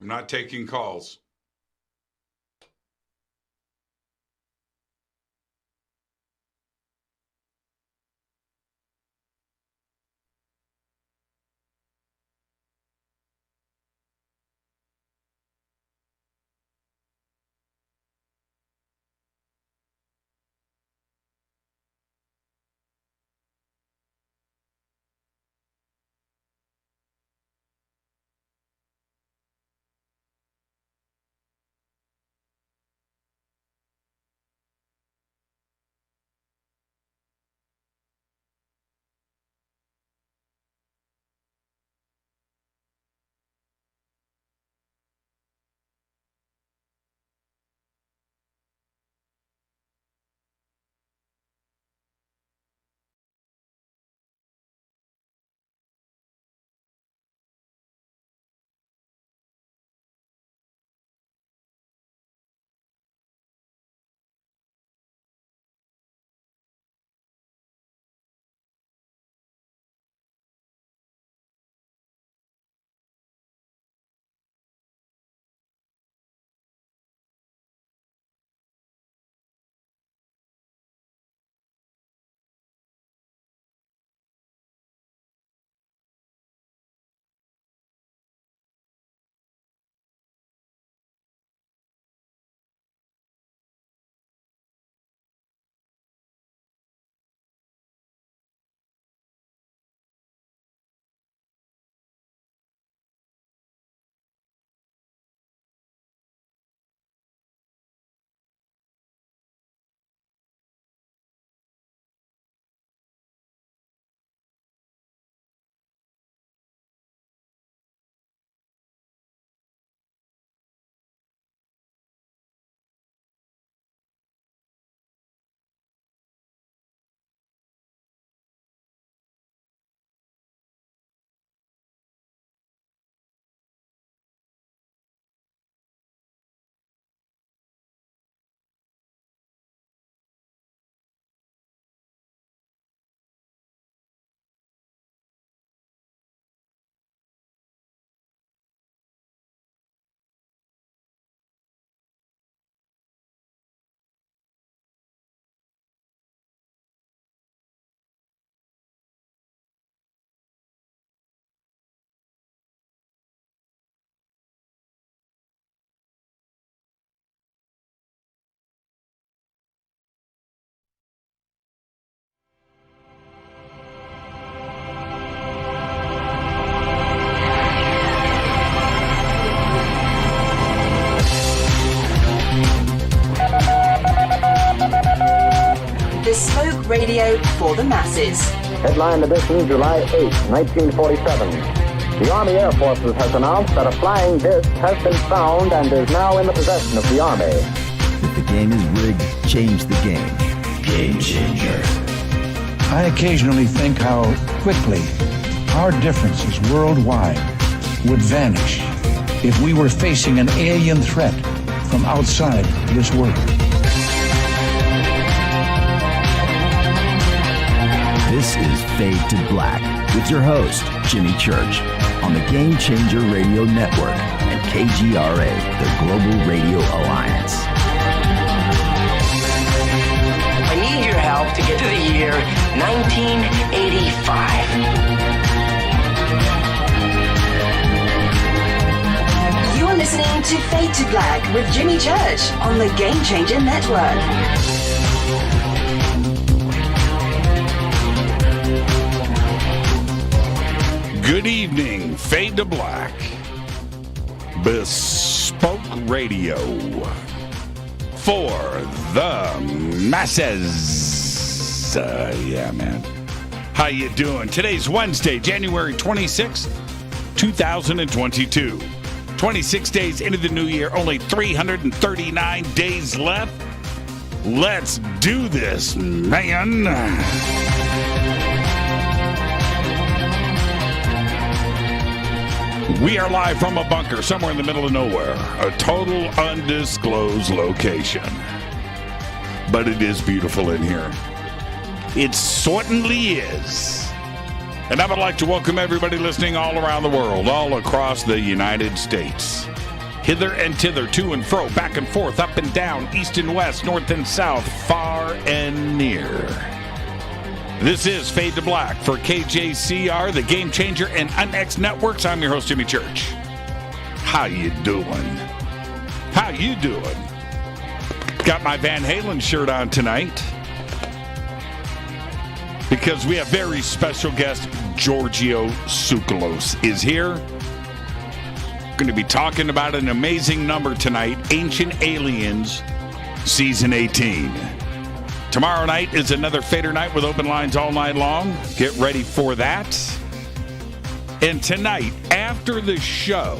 I'm not taking calls. Bespoke radio for the masses. Headline edition, July 8, 1947. The Army Air Forces has announced that a flying disc has been found and is now in the possession of the Army. If the game is rigged, change the game. Game changer. I occasionally think how quickly our differences worldwide would vanish if we were facing an alien threat from outside this world. This is Fade to Black with your host, Jimmy Church, on the Game Changer Radio Network and KGRA, the Global Radio Alliance. I need your help to get to the year 1985. You're listening to Fade to Black with Jimmy Church on the Game Changer Network. Good evening, Fade to Black, Bespoke Radio for the masses. Yeah, man. How you doing? Today's Wednesday, January 26th, 2022. 26 days into the new year, only 339 days left. Let's do this, man. We are live from a bunker somewhere in the middle of nowhere, a total undisclosed location. But it is beautiful in here. It certainly is. And I would like to welcome everybody listening all around the world, all across the United States. hither and thither, to and fro, back and forth, up and down, east and west, north and south, far and near. This is Fade to Black for KJCR, the Game Changer, and UnX Networks. I'm your host, Jimmy Church. How you doing? How you doing? Got my Van Halen shirt on tonight because we have very special guest Giorgio Tsoukalos is here. Going to be talking about an amazing number tonight, Ancient Aliens, Season 18. Tomorrow night is another Fader night with open lines all night long. Get ready for that. And tonight, after the show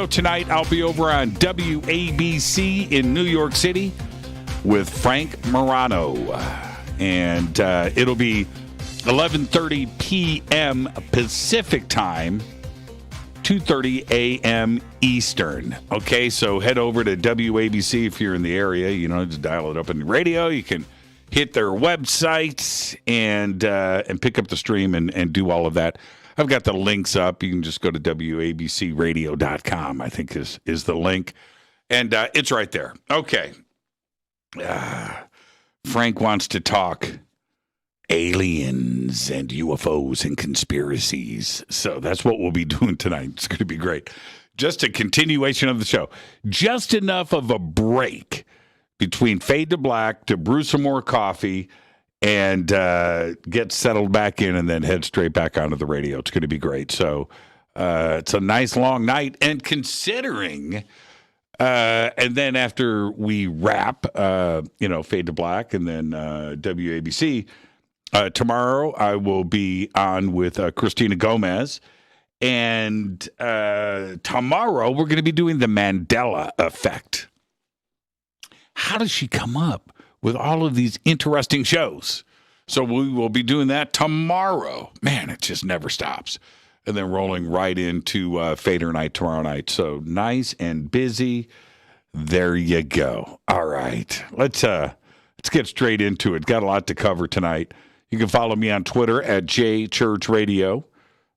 tonight, I'll be over on WABC in New York City with Frank Morano. And it'll be 11:30 p.m. Pacific time, 2:30 a.m. Eastern. Okay, so head over to WABC if you're in the area. You know, just dial it up on the radio. You can hit their website and pick up the stream and do all of that. I've got the links up. You can just go to WABCradio.com, I think is the link. And it's right there. Okay. Frank wants to talk aliens and UFOs and conspiracies. So that's what we'll be doing tonight. It's going to be great. Just a continuation of the show. Just enough of a break between Fade to Black to brew some more coffee and get settled back in and then head straight back onto the radio. It's going to be great. So it's a nice long night. And considering, and then after we wrap, Fade to Black and then WABC, tomorrow, I will be on with Christina Gomez. And tomorrow, we're going to be doing the Mandela effect. How does she come up with all of these interesting shows? So we will be doing that tomorrow. Man, it just never stops. And then rolling right into Fader night tomorrow night. So nice and busy. There you go. All right. Let's get straight into it. Got a lot to cover tonight. You can follow me on Twitter at JChurchRadio.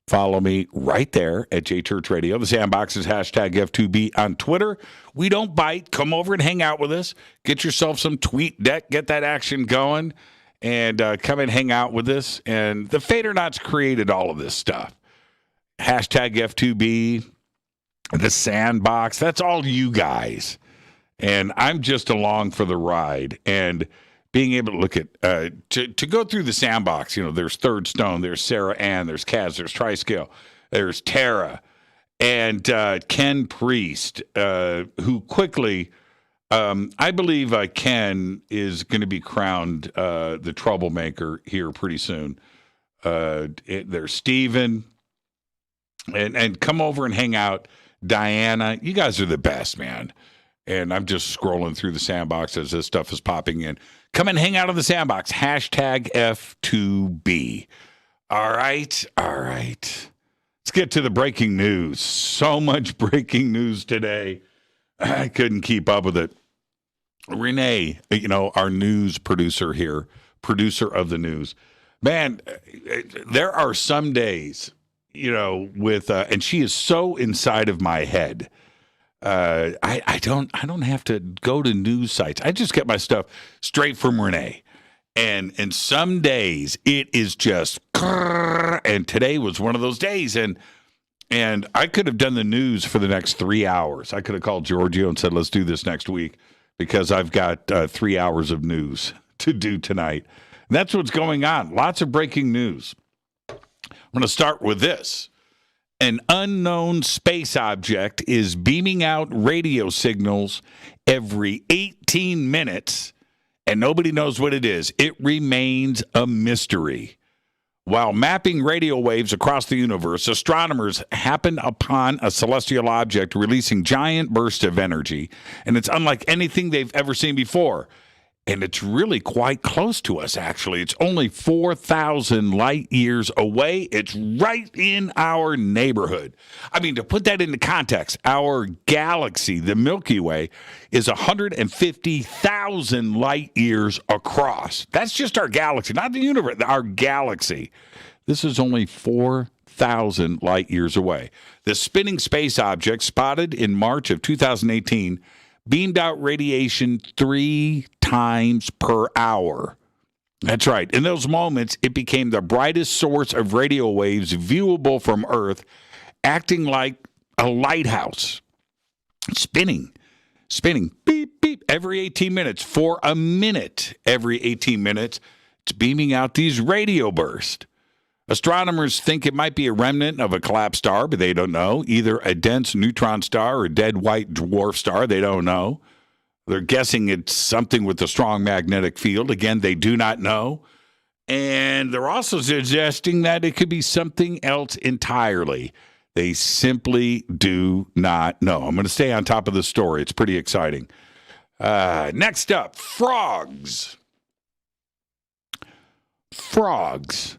Follow me right there at JChurchRadio. The Sandbox is hashtag F2B on Twitter. We don't bite. Come over and hang out with us. Get yourself some tweet deck. Get that action going. And come and hang out with us. And the Fadernauts created all of this stuff. Hashtag F2B, the Sandbox. That's all you guys. And I'm just along for the ride. And being able to look at, to go through the Sandbox, there's Third Stone, there's Sarah Ann, there's Kaz, there's Triscale, there's Tara, and Ken Priest, who quickly, I believe Ken is going to be crowned the troublemaker here pretty soon. There's Steven, and come over and hang out. Diana, you guys are the best, man. And I'm just scrolling through the Sandbox as this stuff is popping in. Come and hang out on the Sandbox. Hashtag F2B. All right. Let's get to the breaking news. So much breaking news today. I couldn't keep up with it. Renee, our news producer here, producer of the news. Man, there are some days, with, and she is so inside of my head. I don't have to go to news sites. I just get my stuff straight from Renee. And some days it is just, and today was one of those days. And I could have done the news for the next 3 hours. I could have called Giorgio and said, let's do this next week because I've got 3 hours of news to do tonight. And that's what's going on. Lots of breaking news. I'm going to start with this. An unknown space object is beaming out radio signals every 18 minutes, and nobody knows what it is. It remains a mystery. While mapping radio waves across the universe, astronomers happen upon a celestial object releasing giant bursts of energy, and it's unlike anything they've ever seen before. And it's really quite close to us, actually. It's only 4,000 light years away. It's right in our neighborhood. I mean, to put that into context, our galaxy, the Milky Way, is 150,000 light years across. That's just our galaxy, not the universe, our galaxy. This is only 4,000 4,000 light years away. The spinning space object, spotted in March of 2018, beamed out radiation 3 times per hour. That's right. In those moments, it became the brightest source of radio waves viewable from Earth, acting like a lighthouse. Spinning, beep, beep, every 18 minutes. For a minute every 18 minutes, it's beaming out these radio bursts. Astronomers think it might be a remnant of a collapsed star, but they don't know. Either a dense neutron star or a dead white dwarf star, they don't know. They're guessing it's something with a strong magnetic field. Again, they do not know. And they're also suggesting that it could be something else entirely. They simply do not know. I'm going to stay on top of the story. It's pretty exciting. Next up, frogs. Frogs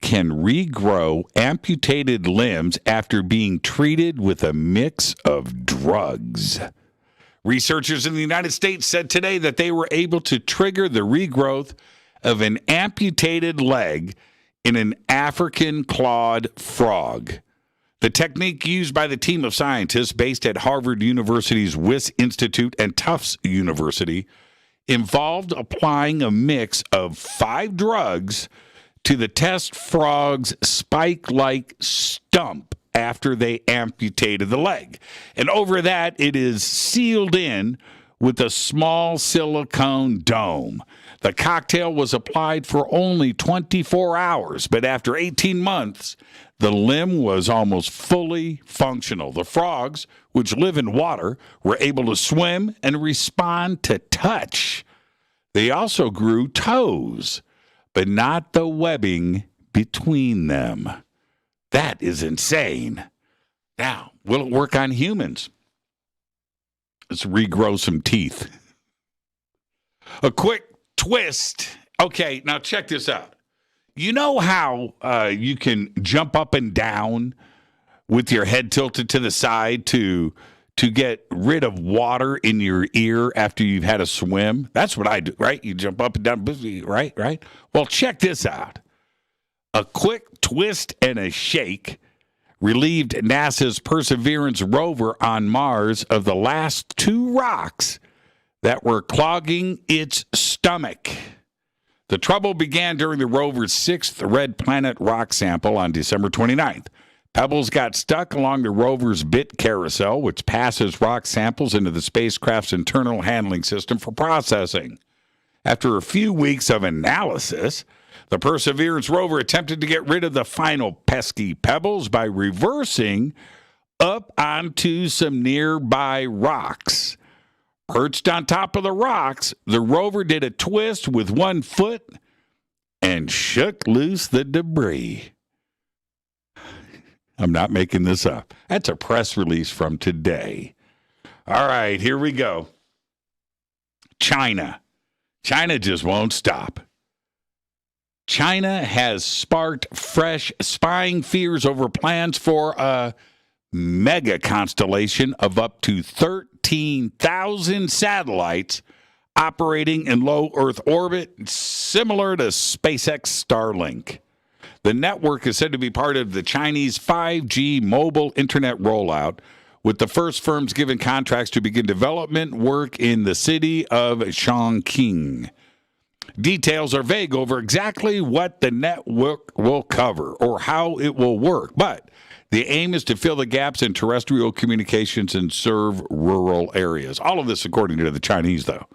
can regrow amputated limbs after being treated with a mix of drugs. Researchers in the United States said today that they were able to trigger the regrowth of an amputated leg in an African clawed frog. The technique used by the team of scientists based at Harvard University's Wyss Institute and Tufts University involved applying a mix of 5 drugs to the test frog's spike-like stump after they amputated the leg. And over that, it is sealed in with a small silicone dome. The cocktail was applied for only 24 hours, but after 18 months, the limb was almost fully functional. The frogs, which live in water, were able to swim and respond to touch. They also grew toes, but not the webbing between them. That is insane. Now, will it work on humans? Let's regrow some teeth. A quick twist. Okay, now check this out. You know how you can jump up and down with your head tilted to the side to get rid of water in your ear after you've had a swim? That's what I do, right? You jump up and down, right? Well, check this out. A quick twist and a shake relieved NASA's Perseverance rover on Mars of the last 2 rocks that were clogging its stomach. The trouble began during the rover's 6th red planet rock sample on December 29th. Pebbles got stuck along the rover's bit carousel, which passes rock samples into the spacecraft's internal handling system for processing. After a few weeks of analysis, the Perseverance rover attempted to get rid of the final pesky pebbles by reversing up onto some nearby rocks. Perched on top of the rocks, the rover did a twist with one foot and shook loose the debris. I'm not making this up. That's a press release from today. All right, here we go. China. China just won't stop. China has sparked fresh spying fears over plans for a mega constellation of up to 13,000 satellites operating in low Earth orbit, similar to SpaceX Starlink. The network is said to be part of the Chinese 5G mobile internet rollout, with the first firms given contracts to begin development work in the city of Chongqing. Details are vague over exactly what the network will cover or how it will work, but the aim is to fill the gaps in terrestrial communications and serve rural areas. All of this according to the Chinese, though.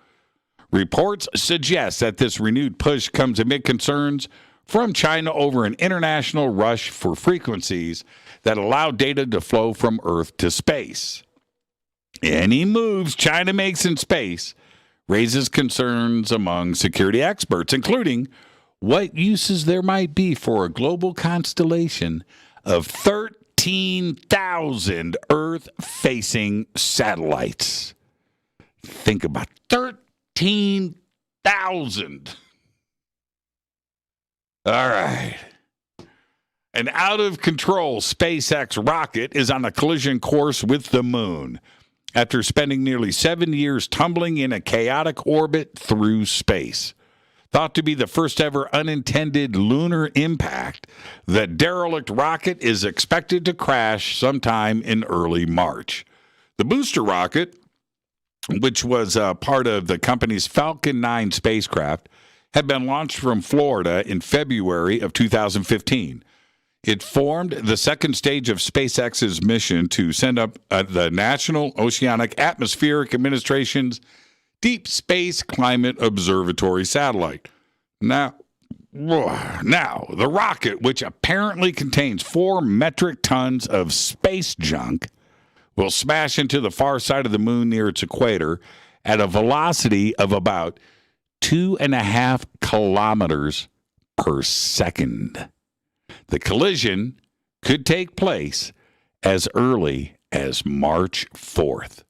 Reports suggest that this renewed push comes amid concerns from China over an international rush for frequencies that allow data to flow from Earth to space. Any moves China makes in space raises concerns among security experts, including what uses there might be for a global constellation of 13,000 Earth-facing satellites. Think about 13,000. All right. An out-of-control SpaceX rocket is on a collision course with the moon after spending nearly 7 years tumbling in a chaotic orbit through space. thought to be the first ever unintended lunar impact, the derelict rocket is expected to crash sometime in early March. The booster rocket, which was part of the company's Falcon 9 spacecraft, had been launched from Florida in February of 2015. It formed the second stage of SpaceX's mission to send up the National Oceanic Atmospheric Administration's Deep Space Climate Observatory satellite. Now, the rocket, which apparently contains 4 metric tons of space junk, will smash into the far side of the moon near its equator at a velocity of about 2.5 kilometers per second. The collision could take place as early as March 4th.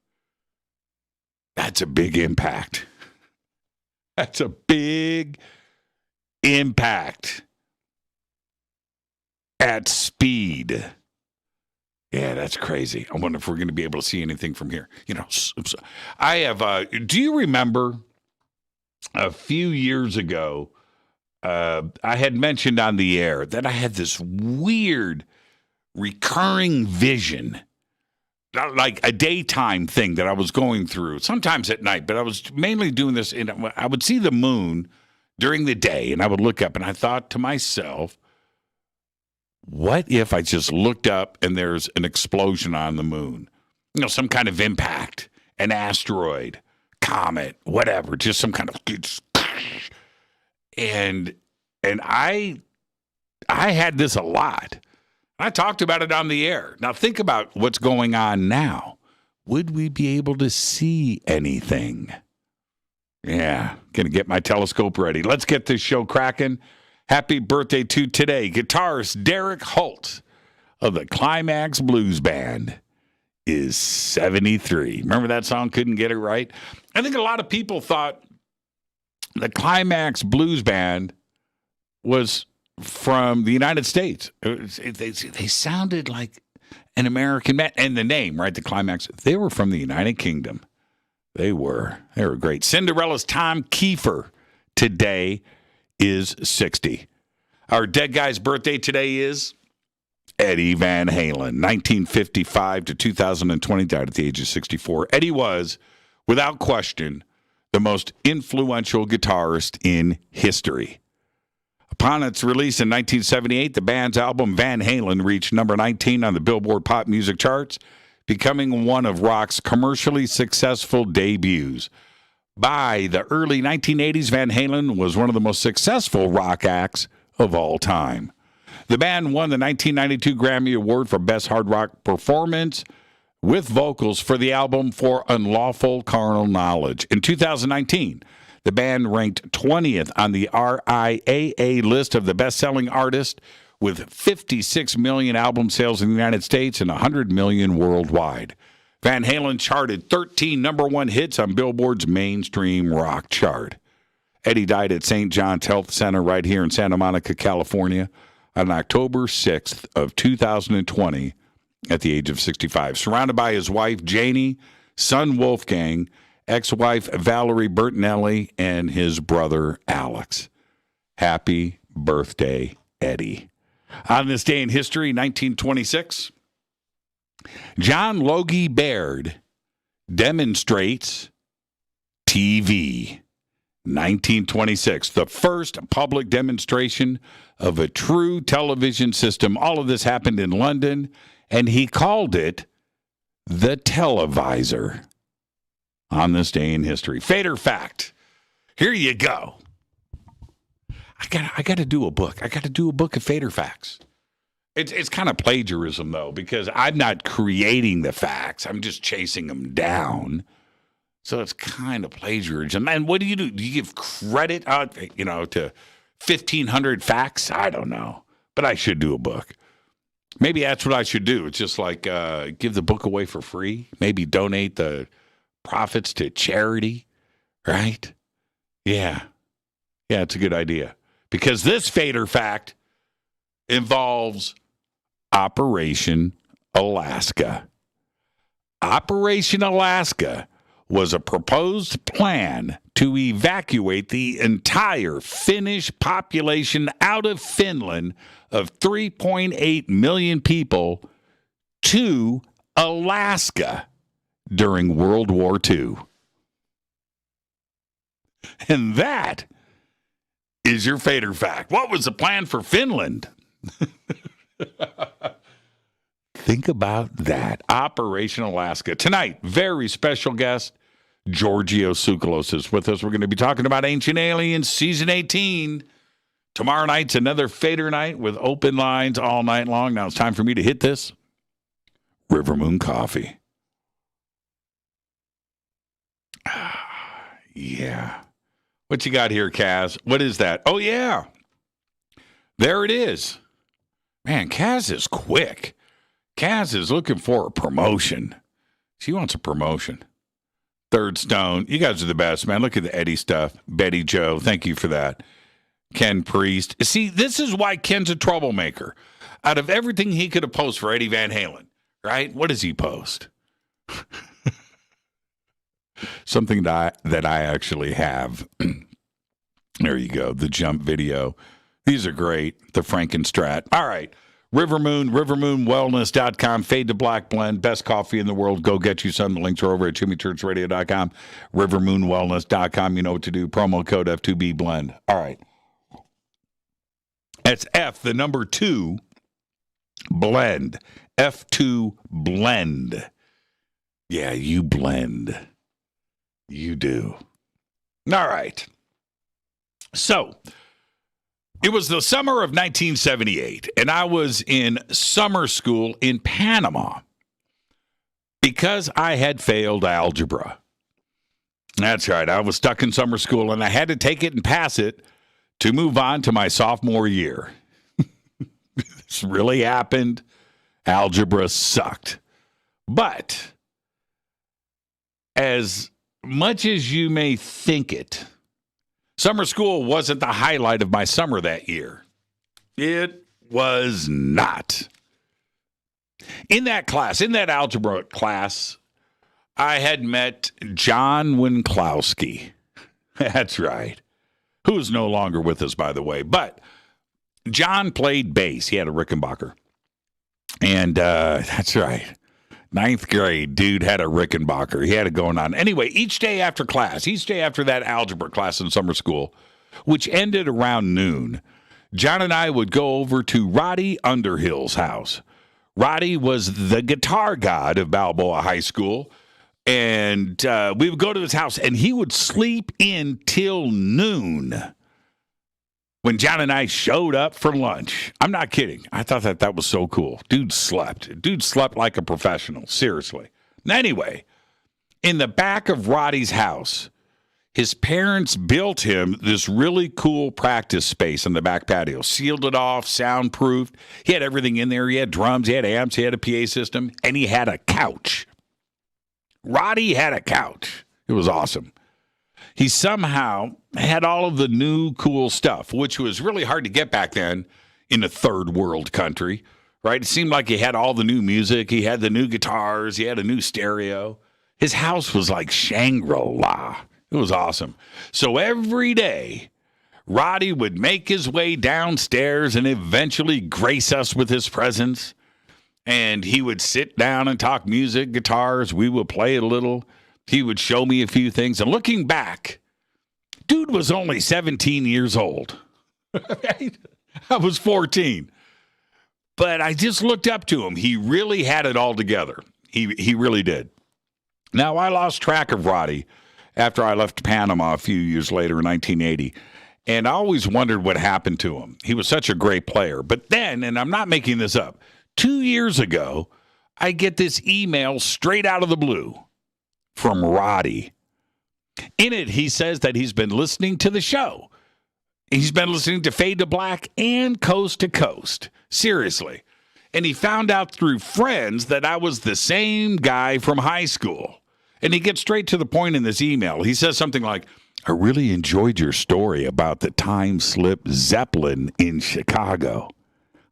That's a big impact. That's a big impact at speed. Yeah, that's crazy. I wonder if we're going to be able to see anything from here. You know, I have, do you remember a few years ago, I had mentioned on the air that I had this weird recurring vision, like a daytime thing that I was going through, sometimes at night, but I was mainly doing this. I would see the moon during the day, and I would look up, and I thought to myself, what if I just looked up and there's an explosion on the moon? You know, some kind of impact, an asteroid, comet, whatever, just some kind of... And I had this a lot. I talked about it on the air. Now think about what's going on now. Would we be able to see anything? Yeah, gonna get my telescope ready. Let's get this show cracking. Happy birthday to today, guitarist Derek Holt of the Climax Blues Band is 73. Remember that song, Couldn't Get It Right? I think a lot of people thought the Climax Blues Band was from the United States. They sounded like an American band. And the name, right, the Climax, they were from the United Kingdom. They were great. Cinderella's Tom Kiefer today is 60. Our dead guy's birthday today is Eddie Van Halen, 1955 to 2020, died at the age of 64. Eddie was, without question, the most influential guitarist in history. Upon its release in 1978, the band's album Van Halen reached number 19 on the Billboard Pop Music charts, becoming one of rock's commercially successful debuts. By the early 1980s, Van Halen was one of the most successful rock acts of all time. The band won the 1992 Grammy Award for Best Hard Rock Performance with vocals for the album For Unlawful Carnal Knowledge. In 2019, the band ranked 20th on the RIAA list of the best-selling artists with 56 million album sales in the United States and 100 million worldwide. Van Halen charted 13 number one hits on Billboard's mainstream rock chart. Eddie died at St. John's Health Center right here in Santa Monica, California on October 6th of 2020 at the age of 65. Surrounded by his wife, Janie, son, Wolfgang, ex-wife, Valerie Bertinelli, and his brother, Alex. Happy birthday, Eddie. On this day in history, 1926, John Logie Baird demonstrates TV. 1926, the first public demonstration of a true television system. All of this happened in London, and he called it the televisor. On this day in history. Fader fact. Here you go. I got to do a book. I got to do a book of Fader facts. It's kind of plagiarism, though, because I'm not creating the facts. I'm just chasing them down. So it's kind of plagiarism. And what do? Do you give credit out, to 1,500 facts? I don't know. But I should do a book. Maybe that's what I should do. It's just like give the book away for free. Maybe donate the profits to charity, right? Yeah, it's a good idea. Because this Fader fact involves Operation Alaska. Operation Alaska was a proposed plan to evacuate the entire Finnish population out of Finland of 3.8 million people to Alaska during World War II. And that is your Fader fact. What was the plan for Finland? Think about that. Operation Alaska. Tonight, very special guest, Giorgio Tsoukalos is with us. We're going to be talking about Ancient Aliens Season 18. Tomorrow night's another Fader night with open lines all night long. Now it's time for me to hit this River Moon Coffee. Yeah. What you got here, Kaz? What is that? Oh, yeah. There it is. Man, Kaz is quick. Kaz is looking for a promotion. She wants a promotion. Third Stone. You guys are the best, man. Look at the Eddie stuff. Betty Joe. Thank you for that. Ken Priest. See, this is why Ken's a troublemaker. Out of everything he could have posted for Eddie Van Halen, right? What does he post? Something that I actually have. There you go. The jump video. These are great. The Frankenstrat. All right. rivermoonwellness.com. Fade to Black blend. Best coffee in the world. Go get you some. The links are over at jimmychurchradio.com. rivermoonwellness.com. You know what to do. Promo code F2B blend. All right. That's F, the number 2, blend. F2 blend. Yeah, you blend. You do. All right. So, it was the summer of 1978, and I was in summer school in Panama because I had failed algebra. That's right. I was stuck in summer school, and I had to take it and pass it to move on to my sophomore year. This really happened. Algebra sucked. But as much as you may think it, summer school wasn't the highlight of my summer that year. It was not. In that class, in that algebra class, I had met John Winklowski. That's right. Who is no longer with us, by the way. But John played bass. He had a Rickenbacker. And that's right. 9th grade, dude had a Rickenbacker. He had it going on. Anyway, each day after that algebra class in summer school, which ended around noon, John and I would go over to Roddy Underhill's house. Roddy was the guitar god of Balboa High School. And we would go to his house, and he would sleep in till noon when John and I showed up for lunch. I'm not kidding. I thought that was so cool. Dude slept like a professional. Seriously. Anyway, in the back of Roddy's house, his parents built him this really cool practice space on the back patio. Sealed it off, soundproofed. He had everything in there. He had drums, he had amps, he had a PA system, and he had a couch. Roddy had a couch. It was awesome. He somehow had all of the new cool stuff, which was really hard to get back then in a third world country, right? It seemed like he had all the new music. He had the new guitars. He had a new stereo. His house was like Shangri-La. It was awesome. So every day, Roddy would make his way downstairs and eventually grace us with his presence. And he would sit down and talk music, guitars. We would play a little. He would show me a few things. And looking back, dude was only 17 years old. I was 14. But I just looked up to him. He really had it all together. He really did. Now, I lost track of Roddy after I left Panama a few years later in 1980. And I always wondered what happened to him. He was such a great player. But then, and I'm not making this up, 2 years ago, I get this email straight out of the blue from Roddy. In it, he says that he's been listening to the show. He's been listening to Fade to Black and Coast to Coast. Seriously. And he found out through friends that I was the same guy from high school. And he gets straight to the point in this email. He says something like, I really enjoyed your story about the time slip Zeppelin in Chicago.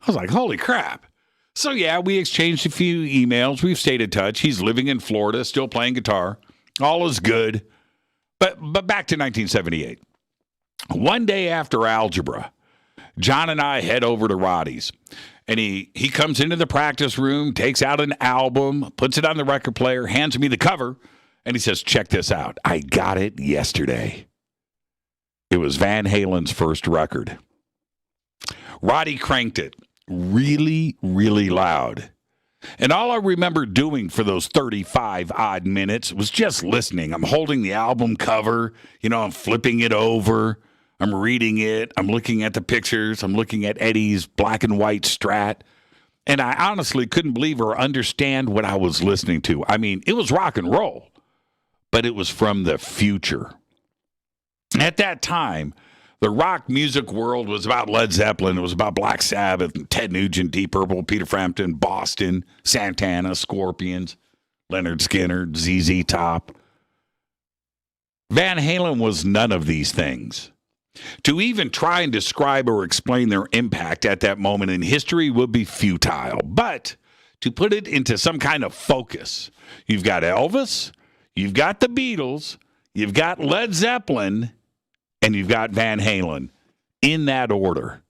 I was like, holy crap. So, yeah, we exchanged a few emails. We've stayed in touch. He's living in Florida, still playing guitar. All is good. But back to 1978. One day after algebra, John and I head over to Roddy's. And he comes into the practice room, takes out an album, puts it on the record player, hands me the cover, and he says, check this out. I got it yesterday. It was Van Halen's first record. Roddy cranked it really, really loud. And all I remember doing for those 35 odd minutes was just listening. I'm holding the album cover, I'm flipping it over. I'm reading it. I'm looking at the pictures. I'm looking at Eddie's black and white Strat. And I honestly couldn't believe or understand what I was listening to. I mean, it was rock and roll, but it was from the future. At that time, the rock music world was about Led Zeppelin. It was about Black Sabbath, Ted Nugent, Deep Purple, Peter Frampton, Boston, Santana, Scorpions, Leonard Skinner, ZZ Top. Van Halen was none of these things. To even try and describe or explain their impact at that moment in history would be futile. But to put it into some kind of focus, you've got Elvis, you've got the Beatles, you've got Led Zeppelin, and you've got Van Halen in that order.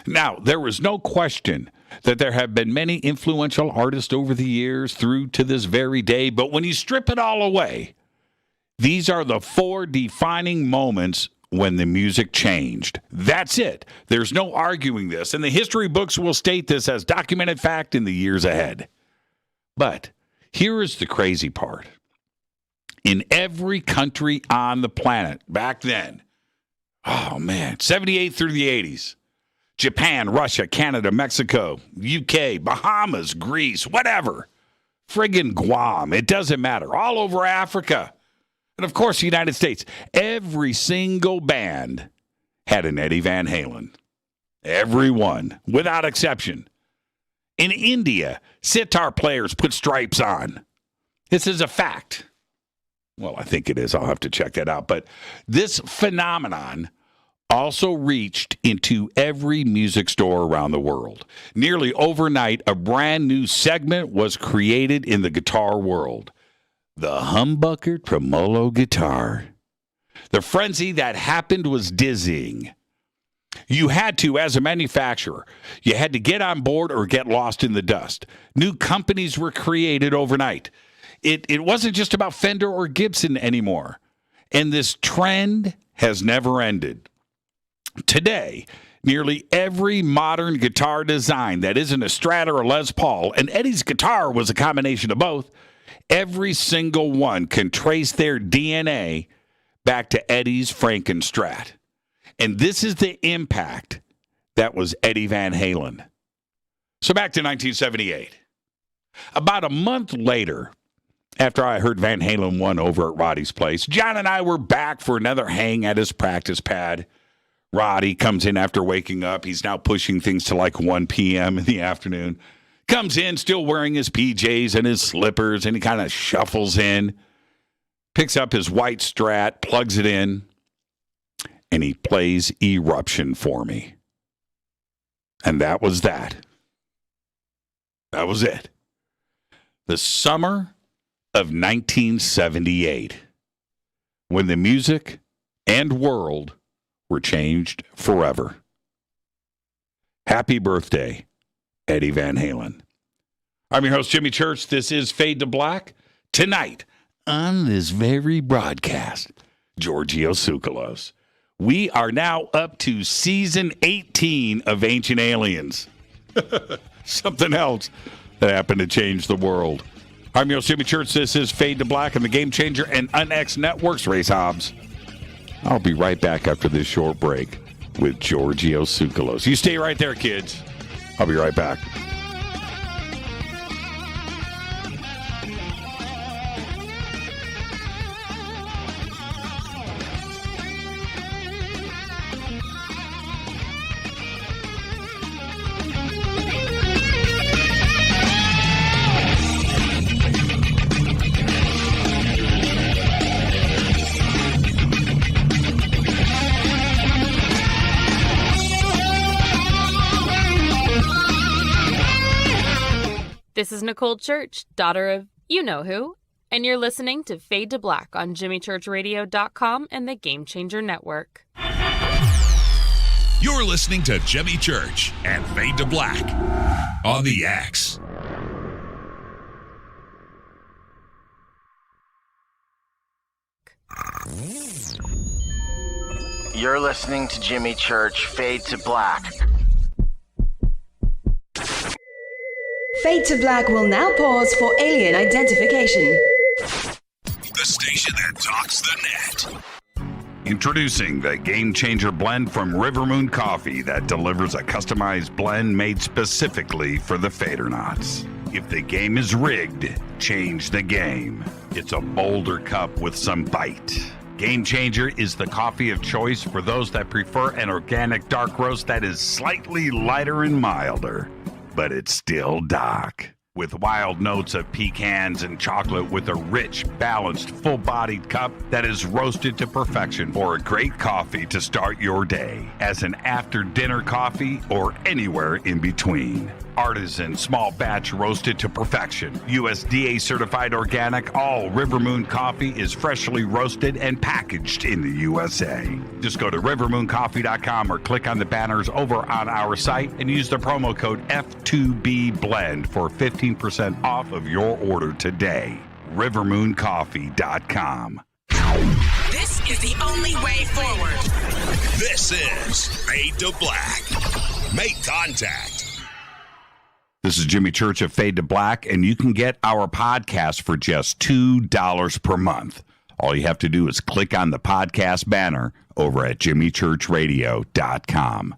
Now, there was no question that there have been many influential artists over the years through to this very day, but when you strip it all away, these are the four defining moments when the music changed. That's it. There's no arguing this, and the history books will state this as documented fact in the years ahead. But here is the crazy part. In every country on the planet back then, 78 through the 80s, Japan, Russia, Canada, Mexico, UK, Bahamas, Greece, whatever, friggin' Guam, it doesn't matter, all over Africa. And, of course, the United States. Every single band had an Eddie Van Halen. Every one, without exception. In India, sitar players put stripes on. This is a fact. Well, I think it is. I'll have to check that out. But this phenomenon also reached into every music store around the world. Nearly overnight, a brand new segment was created in the guitar world. The humbucker tremolo guitar. The frenzy that happened was dizzying. You had to, as a manufacturer, you had to get on board or get lost in the dust. New companies were created overnight. It wasn't just about Fender or Gibson anymore. And this trend has never ended. Today, nearly every modern guitar design that isn't a Strat or a Les Paul, and Eddie's guitar was a combination of both, every single one can trace their DNA back to Eddie's Frankenstrat. And this is the impact that was Eddie Van Halen. So back to 1978. About a month later, after I heard Van Halen 1 over at Roddy's place, John and I were back for another hang at his practice pad. Roddy comes in after waking up. He's now pushing things to like 1 p.m. in the afternoon. Comes in still wearing his PJs and his slippers, and he kind of shuffles in, picks up his white Strat, plugs it in, and he plays Eruption for me. And that was that. That was it. The summer of 1978, when the music and world were changed forever. Happy birthday, Eddie Van Halen. I'm your host, Jimmy Church. This is Fade to Black. Tonight, on this very broadcast, Giorgio Tsoukalos. We are now up to season 18 of Ancient Aliens. Something else that happened to change the world. I'm your host, Jimmy Church. This is Fade to Black and the Game Changer and UnX Networks. Race Hobbs. I'll be right back after this short break with Giorgio Tsoukalos. You stay right there, kids. I'll be right back. This is Nicole Church, daughter of you-know-who, And you're listening to Fade to Black on JimmyChurchRadio.com and the Game Changer Network. You're listening to Jimmy Church and Fade to Black on the X. You're listening to Jimmy Church, Fade to Black. Fade to Black will now pause for alien identification. The station that talks the net. Introducing the Game Changer blend from River Moon Coffee that delivers a customized blend made specifically for the Fadernauts. If the game is rigged, change the game. It's a bolder cup with some bite. Game Changer is the coffee of choice for those that prefer an organic dark roast that is slightly lighter and milder, but it's still dark. With wild notes of pecans and chocolate with a rich, balanced, full-bodied cup that is roasted to perfection for a great coffee to start your day, as an after-dinner coffee or anywhere in between. Artisan, small batch roasted to perfection. USDA certified organic, all River Moon coffee is freshly roasted and packaged in the USA. Just go to rivermooncoffee.com or click on the banners over on our site and use the promo code F2B Blend for 15% off of your order today. rivermooncoffee.com. This is the only way forward. This is Fade to Black. Make contact. This is Jimmy Church of Fade to Black, and you can get our podcast for just $2 per month. All you have to do is click on the podcast banner over at jimmychurchradio.com.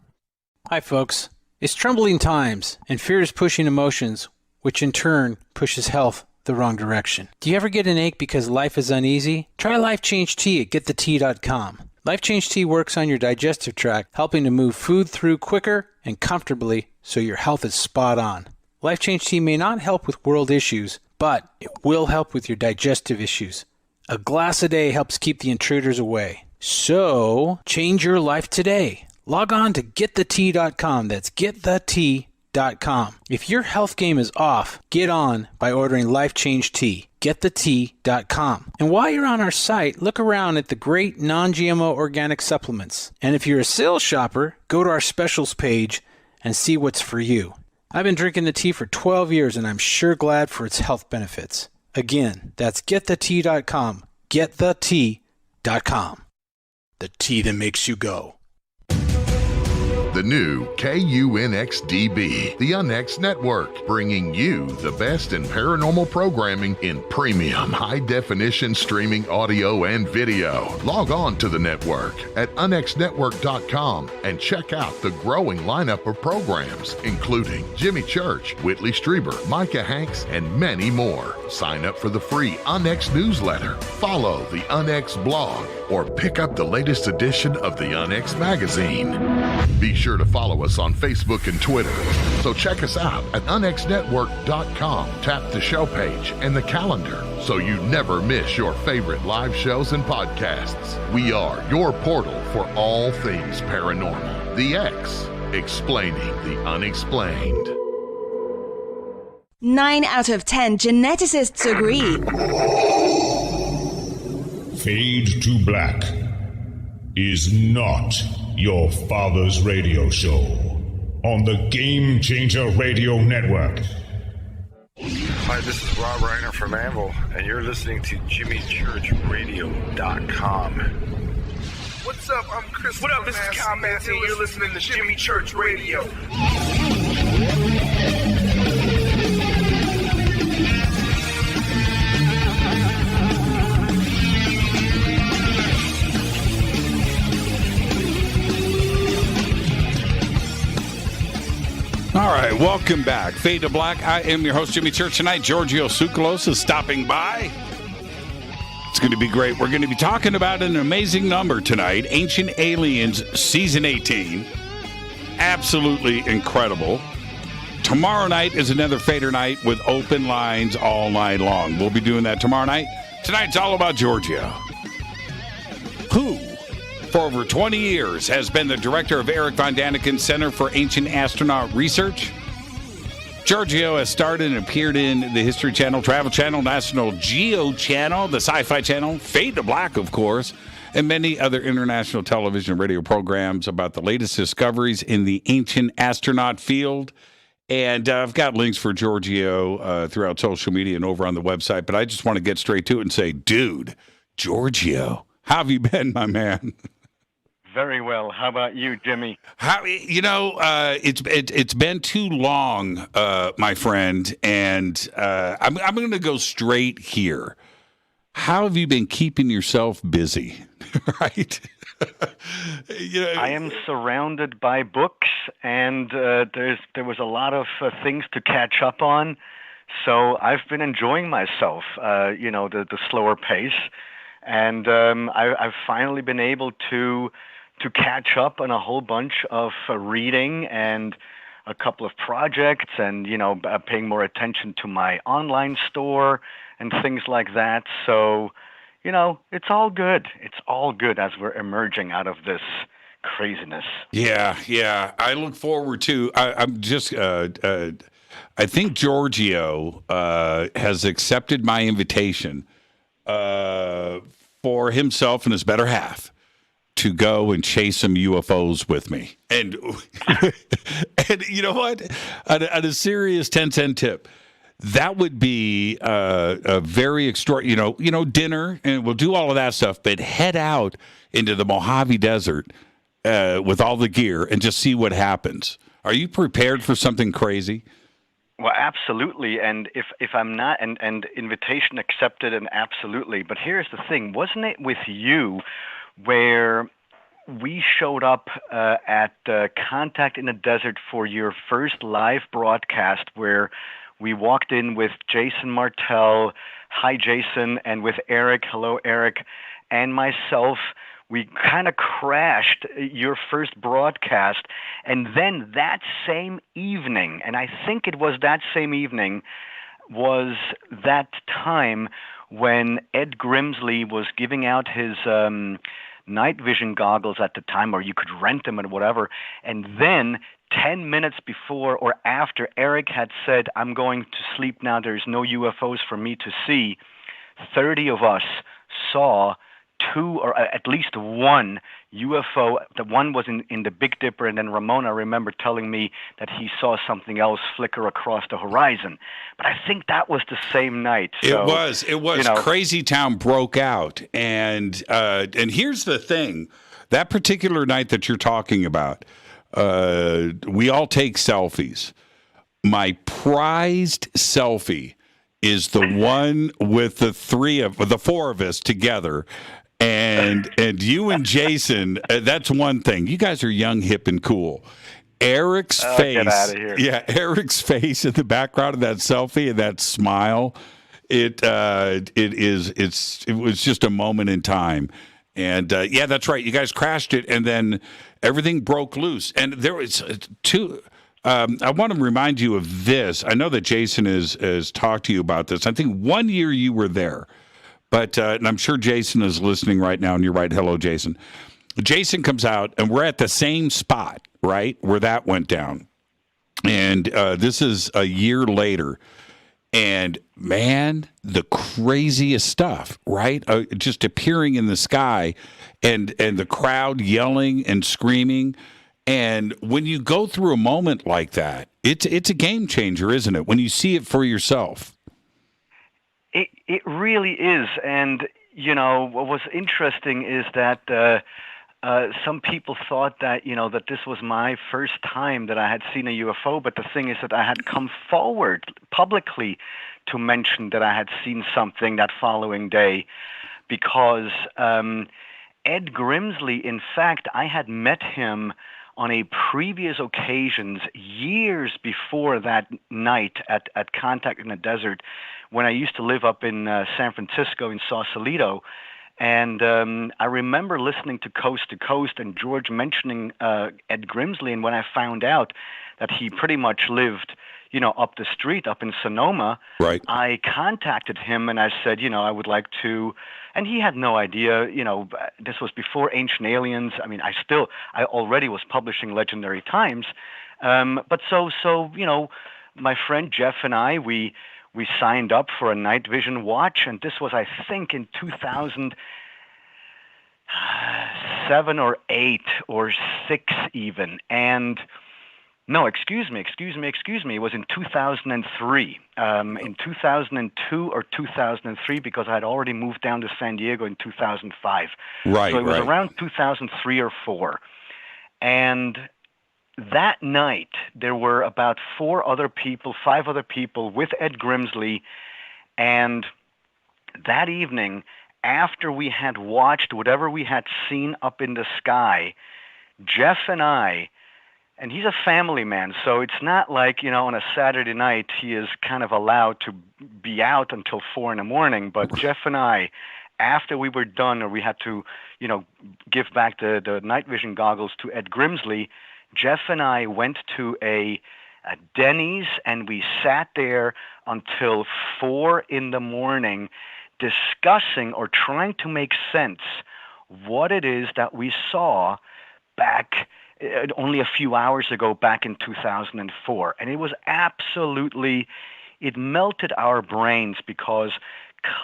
Hi, folks. It's troubling times, and fear is pushing emotions, which in turn pushes health the wrong direction. Do you ever get an ache because life is uneasy? Try Life Change Tea at wtih.com. Life Change Tea works on your digestive tract, helping to move food through quicker and comfortably so your health is spot on. Life Change Tea may not help with world issues, but it will help with your digestive issues. A glass a day helps keep the intruders away. So, change your life today. Log on to getthetea.com. That's getthetea.com. If your health game is off, get on by ordering Life Change Tea. Getthetea.com. And while you're on our site, look around at the great non-GMO organic supplements. And if you're a sales shopper, go to our specials page and see what's for you. I've been drinking the tea for 12 years, and I'm sure glad for its health benefits. Again, that's getthetea.com. Getthetea.com. The tea that makes you go. The new KUNXDB, the UNX Network, bringing you the best in paranormal programming in premium high-definition streaming audio and video. Log on to the network at unxnetwork.com and check out the growing lineup of programs, including Jimmy Church, Whitley Strieber, Micah Hanks, and many more. Sign up for the free UNX newsletter, follow the UNX blog, or pick up the latest edition of the UNX magazine. Be sure to follow us on Facebook and Twitter. So check us out at unxnetwork.com. Tap the show page and the calendar so you never miss your favorite live shows and podcasts. We are your portal for all things paranormal. The X, explaining the unexplained. 9 out of 10 geneticists agree. Fade to Black is not your father's radio show on the Game Changer Radio Network. Hi, this is Rob Reiner from Anvil, and you're listening to JimmyChurchRadio.com. What's up? I'm Chris. What up? This is Kyle Massey, and you're listening to Jimmy Church Radio. All right, welcome back. Fade to Black. I am your host, Jimmy Church. Tonight, Giorgio Tsoukalos is stopping by. It's going to be great. We're going to be talking about an amazing number tonight, Ancient Aliens Season 18. Absolutely incredible. Tomorrow night is another Fader night with open lines all night long. We'll be doing that tomorrow night. Tonight's all about Giorgio, who, for over 20 years, has been the director of Erich von Daniken Center for Ancient Astronaut Research. Giorgio has starred and appeared in the History Channel, Travel Channel, National Geo Channel, the Sci-Fi Channel, Fade to Black, of course, and many other international television and radio programs about the latest discoveries in the ancient astronaut field. And I've got links for Giorgio throughout social media and over on the website, but I just want to get straight to it and say, dude, Giorgio, how have you been, my man? Very well. How about you, Jimmy? It's been too long, my friend, and I'm going to go straight here. How have you been keeping yourself busy? Right? I am surrounded by books, and there was a lot of things to catch up on. So I've been enjoying myself. The slower pace, and I've finally been able to catch up on a whole bunch of reading and a couple of projects, and paying more attention to my online store and things like that. So, it's all good. It's all good as we're emerging out of this craziness. Yeah. I look forward to. I'm just. I think Giorgio has accepted my invitation for himself and his better half to go and chase some UFOs with me. And you know what? On a serious 10-cent tip, that would be a very extraordinary, dinner, and we'll do all of that stuff, but head out into the Mojave Desert with all the gear and just see what happens. Are you prepared for something crazy? Well, absolutely. And if I'm not, and invitation accepted, and absolutely. But here's the thing. Wasn't it with you where we showed up at Contact in the Desert for your first live broadcast, where we walked in with Jason Martell, hi Jason, and with Erich, hello Erich, and myself. We kind of crashed your first broadcast, and then that same evening, and I think it was that same evening, was that time when Ed Grimsley was giving out his night vision goggles at the time, or you could rent them and whatever. And then 10 minutes before or after Erich had said, I'm going to sleep now, there's no UFOs for me to see, 30 of us saw two, or at least one UFO. The one was in the Big Dipper, and then Ramon, I remember telling me that he saw something else flicker across the horizon. But I think that was the same night. So, it was. Crazy Town broke out, and here's the thing: that particular night that you're talking about, we all take selfies. My prized selfie is the one with the four of us together. And you and Jason, that's one thing. You guys are young, hip, and cool. Erich's face, get out of here. Yeah, Erich's face in the background of that selfie and that smile, it was just a moment in time. And yeah, that's right. You guys crashed it, and then everything broke loose. And there was two. I want to remind you of this. I know that Jason has talked to you about this. I think one year you were there. But and I'm sure Jason is listening right now, and you're right. Hello, Jason. Jason comes out, and we're at the same spot, right, where that went down. And this is a year later. And, man, the craziest stuff, right, just appearing in the sky and the crowd yelling and screaming. And when you go through a moment like that, it's a game changer, isn't it, when you see it for yourself? It really is, and what was interesting is that some people thought that that this was my first time that I had seen a UFO, but the thing is that I had come forward publicly to mention that I had seen something that following day, because Ed Grimsley, in fact, I had met him on a previous occasions years before that night at Contact in the Desert, when I used to live up in San Francisco in Sausalito. And I remember listening to Coast and George mentioning Ed Grimsley. And when I found out that he pretty much lived, up the street, up in Sonoma, right, I contacted him and I said, I would like to, and he had no idea, this was before Ancient Aliens. I mean, I already was publishing Legendary Times. But so, my friend Jeff and I, we signed up for a night vision watch, and this was, I think, in 2007 or 8 or 6 even. And no, excuse me. It was in 2003. In 2002 or 2003, because I had already moved down to San Diego in 2005. Right, so it was around 2003 or 4. And that night, there were about 5 other people with Ed Grimsley. And that evening, after we had watched whatever we had seen up in the sky, Jeff and I, and he's a family man, so it's not like, on a Saturday night he is kind of allowed to be out until 4 in the morning. But Jeff and I, after we were done, or we had to, give back the night vision goggles to Ed Grimsley, Jeff and I went to a Denny's, and we sat there until 4 in the morning discussing or trying to make sense what it is that we saw back only a few hours ago, back in 2004. And it was it melted our brains, because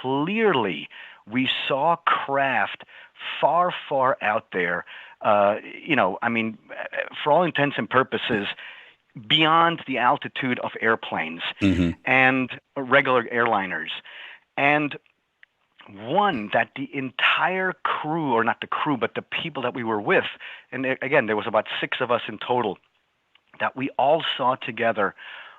clearly we saw craft far, far out there, for all intents and purposes, beyond the altitude of airplanes and regular airliners. And one that the entire crew, or not the crew, but the people that we were with, and again, there was about 6 of us in total, that we all saw together,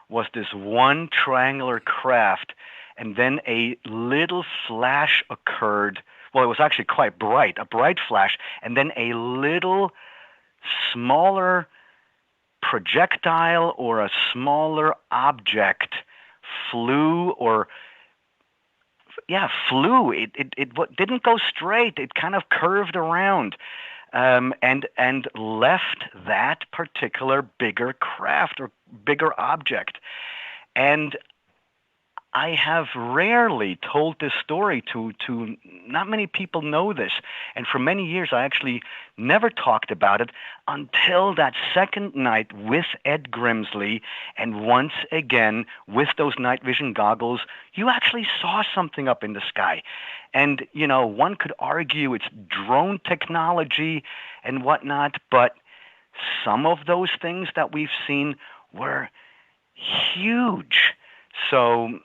was this one triangular craft, and then a little flash occurred. Well, it was actually quite bright, a bright flash, and then a little smaller projectile or a smaller object flew. It didn't go straight. It kind of curved around, and left that particular bigger craft or bigger object. And I have rarely told this story to not many people know this, and for many years I actually never talked about it until that second night with Ed Grimsley, and once again with those night vision goggles, you actually saw something up in the sky. And, one could argue it's drone technology and whatnot, but some of those things that we've seen were huge. So...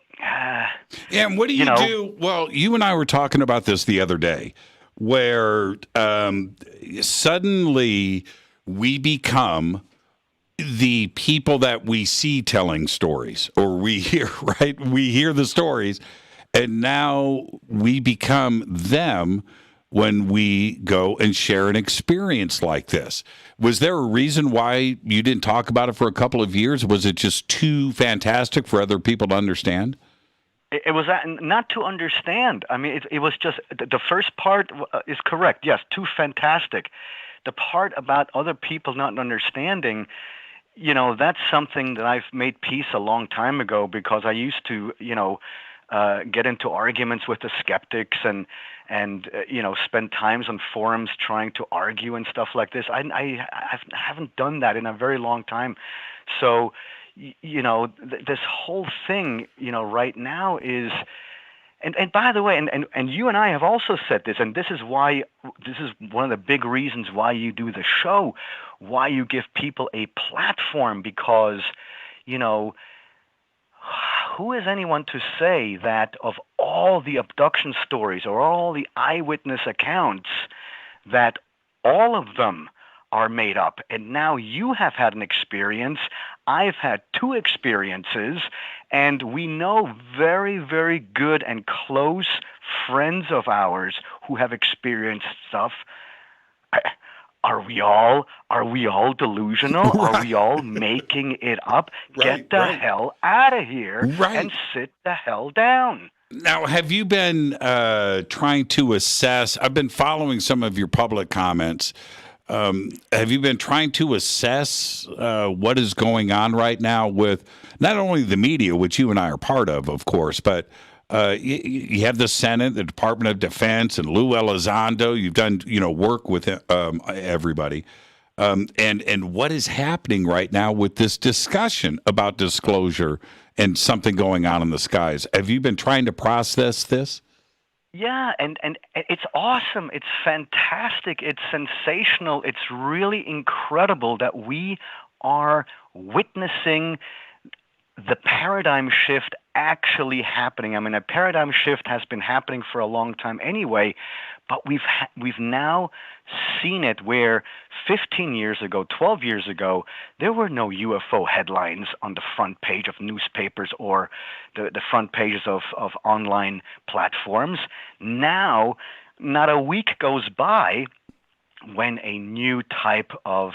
and what do you do? Well, you and I were talking about this the other day, where suddenly we become the people that we see telling stories, or we hear, right? We hear the stories, and now we become them when we go and share an experience like this. Was there a reason why you didn't talk about it for a couple of years? Was it just too fantastic for other people to understand? It was not to understand. I mean, it was just, the first part is correct. Yes, too fantastic. The part about other people not understanding, that's something that I've made peace a long time ago, because I used to, get into arguments with the skeptics and spend times on forums trying to argue and stuff like this. I haven't done that in a very long time. So, this whole thing, right now is, and by the way, and you and I have also said this, and this is one of the big reasons why you do the show, why you give people a platform, because, who is anyone to say that of all the abduction stories or all the eyewitness accounts, that all of them are made up? And now you have had an experience, I've had 2 experiences, and we know very, very good and close friends of ours who have experienced stuff. Are we all delusional? Right. Are we all making it up? Get the hell out of here and sit the hell down. Now, have you been trying to assess? I've been following some of your public comments. Have you been trying to assess what is going on right now with not only the media, which you and I are part of course, but you have the Senate, the Department of Defense, and Lou Elizondo. You've done, work with everybody. and what is happening right now with this discussion about disclosure and something going on in the skies. Have you been trying to process this? Yeah, and it's awesome. It's fantastic. It's sensational. It's really incredible that we are witnessing the paradigm shift actually happening. I mean, a paradigm shift has been happening for a long time anyway, but we've now seen it where 15 years ago, 12 years ago, there were no UFO headlines on the front page of newspapers or the front pages of online platforms. Now, not a week goes by when a new type of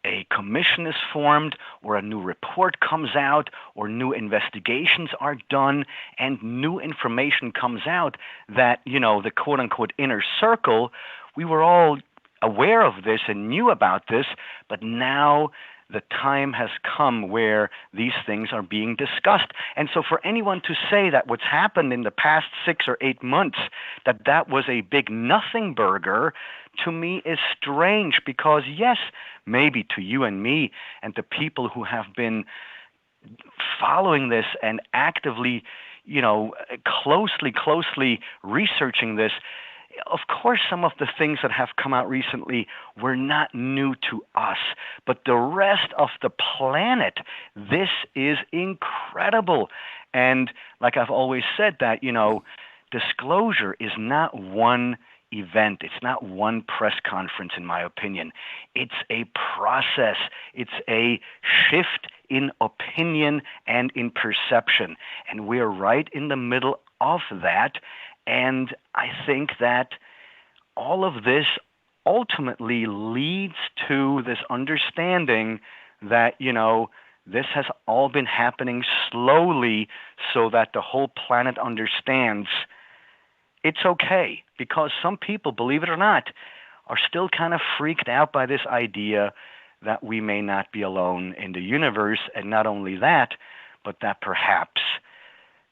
a commission is formed or a new report comes out or new investigations are done and new information comes out that, the quote-unquote inner circle, we were all aware of this and knew about this, but now the time has come where these things are being discussed. And so for anyone to say that what's happened in the past 6 or 8 months, that was a big nothing burger, to me is strange because, yes, maybe to you and me and to people who have been following this and actively, closely researching this, of course, some of the things that have come out recently were not new to us, but the rest of the planet, this is incredible. And like I've always said that, disclosure is not one event. It's not one press conference, in my opinion. It's a process. It's a shift in opinion and in perception. And we're right in the middle of that. And I think that all of this ultimately leads to this understanding that, this has all been happening slowly so that the whole planet understands it's okay. Because some people, believe it or not, are still kind of freaked out by this idea that we may not be alone in the universe. And not only that, but that perhaps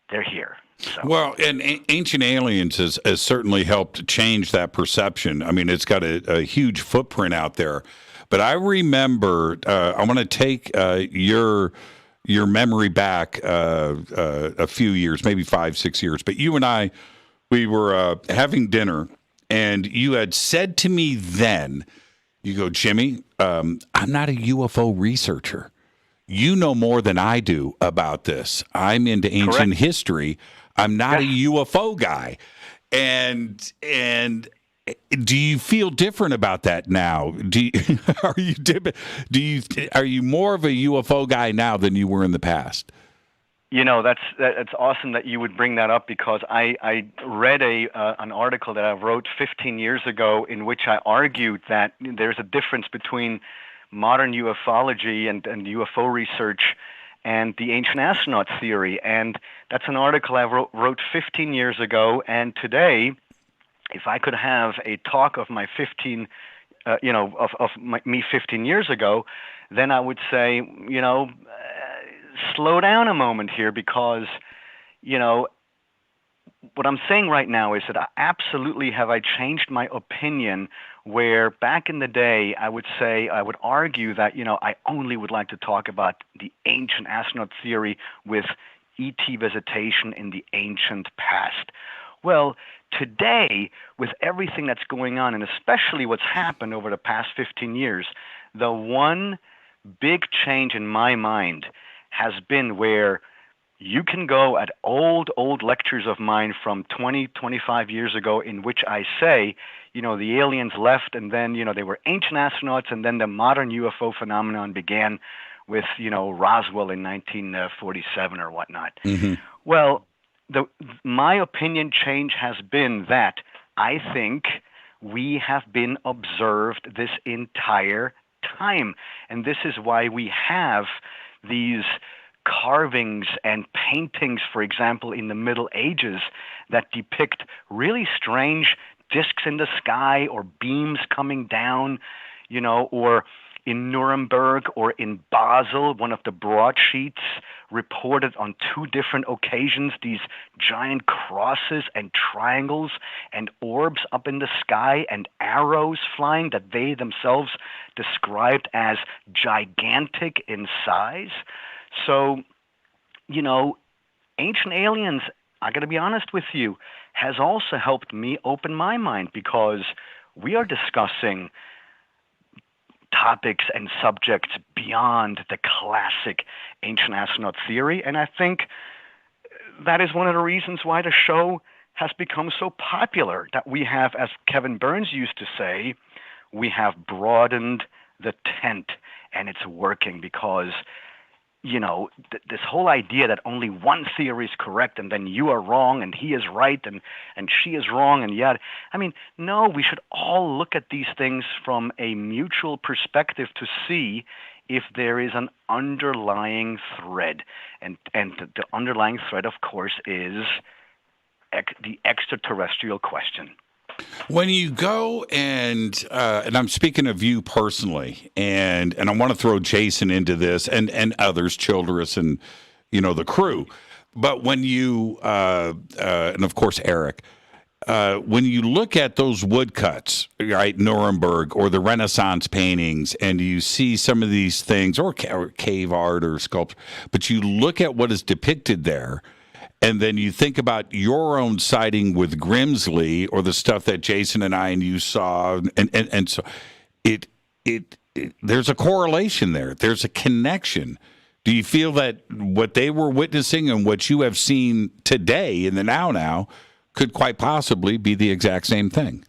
they're here. So. Well, and Ancient Aliens has certainly helped change that perception. I mean, it's got a huge footprint out there. But I remember, I want to take your memory back a few years, maybe 5-6 years. But you and I, we were having dinner, and you had said to me then, you go, Jimmy, I'm not a UFO researcher. You know more than I do about this. I'm into ancient history. I'm not a UFO guy. And do you feel different about that now? Are you more of a UFO guy now than you were in the past? That's awesome that you would bring that up because I read an article that I wrote 15 years ago in which I argued that there's a difference between modern ufology and UFO research and the Ancient Astronaut theory. And that's an article I wrote 15 years ago. And today, if I could have a talk of my 15 years ago, then I would say, slow down a moment here because, what I'm saying right now is that absolutely have I changed my opinion where back in the day I would argue that, I only would like to talk about the ancient astronaut theory with ET visitation in the ancient past. Well, today, with everything that's going on, and especially what's happened over the past 15 years, the one big change in my mind has been where you can go at old lectures of mine from 20, 25 years ago in which I say, the aliens left and then, they were ancient astronauts and then the modern UFO phenomenon began with, Roswell in 1947 or whatnot. Mm-hmm. Well, my opinion change has been that I think we have been observed this entire time. And this is why we have these carvings and paintings, for example, in the Middle Ages that depict really strange discs in the sky or beams coming down, or in Nuremberg or in Basel, one of the broadsheets reported on 2 different occasions these giant crosses and triangles and orbs up in the sky and arrows flying that they themselves described as gigantic in size. So, Ancient Aliens, I got to be honest with you, has also helped me open my mind, because we are discussing topics and subjects beyond the classic ancient astronaut theory. And I think that is one of the reasons why the show has become so popular, that we have, as Kevin Burns used to say, we have broadened the tent, and it's working, because this whole idea that only one theory is correct and then you are wrong and he is right and she is wrong and yet, no, we should all look at these things from a mutual perspective to see if there is an underlying thread. And the underlying thread, of course, is the extraterrestrial question. When you go and I'm speaking of you personally, and I want to throw Jason into this and others, Childress and the crew, but when you and of course Erich, when you look at those woodcuts, right, Nuremberg or the Renaissance paintings, and you see some of these things or cave art or sculpture, but you look at what is depicted there. And then you think about your own sighting with Grimsley, or the stuff that Jason and I and you saw, and so it there's a correlation there. There's a connection. Do you feel that what they were witnessing and what you have seen today in the now could quite possibly be the exact same thing?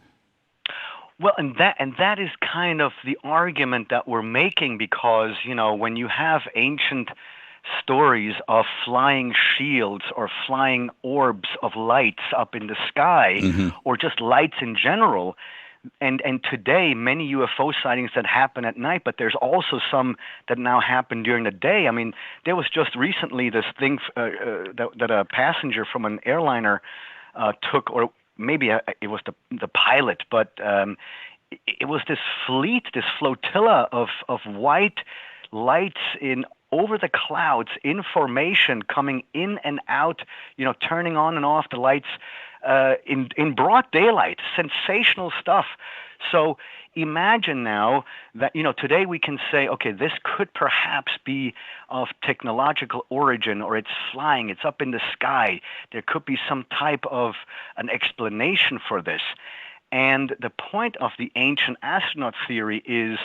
Well, and that is kind of the argument that we're making, because when you have ancient stories of flying shields or flying orbs of lights up in the sky, or just lights in general. And today, many UFO sightings that happen at night, but there's also some that now happen during the day. There was just recently this thing that a passenger from an airliner took, or maybe it was the pilot, but it was this flotilla of white lights over the clouds, in formation, coming in and out, turning on and off the lights in broad daylight. Sensational stuff. So imagine now that, today we can say, okay, this could perhaps be of technological origin, or it's flying, it's up in the sky. There could be some type of an explanation for this. And the point of the ancient astronaut theory is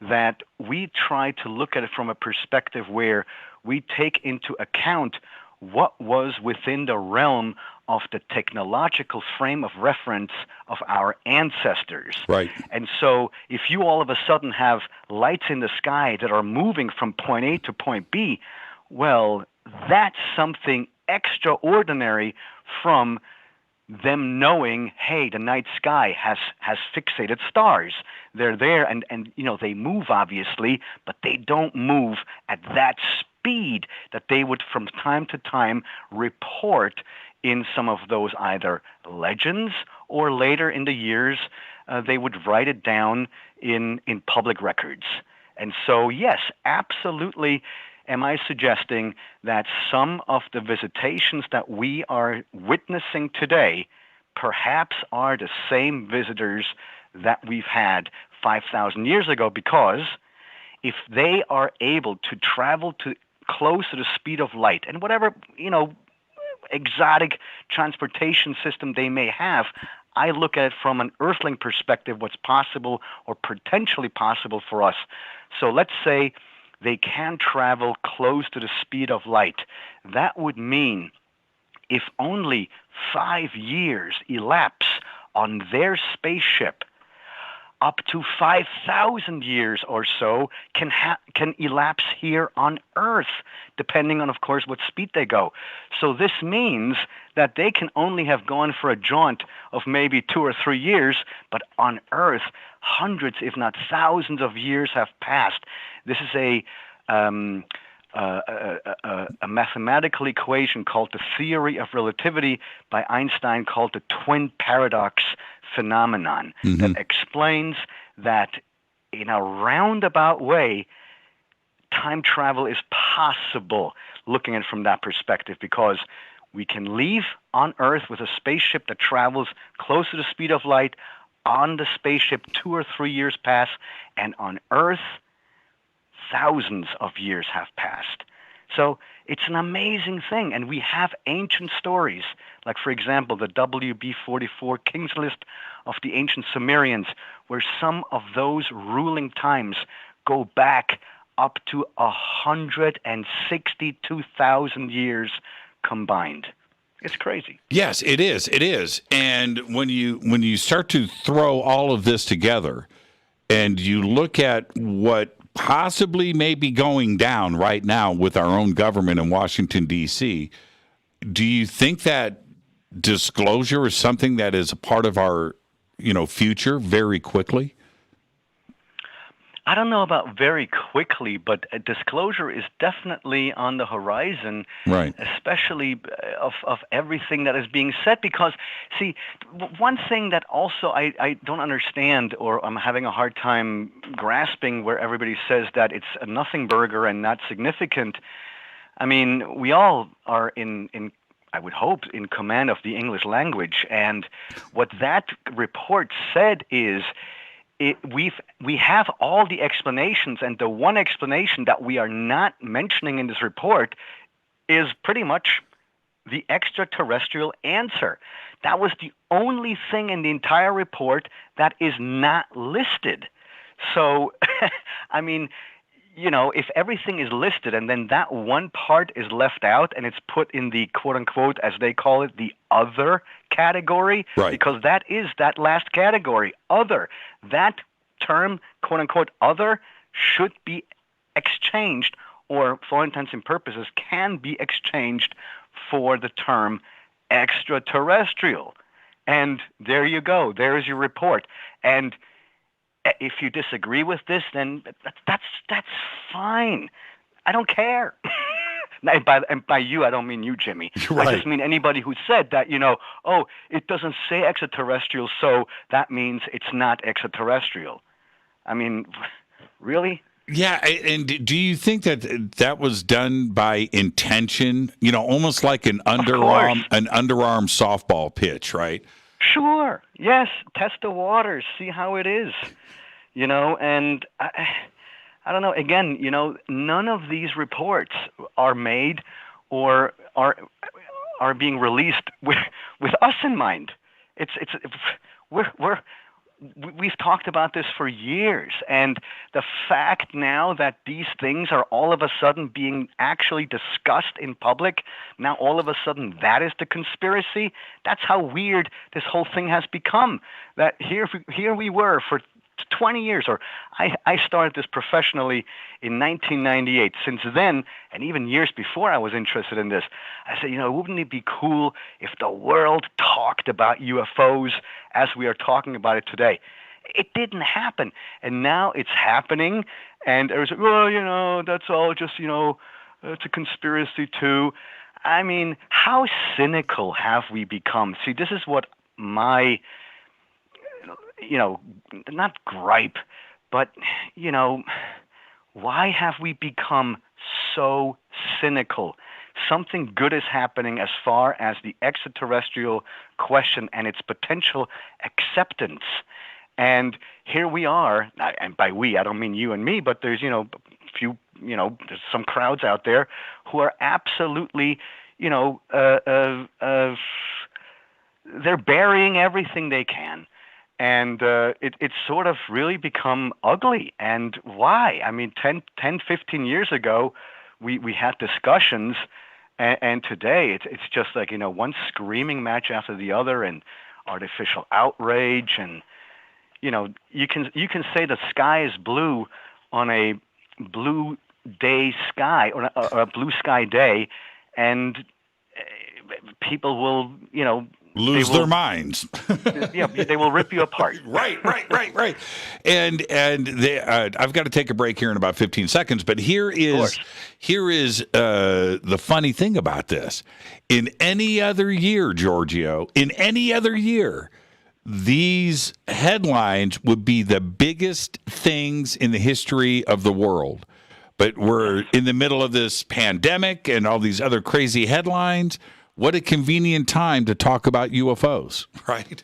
that we try to look at it from a perspective where we take into account what was within the realm of the technological frame of reference of our ancestors. Right. And so if you all of a sudden have lights in the sky that are moving from point A to point B, well, that's something extraordinary from them knowing, hey, the night sky has fixated stars. They're there, and they move, obviously, but they don't move at that speed that they would from time to time report in some of those either legends, or later in the years they would write it down in public records. And so, yes, absolutely, am I suggesting that some of the visitations that we are witnessing today perhaps are the same visitors that we've had 5,000 years ago? Because if they are able to travel to close to the speed of light, and whatever, exotic transportation system they may have, I look at it from an Earthling perspective, what's possible or potentially possible for us. So let's say they can travel close to the speed of light. That would mean if only 5 years elapse on their spaceship, up to 5,000 years or so can elapse here on Earth, depending on, of course, what speed they go. So this means that they can only have gone for a jaunt of maybe 2 or 3 years, but on Earth, hundreds, if not thousands of years have passed. This is a mathematical equation called the theory of relativity by Einstein, called the twin paradox phenomenon, that explains that in a roundabout way, time travel is possible, looking at it from that perspective, because we can leave on Earth with a spaceship that travels close to the speed of light. On the spaceship, 2 or 3 years pass, and on Earth, thousands of years have passed. So it's an amazing thing, and we have ancient stories, like, for example, the WB-44 King's List of the Ancient Sumerians, where some of those ruling times go back up to 162,000 years combined. It's crazy. Yes, it is. It is. And when you start to throw all of this together and you look at what possibly may be going down right now with our own government in Washington, D.C., do you think that disclosure is something that is a part of our, future very quickly? I don't know about very quickly, but a disclosure is definitely on the horizon, right? Especially of everything that is being said. Because, see, one thing that also I don't understand, or I'm having a hard time grasping, where everybody says that it's a nothing burger and not significant. I mean, we all are in I would hope, in command of the English language. And what that report said is, we have all the explanations, and the one explanation that we are not mentioning in this report is pretty much the extraterrestrial answer. That was the only thing in the entire report that is not listed. So, I mean, if everything is listed and then that one part is left out and it's put in the quote-unquote, as they call it, the other category, right, because that is that last category, other. That term, quote-unquote, other, should be exchanged, or for all intents and purposes can be exchanged for the term extraterrestrial. And there you go. There is your report. And if you disagree with this, then that's fine. I don't care. And by you, I don't mean you, Jimmy. Right. I just mean anybody who said that, it doesn't say extraterrestrial, so that means it's not extraterrestrial. I mean, really? Yeah, and do you think that was done by intention? Almost like an underarm softball pitch, right? Sure. Yes. Test the waters. See how it is. And I don't know. Again, none of these reports are made or are being released with us in mind. We've talked about this for years, and the fact now that these things are all of a sudden being actually discussed in public, now all of a sudden that is the conspiracy. That's how weird this whole thing has become. That here we were for 20 years, or I started this professionally in 1998. Since then, and even years before I was interested in this, I said, wouldn't it be cool if the world talked about UFOs as we are talking about it today? It didn't happen, and now it's happening, and there's, that's all just, it's a conspiracy too. I mean, how cynical have we become? See, this is what my not gripe, but, why have we become so cynical? Something good is happening as far as the extraterrestrial question and its potential acceptance. And here we are, and by we, I don't mean you and me, but there's, a few, there's some crowds out there who are absolutely, they're burying everything they can. And it's sort of really become ugly. And why? I mean, 10, 15 years ago, we had discussions, and today it's just like, one screaming match after the other, and artificial outrage. And, you can say the sky is blue on a blue day sky, or a blue sky day, and people will, lose their minds. Yeah, they will rip you apart. Right. And I've got to take a break here in about 15 seconds. But here is the funny thing about this. In any other year, Giorgio, these headlines would be the biggest things in the history of the world. But we're in the middle of this pandemic and all these other crazy headlines. What a convenient time to talk about UFOs, right?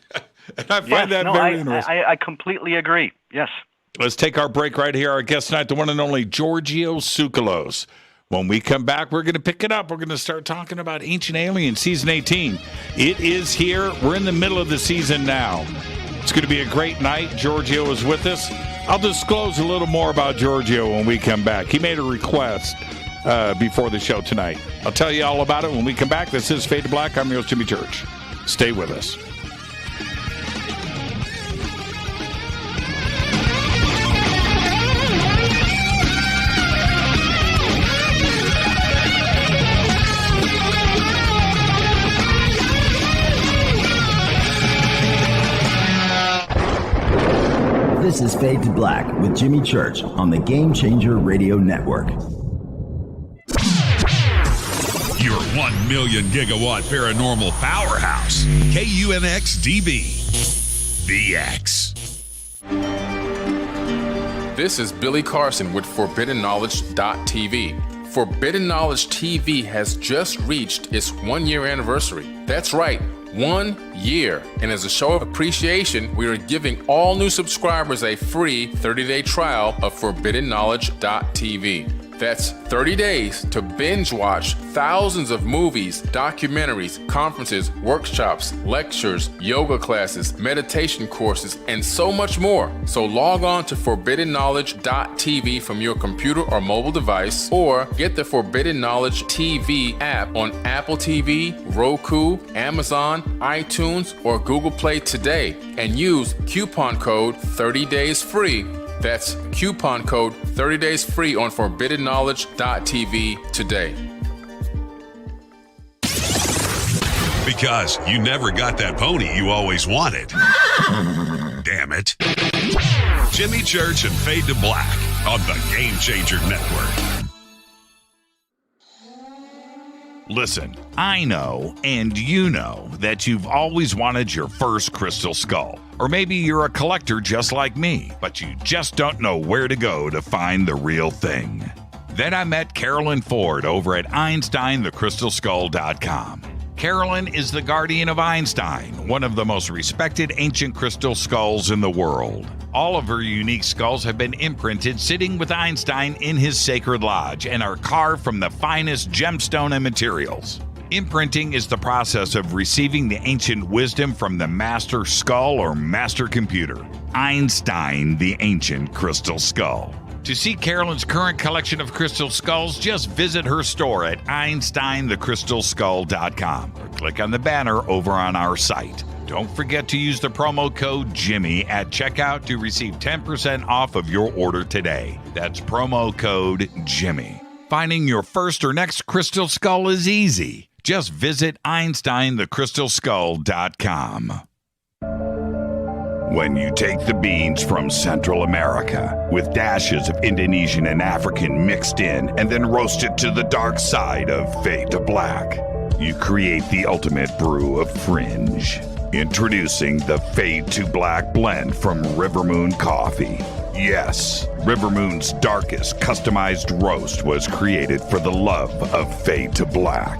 And I find that very interesting. I completely agree. Yes. Let's take our break right here. Our guest tonight, the one and only Giorgio Tsoukalos. When we come back, we're going to pick it up. We're going to start talking about Ancient Aliens Season 18. It is here. We're in the middle of the season now. It's going to be a great night. Giorgio is with us. I'll disclose a little more about Giorgio when we come back. He made a request before the show tonight. I'll tell you all about it when we come back. This is Fade to Black. I'm your host, Jimmy Church. Stay with us. This is Fade to Black with Jimmy Church on the Game Changer Radio Network. Your 1 million gigawatt paranormal powerhouse, KUNX-DB, VX. This is Billy Carson with ForbiddenKnowledge.tv. Forbidden Knowledge TV has just reached its 1-year anniversary. That's right, 1 year. And as a show of appreciation, we are giving all new subscribers a free 30-day trial of ForbiddenKnowledge.tv. That's 30 days to binge watch thousands of movies, documentaries, conferences, workshops, lectures, yoga classes, meditation courses, and so much more. So log on to ForbiddenKnowledge.tv from your computer or mobile device, or get the Forbidden Knowledge TV app on Apple TV, Roku, Amazon, iTunes, or Google Play today, and use coupon code 30daysfree. That's coupon code 30 days free on ForbiddenKnowledge.tv today. Because you never got that pony you always wanted. Damn it. Jimmy Church and Fade to Black on the Game Changer Network. Listen, I know, and you know, that you've always wanted your first crystal skull. Or maybe you're a collector just like me, but you just don't know where to go to find the real thing. Then I met Carolyn Ford over at EinsteinTheCrystalSkull.com. Carolyn is the guardian of Einstein, one of the most respected ancient crystal skulls in the world. All of her unique skulls have been imprinted sitting with Einstein in his sacred lodge and are carved from the finest gemstone and materials. Imprinting is the process of receiving the ancient wisdom from the master skull or master computer. Einstein, the ancient crystal skull. To see Carolyn's current collection of crystal skulls, just visit her store at EinsteinTheCrystalSkull.com or click on the banner over on our site. Don't forget to use the promo code Jimmy at checkout to receive 10% off of your order today. That's promo code Jimmy. Finding your first or next crystal skull is easy. Just visit EinsteinTheCrystalSkull.com. When you take the beans from Central America with dashes of Indonesian and African mixed in and then roast it to the dark side of Fade to Black, you create the ultimate brew of fringe. Introducing the Fade to Black blend from Rivermoon Coffee. Yes, Rivermoon's darkest customized roast was created for the love of Fade to Black.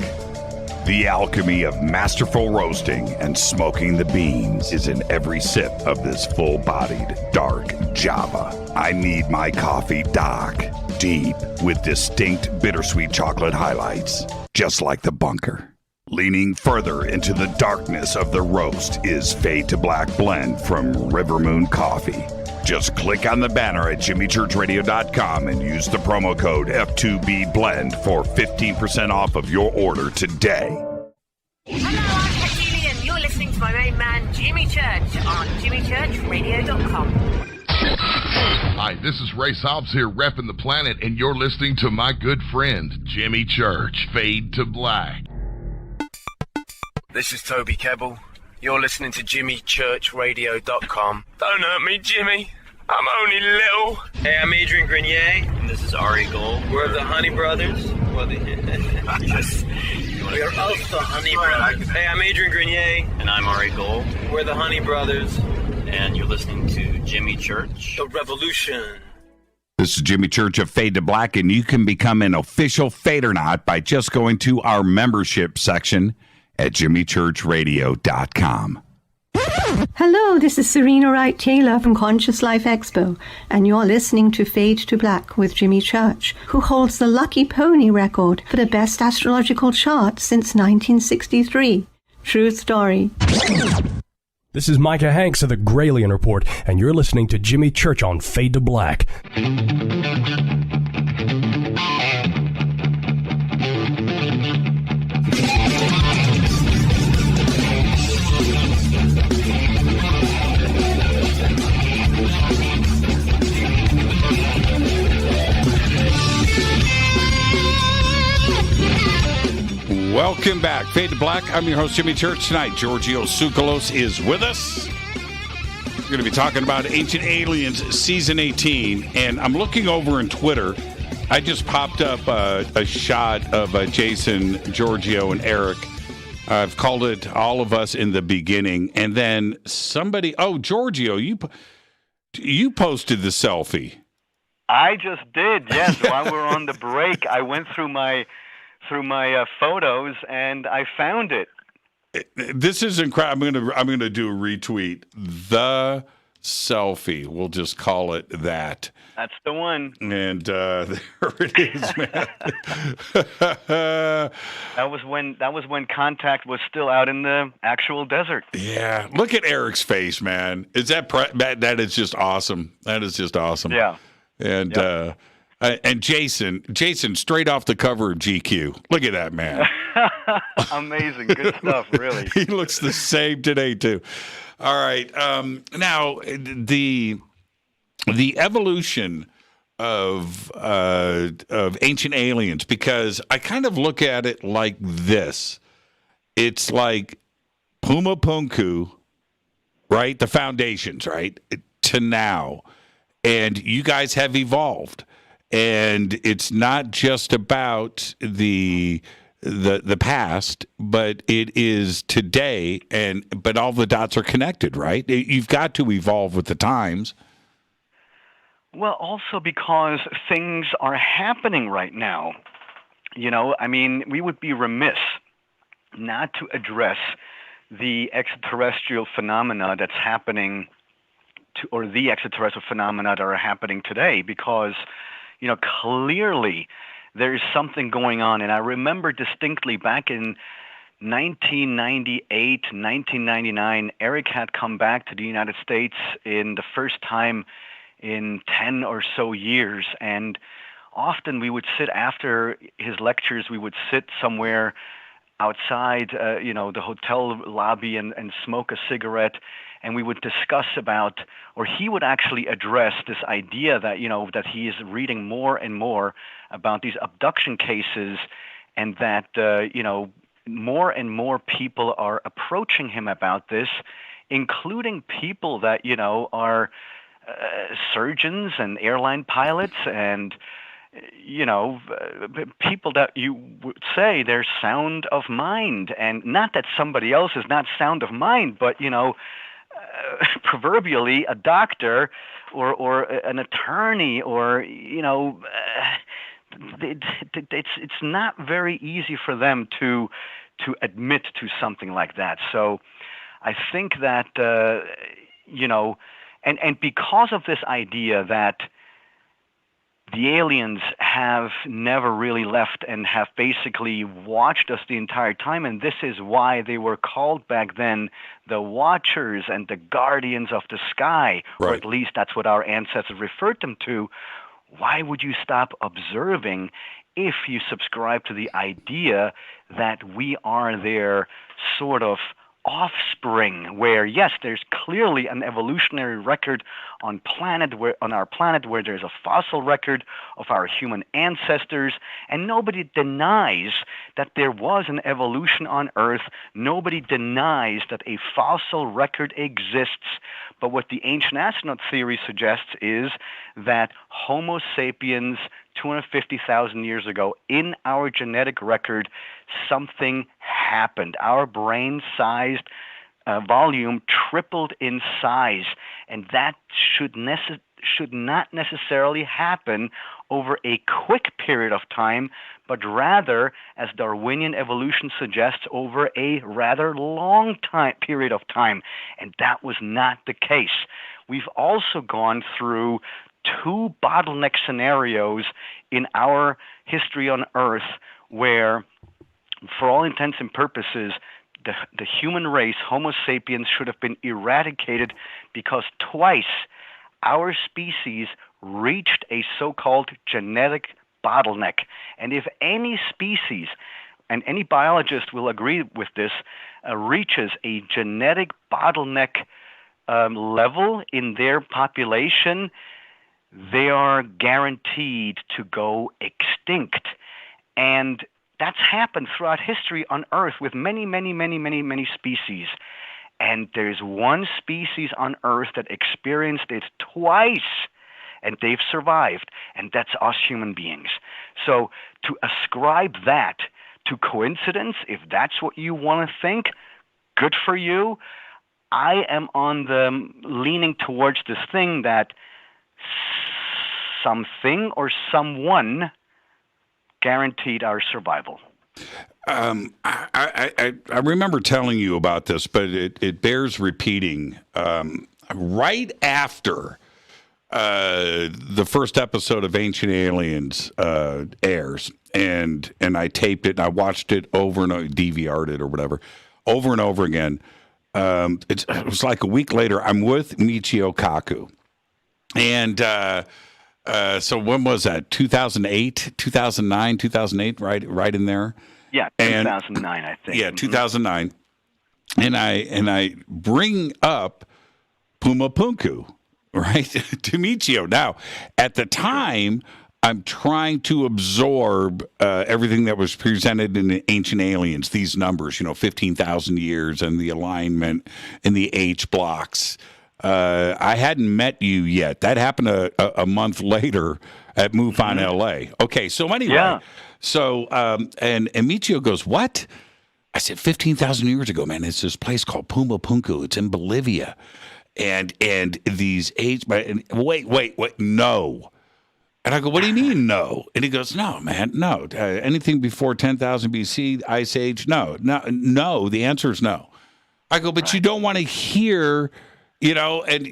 The alchemy of masterful roasting and smoking the beans is in every sip of this full-bodied, dark Java. I need my coffee dark, deep, with distinct bittersweet chocolate highlights, just like the bunker. Leaning further into the darkness of the roast is Fade to Black blend from Rivermoon Coffee. Just click on the banner at jimmychurchradio.com and use the promo code F2B Blend for 15% off of your order today. Hello, I'm Katie and you're listening to my main man, Jimmy Church, on jimmychurchradio.com. Hi, this is Ray Hobbs here, repping the planet, and you're listening to my good friend, Jimmy Church, Fade to Black. This is Toby Kebbell. You're listening to jimmychurchradio.com. Don't hurt me, Jimmy. I'm only little. Hey, I'm Adrian Grenier. And this is Ari Gold. We're the Honey Brothers. We're of the Honey Brothers. Hey, I'm Adrian Grenier. And I'm Ari Gold. We're the Honey Brothers. And you're listening to Jimmy Church. The Revolution. This is Jimmy Church of Fade to Black, and you can become an official Fadernaut by just going to our membership section at jimmychurchradio.com. Hello, this is Serena Wright Taylor from Conscious Life Expo, and you're listening to Fade to Black with Jimmy Church, who holds the Lucky Pony record for the best astrological chart since 1963. True story. This is Micah Hanks of the Gralien Report, and you're listening to Jimmy Church on Fade to Black. Welcome back. Fade to Black. I'm your host, Jimmy Church. Tonight, Giorgio Tsoukalos is with us. We're going to be talking about Ancient Aliens Season 18. And I'm looking over in Twitter. I just popped up a shot of Jason, Giorgio, and Erich. I've called it All of Us in the Beginning. And then somebody, Giorgio, you posted the selfie. I just did, yes. While we were on the break, I went through my photos and I found it. This is incredible. I'm gonna do a retweet. The selfie. We'll just call it that. That's the one. And there it is, man. That was when contact was still out in the actual desert. Yeah. Look at Eric's face, man. Is that that is just awesome. That is just awesome. Yeah. And yep. And Jason, straight off the cover of GQ. Look at that man. Amazing. Good stuff, really. He looks the same today, too. All right. Now, the evolution of Ancient Aliens, because I kind of look at it like this. It's like Puma Punku, right? The foundations, right? To now. And you guys have evolved. And it's not just about the past, but it is today, but all the dots are connected, right? You've got to evolve with the times. Well, also because things are happening right now. You know, I mean, we would be remiss not to address the extraterrestrial phenomena that's happening, or the extraterrestrial phenomena that are happening today, because you know, clearly there is something going on. And I remember distinctly back in 1998, 1999, Erich had come back to the United States in the first time in 10 or so years. And often we would sit after his lectures, we would sit somewhere outside, the hotel lobby and smoke a cigarette. And we would discuss about, or he would actually address this idea that, that he is reading more and more about these abduction cases, and that, more and more people are approaching him about this, including people that, are surgeons and airline pilots and, people that you would say they're sound of mind. And not that somebody else is not sound of mind, but, proverbially a doctor or an attorney, or it's not very easy for them to admit to something like that. So I think that and because of this idea that the aliens have never really left and have basically watched us the entire time, and this is why they were called back then the Watchers and the Guardians of the Sky, right. Or at least that's what our ancestors referred them to. Why would you stop observing if you subscribe to the idea that we are their sort of offspring, where yes, there's clearly an evolutionary record on our planet where there's a fossil record of our human ancestors, and nobody denies that there was an evolution on Earth. Nobody denies that a fossil record exists. But what the Ancient Astronaut theory suggests is that Homo sapiens 250,000 years ago, in our genetic record, something happened. Our brain-sized volume tripled in size, and that should should not necessarily happen over a quick period of time, but rather, as Darwinian evolution suggests, over a rather long period of time. And that was not the case. We've also gone through two bottleneck scenarios in our history on Earth where, for all intents and purposes, the human race, Homo sapiens, should have been eradicated because twice our species reached a so-called genetic bottleneck. And if any species, and any biologist will agree with this, reaches a genetic bottleneck level in their population, they are guaranteed to go extinct. And that's happened throughout history on Earth with many, many, many, many, many species. And there's one species on Earth that experienced it twice, and they've survived, and that's us human beings. So to ascribe that to coincidence, if that's what you want to think, good for you. I am on the leaning towards this thing that something or someone guaranteed our survival. I remember telling you about this, but it bears repeating. Right after the first episode of Ancient Aliens airs, and I taped it and I watched it over and over, DVR'd it or whatever, over and over again. It was like a week later, I'm with Michio Kaku. And so when was that? 2008, 2009, 2008, right in there? Yeah, 2009, I think. Yeah, 2009. And I bring up Puma Punku, right, to Michio. Now, at the time, I'm trying to absorb everything that was presented in the Ancient Aliens, these numbers, 15,000 years and the alignment and the H blocks. I hadn't met you yet. That happened a month later at MUFON LA. Okay, so anyway, and Michio goes, what? I said, 15,000 years ago, man, it's this place called Puma Punku. It's in Bolivia. And these wait, no. And I go, what do you mean, no? And he goes, no, man, no. Anything before 10,000 BC, Ice Age, no. The answer is no. I go, but you don't want to hear, and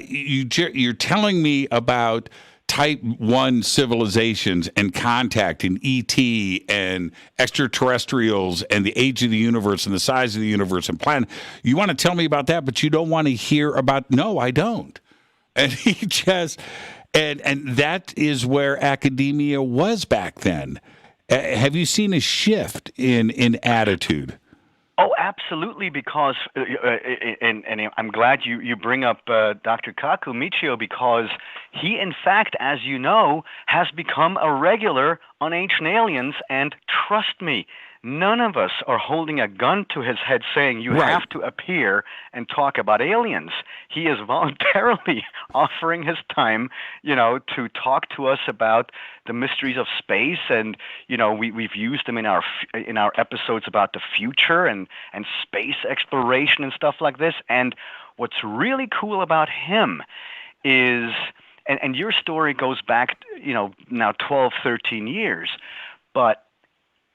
you're telling me about Type 1 civilizations and contact and ET and extraterrestrials and the age of the universe and the size of the universe and planet. You want to tell me about that, but you don't want to hear about, no, I don't. And he just... And that is where academia was back then. Have you seen a shift in attitude? Oh, absolutely, because, and I'm glad you bring up Dr. Kaku Michio, because he, in fact, as you know, has become a regular on Ancient Aliens, and trust me, none of us are holding a gun to his head saying you have to appear and talk about aliens. He is voluntarily offering his time, to talk to us about the mysteries of space, and we've used them in our episodes about the future and space exploration and stuff like this. And what's really cool about him is, and your story goes back, now 12, 13 years, but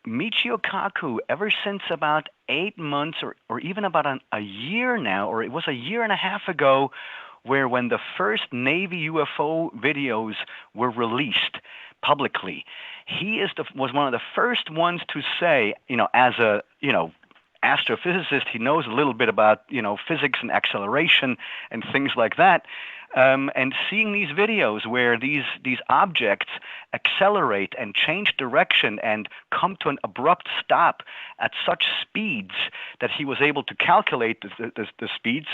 Michio Kaku, ever since about 8 months or even about a year now, or it was a year and a half ago, where when the first Navy UFO videos were released publicly, he was one of the first ones to say, as a, astrophysicist, he knows a little bit about, physics and acceleration and things like that. And seeing these videos where these objects accelerate and change direction and come to an abrupt stop at such speeds that he was able to calculate the speeds,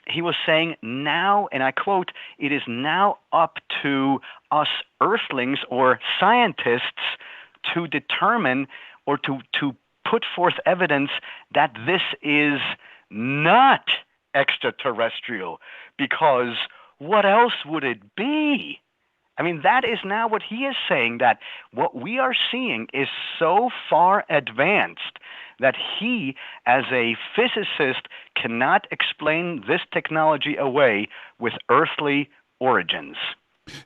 he was saying now, and I quote, "It is now up to us Earthlings or scientists to determine or to put forth evidence that this is not extraterrestrial, because what else would it be?" I mean, that is now what he is saying, that what we are seeing is so far advanced that he, as a physicist, cannot explain this technology away with earthly origins.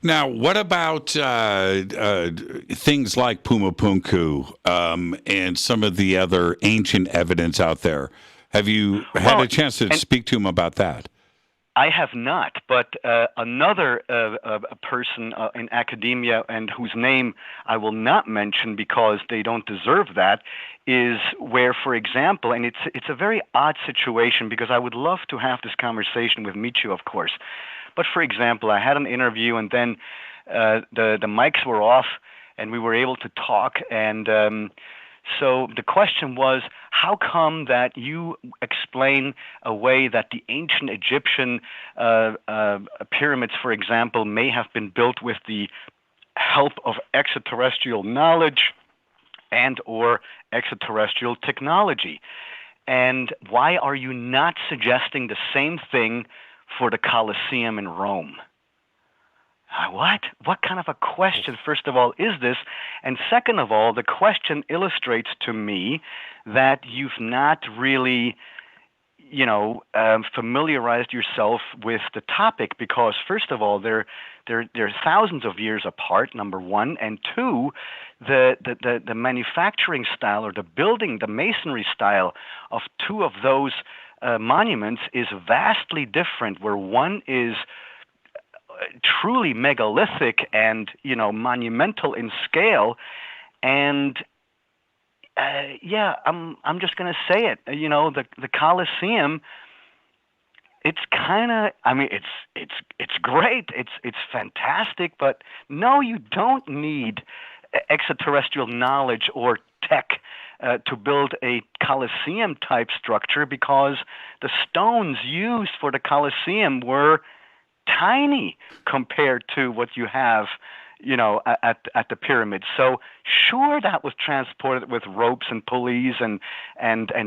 Now, what about things like Pumapunku and some of the other ancient evidence out there? Have you had a chance to speak to him about that? I have not, but another person in academia, and whose name I will not mention because they don't deserve that, is where, for example, and it's a very odd situation because I would love to have this conversation with Michio, of course. But for example, I had an interview, and then the mics were off, and we were able to talk, and so the question was, how come that you explain a way that the ancient Egyptian pyramids, for example, may have been built with the help of extraterrestrial knowledge and or extraterrestrial technology? And why are you not suggesting the same thing for the Colosseum in Rome? What? What kind of a question, first of all, is this? And second of all, the question illustrates to me that you've not really, familiarized yourself with the topic because, first of all, they're thousands of years apart, number one, and two, the manufacturing style or the masonry style of two of those monuments is vastly different, where one is truly megalithic and monumental in scale, and I'm just going to say it. The Colosseum. It's kind of. I mean, it's great. It's fantastic. But no, you don't need extraterrestrial knowledge or tech to build a Colosseum type structure because the stones used for the Colosseum were tiny compared to what you have, at the pyramids. So sure, that was transported with ropes and pulleys and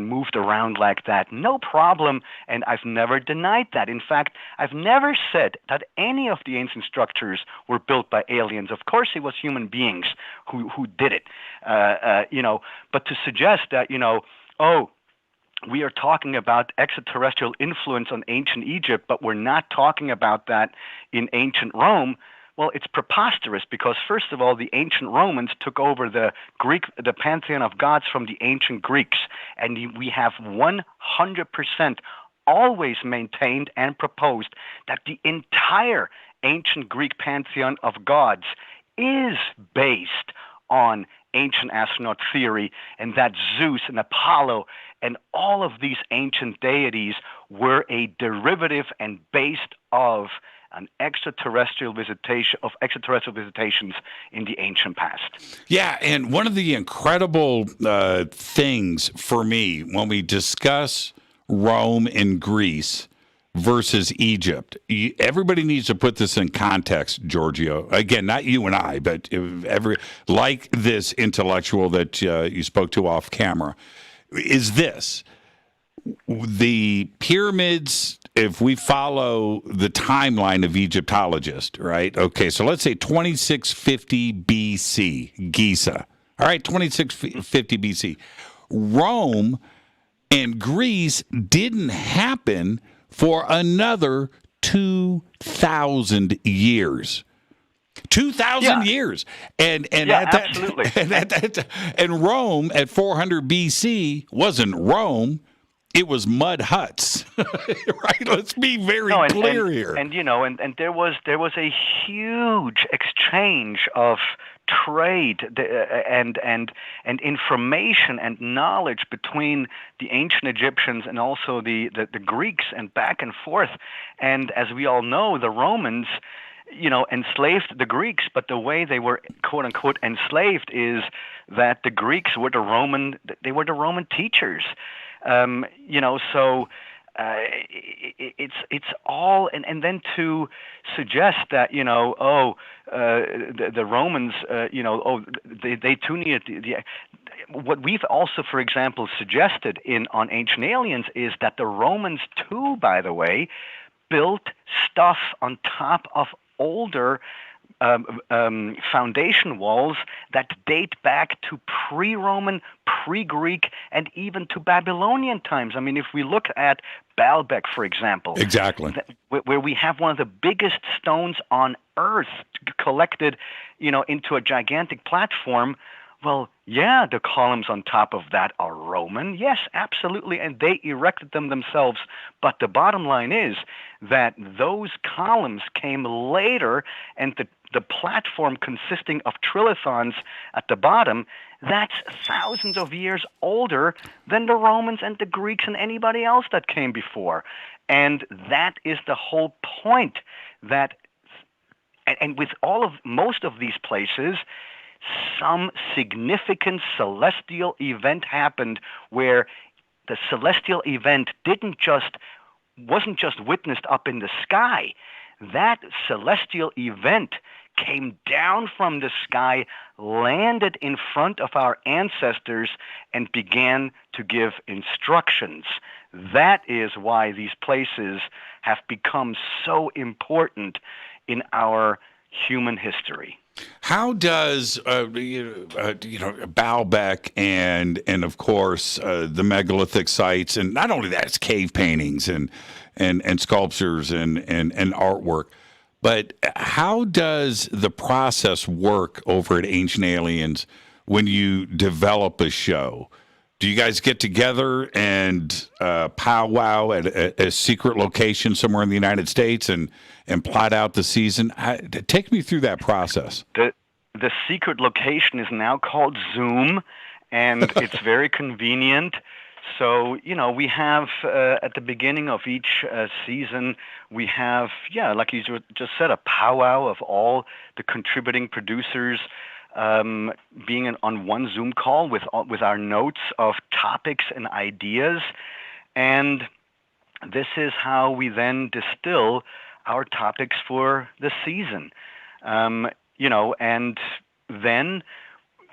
moved around like that. No problem. And I've never denied that. In fact, I've never said that any of the ancient structures were built by aliens. Of course, it was human beings who did it. But to suggest that, we are talking about extraterrestrial influence on ancient Egypt, but we're not talking about that in ancient Rome. Well, it's preposterous because, first of all, the ancient Romans took over the pantheon of gods from the ancient Greeks, and we have 100% always maintained and proposed that the entire ancient Greek pantheon of gods is based on ancient astronaut theory, and that Zeus and Apollo and all of these ancient deities were a derivative and based of an extraterrestrial visitations in the ancient past. Yeah, and one of the incredible things for me when we discuss Rome and Greece versus Egypt, everybody needs to put this in context, Giorgio. Again, not you and I, but like this intellectual that you spoke to off camera, is this. The pyramids, if we follow the timeline of Egyptologists, right? Okay, so let's say 2650 BC, Giza. All right, 2650 BC. Rome and Greece didn't happen for another 2,000 years. 2,000 years. And absolutely. And Rome at 400 BC wasn't Rome. It was mud huts, right? Let's be very clear here. And there was a huge exchange of trade and information and knowledge between the ancient Egyptians and also the Greeks, and back and forth. And as we all know, the Romans, enslaved the Greeks, but the way they were quote unquote enslaved is that the Greeks were the Roman teachers. So it's all, and then to suggest that the Romans, they too needed the. What we've also, for example, suggested on Ancient Aliens is that the Romans too, by the way, built stuff on top of older foundation walls that date back to pre-Roman, pre-Greek, and even to Babylonian times. I mean, if we look at Baalbek, for example, exactly, where we have one of the biggest stones on Earth collected, into a gigantic platform. Well, yeah, the columns on top of that are Roman. Yes, absolutely, and they erected them themselves. But the bottom line is that those columns came later, and the platform consisting of trilithons at the bottom, that's thousands of years older than the Romans and the Greeks and anybody else that came before. And that is the whole point. And with most of these places, some significant celestial event happened where the celestial event wasn't just witnessed up in the sky. That celestial event came down from the sky, landed in front of our ancestors, and began to give instructions. That is why these places have become so important in our human history. How does Baalbek and of course the megalithic sites, and not only that, it's cave paintings and sculptures and artwork, but how does the process work over at Ancient Aliens when you develop a show? Do you guys get together and powwow at a secret location somewhere in the United States and plot out the season? Take me through that process. The secret location is now called Zoom, and it's very convenient. So, we have at the beginning of each season, we have, like you just said, a powwow of all the contributing producers being on one Zoom call with our notes of topics and ideas. And this is how we then distill our topics for the season. And then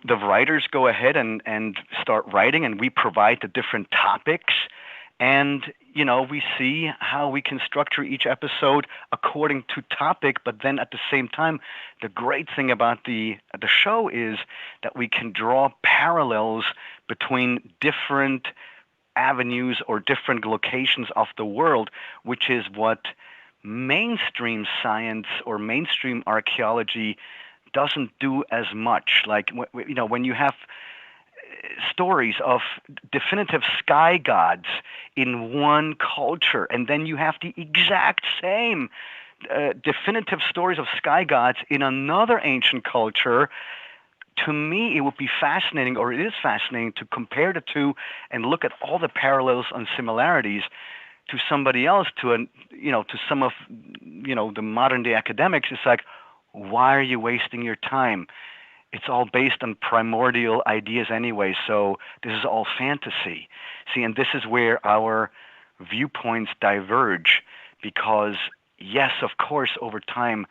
the writers go ahead and start writing, and we provide the different topics. And, we see how we can structure each episode according to topic, but then at the same time, the great thing about the show is that we can draw parallels between different avenues or different locations of the world, which is what mainstream science or mainstream archaeology doesn't do as much. Like, when you have stories of definitive sky gods in one culture, and then you have the exact same definitive stories of sky gods in another ancient culture, to me it would be fascinating, or it is fascinating, to compare the two and look at all the parallels and similarities to somebody else, to some of the modern day academics. It's like, why are you wasting your time? It's all based on primordial ideas anyway, so this is all fantasy. See, and this is where our viewpoints diverge, because, yes, of course, over time,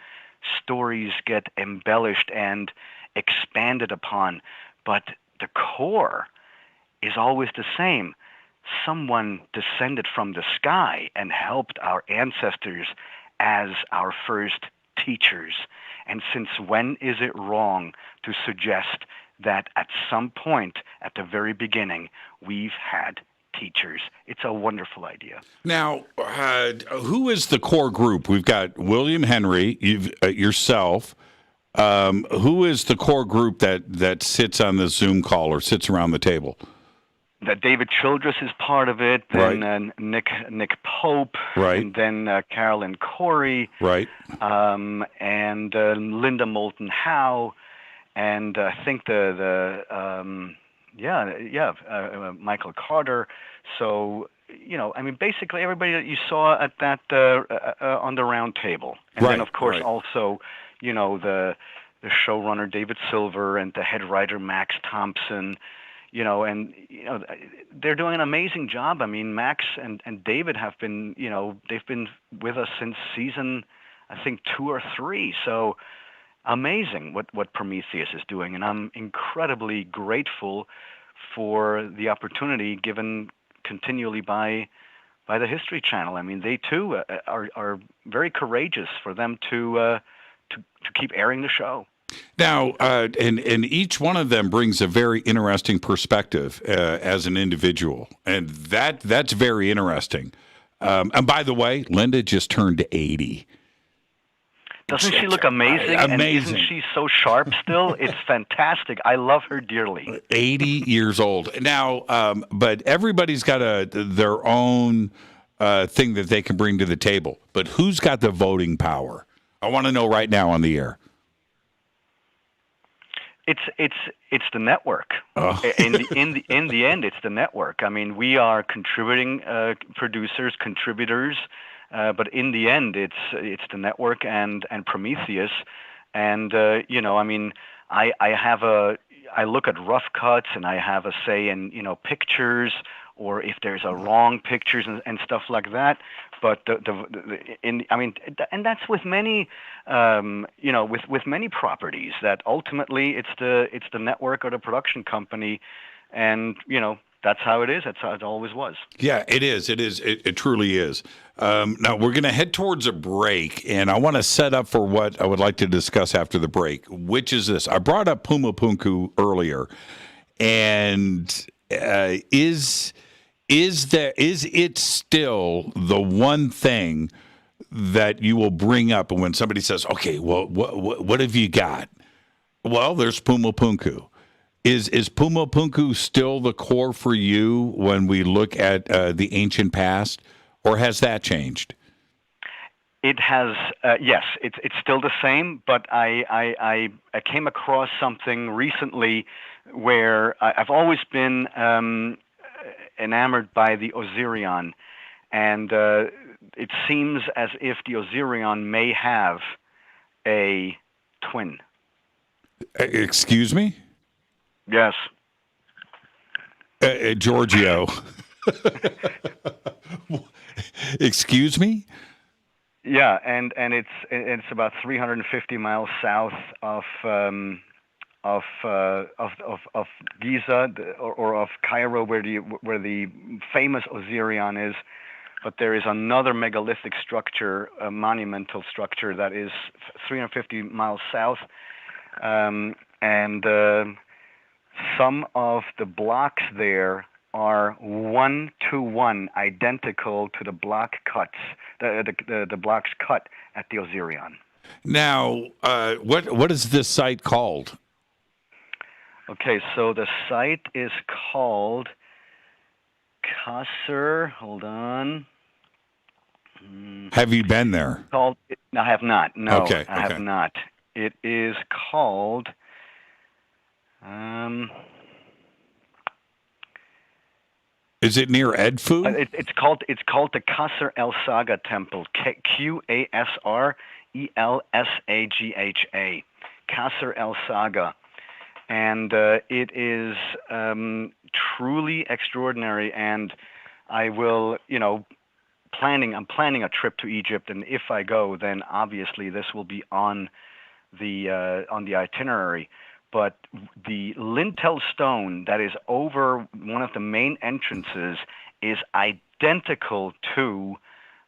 stories get embellished and expanded upon, but the core is always the same. Someone descended from the sky and helped our ancestors as our first teachers. And since when is it wrong to suggest that at some point at the very beginning we've had teachers? It's a wonderful idea. Now, who is the core group? We've got William Henry, yourself. Who is the core group that sits on the Zoom call or sits around the table? That David Childress is part of it, then Nick Pope, right, and then Carolyn Corey, right, and Linda Moulton Howe, and I think Michael Carter. So basically everybody that you saw at that on the round table, and then of course also the showrunner David Silver and the head writer Max Thompson. They're doing an amazing job. I mean, Max and David have been, they've been with us since season, I think, 2 or 3. So amazing what Prometheus is doing. And I'm incredibly grateful for the opportunity given continually by the History Channel. I mean, they too are very courageous for them to keep airing the show. Now, and each one of them brings a very interesting perspective as an individual, and that's very interesting. And by the way, Linda just turned 80. Doesn't she look amazing? Amazing. And isn't she so sharp still? It's fantastic. I love her dearly. 80 years old. Now, but everybody's got their own thing that they can bring to the table. But who's got the voting power? I want to know right now on the air. It's the network. Oh. In the end, it's the network. I mean, we are contributing producers, contributors, but in the end, it's the network and Prometheus. And I mean, I look at rough cuts and I have a say in pictures, or if there's a wrong pictures and stuff like that. But and that's with many, with many properties that ultimately it's the network or the production company, and that's how it is. That's how it always was. Yeah, it is. It is. It truly is. Now we're going to head towards a break, and I want to set up for what I would like to discuss after the break, which is this. I brought up Puma Punku earlier, and is it still the one thing that you will bring up when somebody says, okay, well, what have you got? Well, there's Puma Punku. Is Puma Punku still the core for you when we look at the ancient past, or has that changed? It has, yes, it's still the same, but I came across something recently where I've always been enamored by the Osirion, and it seems as if the Osirion may have a twin. Excuse me? Yes. Giorgio. Excuse me? Yeah, and it's about 350 miles south of Giza or of Cairo, where the famous Osirion is. But there is another megalithic structure, a monumental structure that is 350 miles south, and some of the blocks there are 1-to-1 identical to the block cuts, the blocks cut at the Osirion. Now, what is this site called? Okay, so the site is called Qasr. Hold on. Have you been there? No, I have not. No, okay, I have not. It is called. Is it near Edfu? It's called the Qasr El Saga Temple. Qasr Elsagha. Qasr El Saga. And it is truly extraordinary, and I will, I'm planning a trip to Egypt, and if I go, then obviously this will be on the itinerary. But the lintel stone that is over one of the main entrances is identical to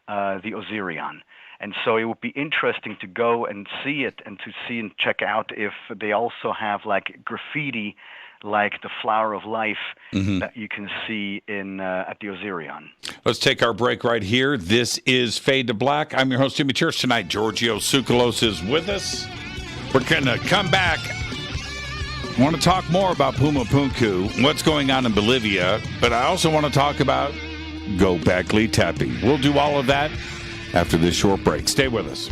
the Osirion. And so it would be interesting to go and see it and to see and check out if they also have like graffiti like the Flower of Life that you can see in at the Osirion. Let's take our break right here. This is Fade to Black. I'm your host, Jimmy Church. Tonight, Giorgio Tsoukalos is with us. We're going to come back. I want to talk more about Puma Punku, what's going on in Bolivia, but I also want to talk about Göbekli Tepe. We'll do all of that after this short break. Stay with us.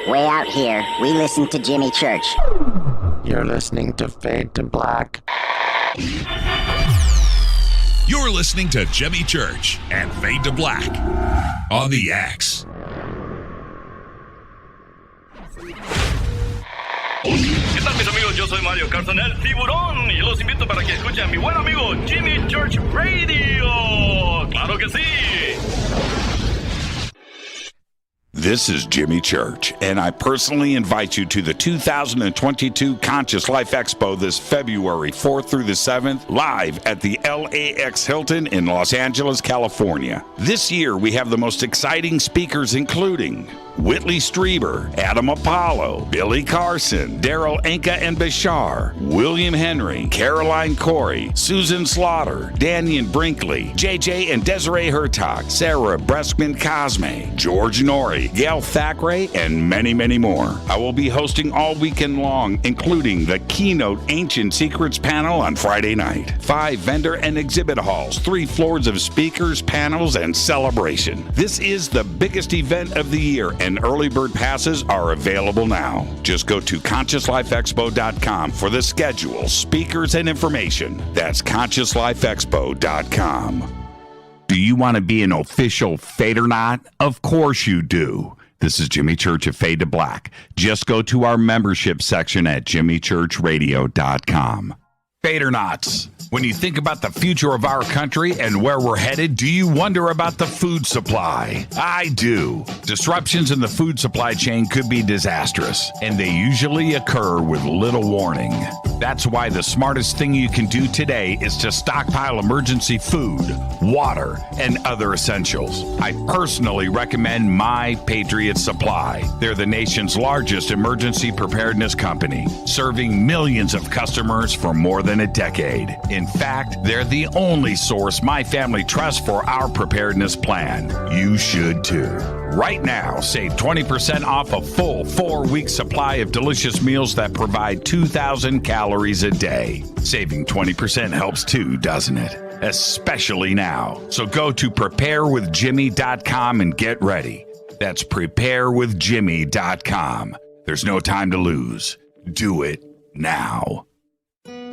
Way out here, we listen to Jimmy Church. You're listening to Fade to Black. You're listening to Jimmy Church and Fade to Black on the X. ¿Qué tal, mis amigos? Yo soy Mario Carson, el tiburón, y los invito para que escuchen a mi buen amigo Jimmy Church Radio. ¡Claro que sí! This is Jimmy Church, and I personally invite you to the 2022 Conscious Life Expo this February 4th through the 7th, live at the LAX Hilton in Los Angeles, California. This year, we have the most exciting speakers, including Whitley Strieber, Adam Apollo, Billy Carson, Daryl Anka and Bashar, William Henry, Caroline Corey, Susan Slaughter, Daniken Brinkley, JJ and Desiree Hertog, Sarah Breskman Cosme, George Norrie, Gail Thackeray, and many, many more. I will be hosting all weekend long, including the keynote Ancient Secrets panel on Friday night, 5 vendor and exhibit halls, 3 floors of speakers, panels, and celebration. This is the biggest event of the year, and early bird passes are available now. Just go to ConsciousLifeExpo.com for the schedule, speakers, and information. That's ConsciousLifeExpo.com. Do you want to be an official Fade or Not? Of course you do. This is Jimmy Church of Fade to Black. Just go to our membership section at JimmyChurchRadio.com. Fade or Nots. When you think about the future of our country and where we're headed, do you wonder about the food supply? I do. Disruptions in the food supply chain could be disastrous, and they usually occur with little warning. That's why the smartest thing you can do today is to stockpile emergency food, water, and other essentials. I personally recommend My Patriot Supply. They're the nation's largest emergency preparedness company, serving millions of customers for more than a decade. In fact, they're the only source my family trusts for our preparedness plan. You should too. Right now, save 20% off a full 4-week supply of delicious meals that provide 2,000 calories a day. Saving 20% helps too, doesn't it? Especially now. So go to preparewithjimmy.com and get ready. That's preparewithjimmy.com. There's no time to lose. Do it now.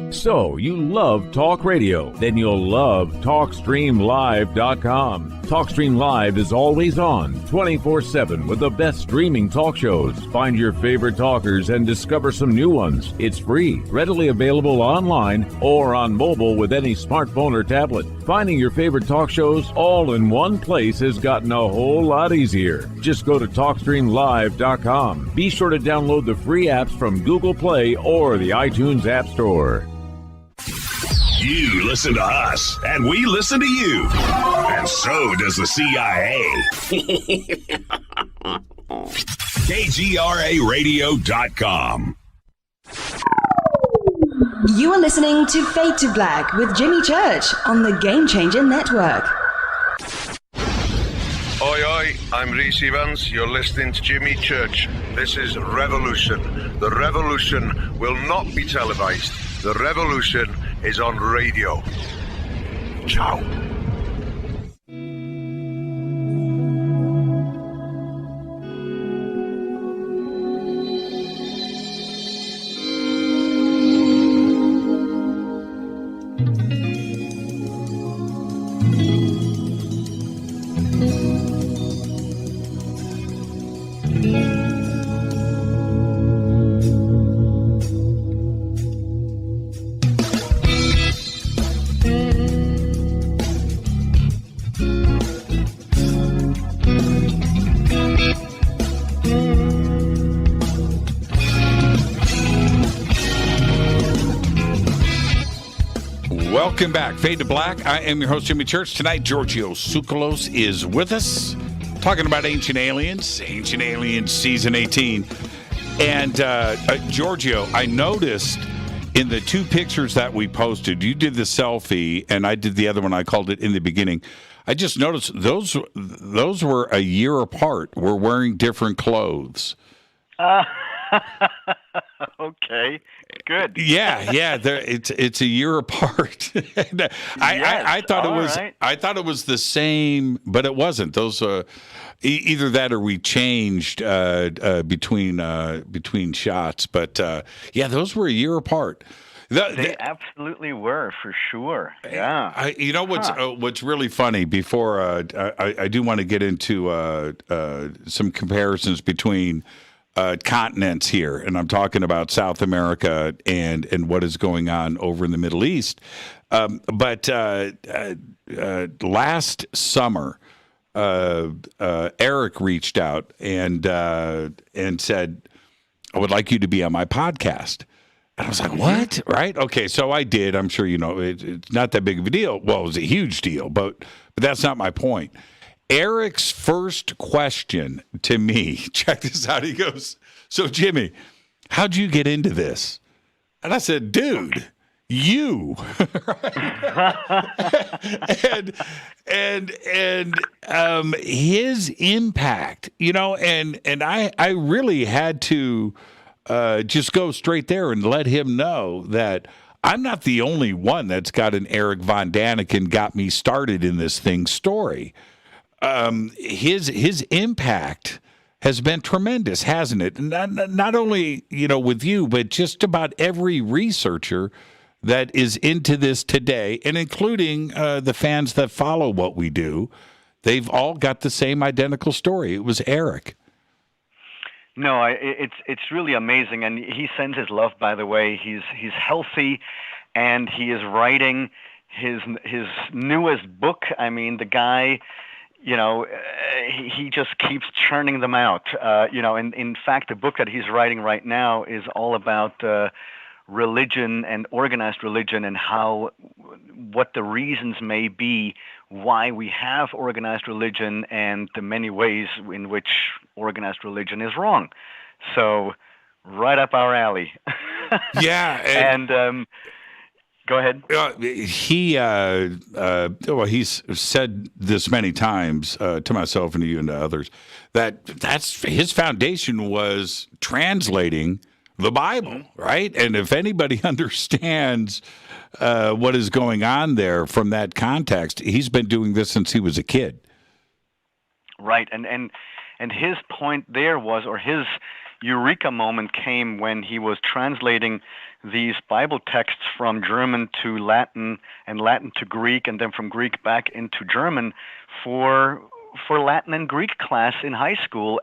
So, you love talk radio? Then you'll love TalkStreamLive.com. TalkStream Live is always on, 24/7 with the best streaming talk shows. Find your favorite talkers and discover some new ones. It's free, readily available online or on mobile with any smartphone or tablet. Finding your favorite talk shows all in one place has gotten a whole lot easier. Just go to TalkStreamLive.com. Be sure to download the free apps from Google Play or the iTunes App Store. You listen to us, and we listen to you. And so does the CIA. KGRARadio.com. You are listening to Fade to Black with Jimmy Church on the Game Changer Network. Oi, oi, I'm Reese Evans. You're listening to Jimmy Church. This is Revolution. The revolution will not be televised. The revolution is on radio. Ciao. Welcome back. Fade to Black. I am your host, Jimmy Church. Tonight, Giorgio Tsoukalos is with us, talking about Ancient Aliens Season 18. And Giorgio, I noticed in the 2 pictures that we posted, you did the selfie, and I did the other one. I called it In the Beginning. I just noticed those were a year apart. We're wearing different clothes. Okay, good. Yeah. It's a year apart. I thought it was. Right. I thought it was the same, but it wasn't. Those either that or we changed between shots. But those were a year apart. They absolutely were, for sure. Yeah. You know what's really funny? Before I do want to get into some comparisons between continents here, and I'm talking about South America and what is going on over in the Middle East. But last summer, Erich reached out and said, "I would like you to be on my podcast." And I was like, "What?" Right? Okay, so I did. I'm sure you know it's not that big of a deal. Well, it was a huge deal, but that's not my point. Erich's first question to me, check this out. He goes, "So Jimmy, how'd you get into this?" And I said, "Dude, you." and his impact, you know, and I really had to just go straight there and let him know that I'm not the only one that's got an Erich von Daniken got me started in this thing story. His impact has been tremendous, hasn't it? Not only, you know, with you, but just about every researcher that is into this today, and including the fans that follow what we do. They've all got the same identical story. It was Erich. No, it's really amazing, and he sends his love. By the way, he's healthy, and he is writing his newest book. I mean, the guy, you know, he just keeps churning them out. You know, and in fact, the book that he's writing right now is all about religion and organized religion, and what the reasons may be why we have organized religion and the many ways in which organized religion is wrong. So right up our alley. Yeah. And go ahead. He's said this many times to myself and to you and to others that's his foundation was translating the Bible, right? And if anybody understands what is going on there from that context, he's been doing this since he was a kid. Right, and his point there was, or his eureka moment came when he was translating these Bible texts from German to Latin and Latin to Greek, and then from Greek back into German for Latin and Greek class in high school,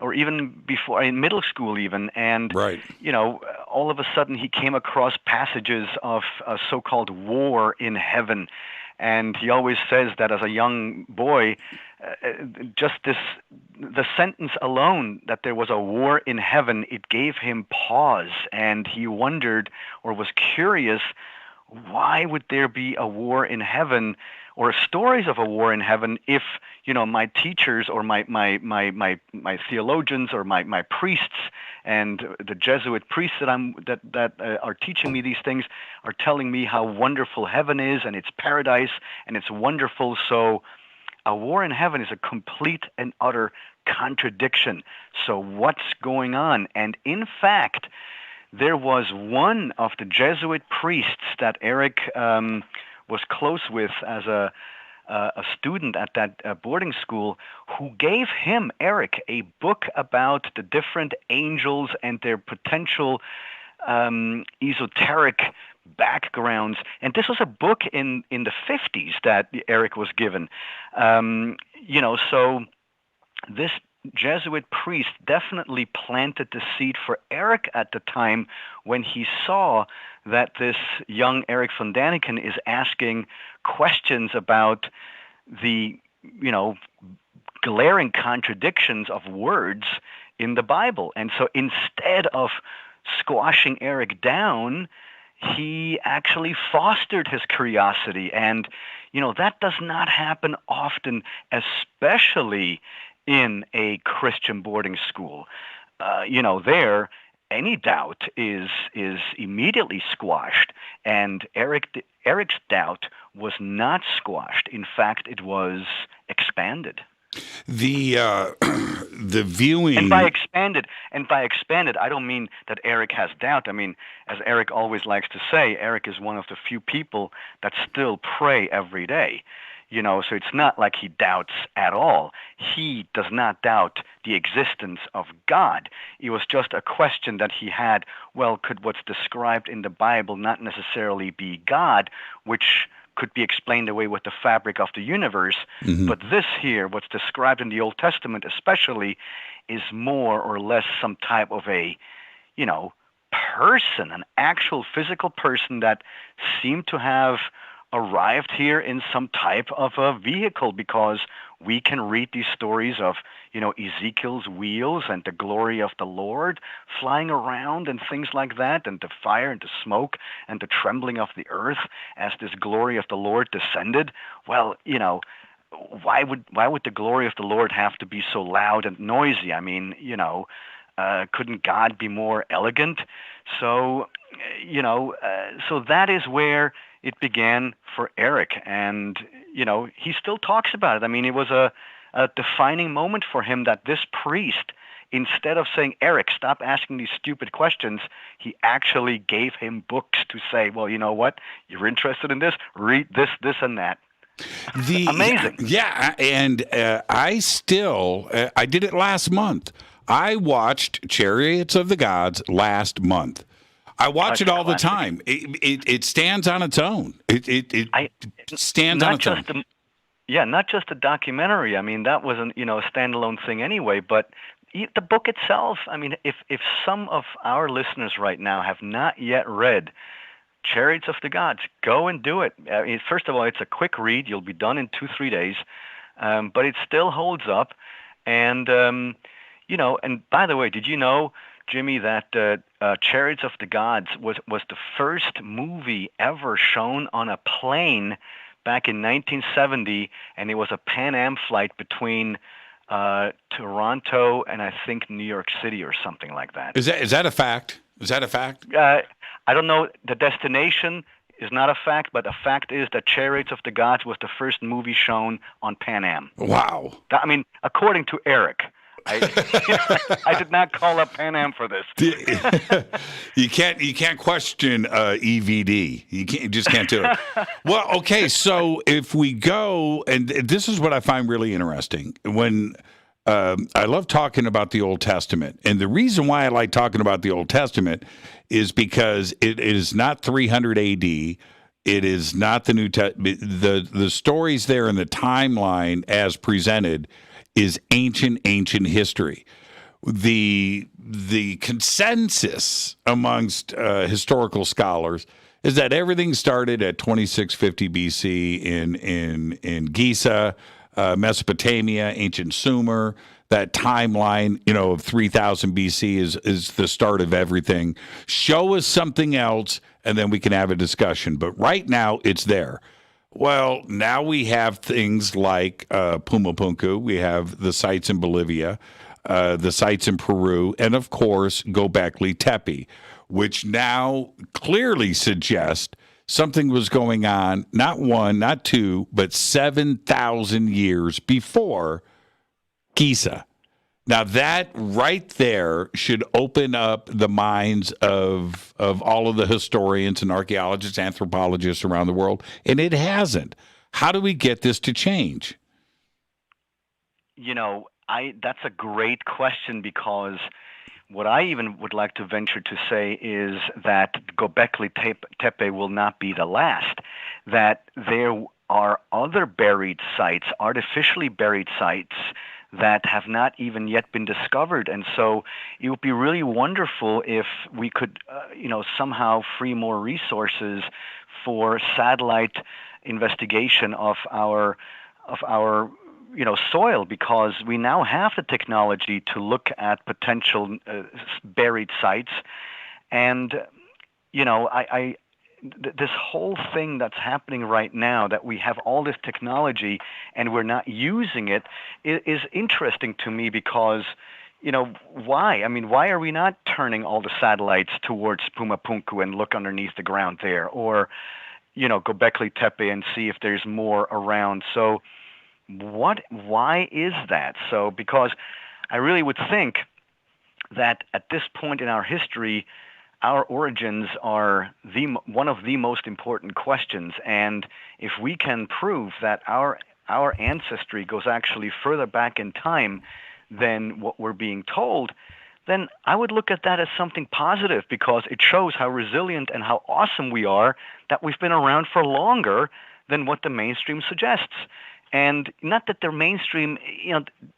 or even before in middle school even. And, right. You know, all of a sudden he came across passages of a so-called war in heaven. And he always says that as a young boy, just the sentence alone that there was a war in heaven, it gave him pause. And he wondered, or was curious, why would there be a war in heaven or stories of a war in heaven if, you know, my teachers or my theologians or my priests and the Jesuit priests that are teaching me these things are telling me how wonderful heaven is and it's paradise and it's wonderful. So a war in heaven is a complete and utter contradiction. So what's going on? And in fact, there was one of the Jesuit priests that Erich was close with as a student at that boarding school, who gave him, Erich, a book about the different angels and their potential esoteric backgrounds. And this was a book in the 50s that Erich was given. You know, so this Jesuit priest definitely planted the seed for Erich at the time when he saw that this young Erich von Daniken is asking questions about the, you know, glaring contradictions of words in the Bible. And so instead of squashing Erich down, he actually fostered his curiosity. And, you know, that does not happen often, especially in a Christian boarding school. You know, there, any doubt is immediately squashed, and Erich's doubt was not squashed. In fact, it was expanded. The viewing, and by expanded, I don't mean that Erich has doubt. I mean, as Erich always likes to say, Erich is one of the few people that still pray every day. You know, so it's not like he doubts at all. He does not doubt the existence of God. It was just a question that he had, well, could what's described in the Bible not necessarily be God, which could be explained away with the fabric of the universe, but this here, what's described in the Old Testament especially, is more or less some type of a, you know, person, an actual physical person that seemed to have arrived here in some type of a vehicle, because we can read these stories of, Ezekiel's wheels and the glory of the Lord flying around and things like that, and the fire and the smoke and the trembling of the earth as this glory of the Lord descended. Well, why would the glory of the Lord have to be so loud and noisy? I mean, couldn't God be more elegant? So, so that is where it began for Erich, and he still talks about it. I mean, it was a defining moment for him that this priest, instead of saying, Erich, stop asking these stupid questions, he actually gave him books to say, well, you know what, you're interested in this, read this, this, and that. Amazing. Yeah, and I did it last month. I watched Chariots of the Gods last month. I watch it all the time. It stands on its own. It stands on its own. Not just a documentary. I mean, that wasn't, a standalone thing anyway, but the book itself. I mean, if some of our listeners right now have not yet read Chariots of the Gods, go and do it. I mean, first of all, it's a quick read. You'll be done in 2-3 days, but it still holds up. And, and by the way, did you know, Jimmy, that Chariots of the Gods was the first movie ever shown on a plane back in 1970, and it was a Pan Am flight between Toronto and I think New York City or something like that. Is that a fact? Is that a fact? I don't know. The destination is not a fact, but a fact is that Chariots of the Gods was the first movie shown on Pan Am. Wow. I mean, according to Erich. I did not call up Pan Am for this. You can't question EVD. You just can't do it. Well, okay. So if we go, and this is what I find really interesting. When I love talking about the Old Testament, and the reason why I like talking about the Old Testament is because it is not 300 AD. It is not the New Testament. The stories there in the timeline as presented is ancient history. The consensus amongst historical scholars is that everything started at 2650 BC in Giza, Mesopotamia, ancient Sumer. That timeline, of 3000 BC is the start of everything. Show us something else, and then we can have a discussion. But right now, it's there. Well, now we have things like Pumapunku. We have the sites in Bolivia, the sites in Peru, and, of course, Göbekli Tepe, which now clearly suggest something was going on, not one, not two, but 7,000 years before Giza. Now, that right there should open up the minds of all of the historians and archaeologists, anthropologists around the world, and it hasn't. How do we get this to change? That's a great question, because what I even would like to venture to say is that Göbekli Tepe will not be the last, that there are other buried sites, artificially buried sites, that have not even yet been discovered. And so it would be really wonderful if we could, somehow free more resources for satellite investigation of our soil, because we now have the technology to look at potential buried sites. And, this whole thing that's happening right now, that we have all this technology and we're not using it, is interesting to me, because, why? I mean, why are we not turning all the satellites towards Pumapunku and look underneath the ground there, or, Göbekli Tepe and see if there's more around? So why is that? So, because I really would think that at this point in our history, our origins are one of the most important questions, and if we can prove that our ancestry goes actually further back in time than what we're being told, then I would look at that as something positive, because it shows how resilient and how awesome we are, that we've been around for longer than what the mainstream suggests. And not that they're mainstream,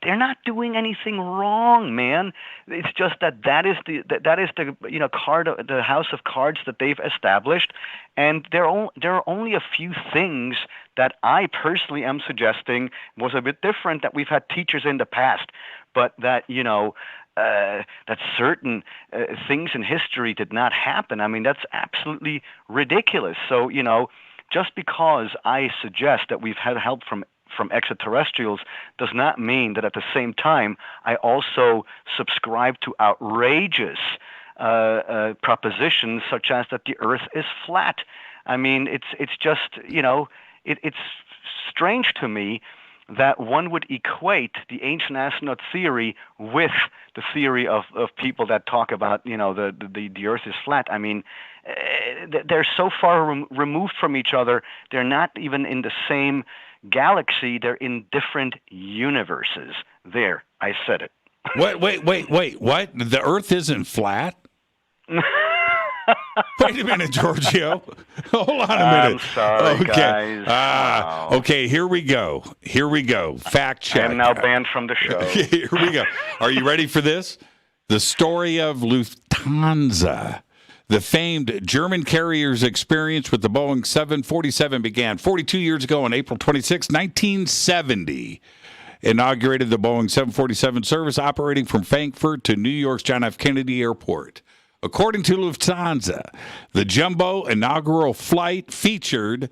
they're not doing anything wrong, man. It's just that is the the house of cards that they've established, and there are only a few things that I personally am suggesting was a bit different that we've had teachers in the past, but that that certain things in history did not happen. I mean, that's absolutely ridiculous. So just because I suggest that we've had help from extraterrestrials does not mean that at the same time I also subscribe to outrageous propositions such as that the Earth is flat. I mean, it's just it's strange to me that one would equate the ancient astronaut theory with the theory of people that talk about the Earth is flat. I mean, they're so far removed from each other. They're not even in the same galaxy. They're in different universes. There, I said it. Wait, what? The Earth isn't flat? Wait a minute, Giorgio. Hold on a minute. I'm sorry, okay. guys. Wow. Okay, here we go. Fact check. I am now banned from the show. Here we go. Are you ready for this? The story of Lufthansa. The famed German carrier's experience with the Boeing 747 began 42 years ago on April 26, 1970. Inaugurated the Boeing 747 service operating from Frankfurt to New York's John F. Kennedy Airport. According to Lufthansa, the jumbo inaugural flight featured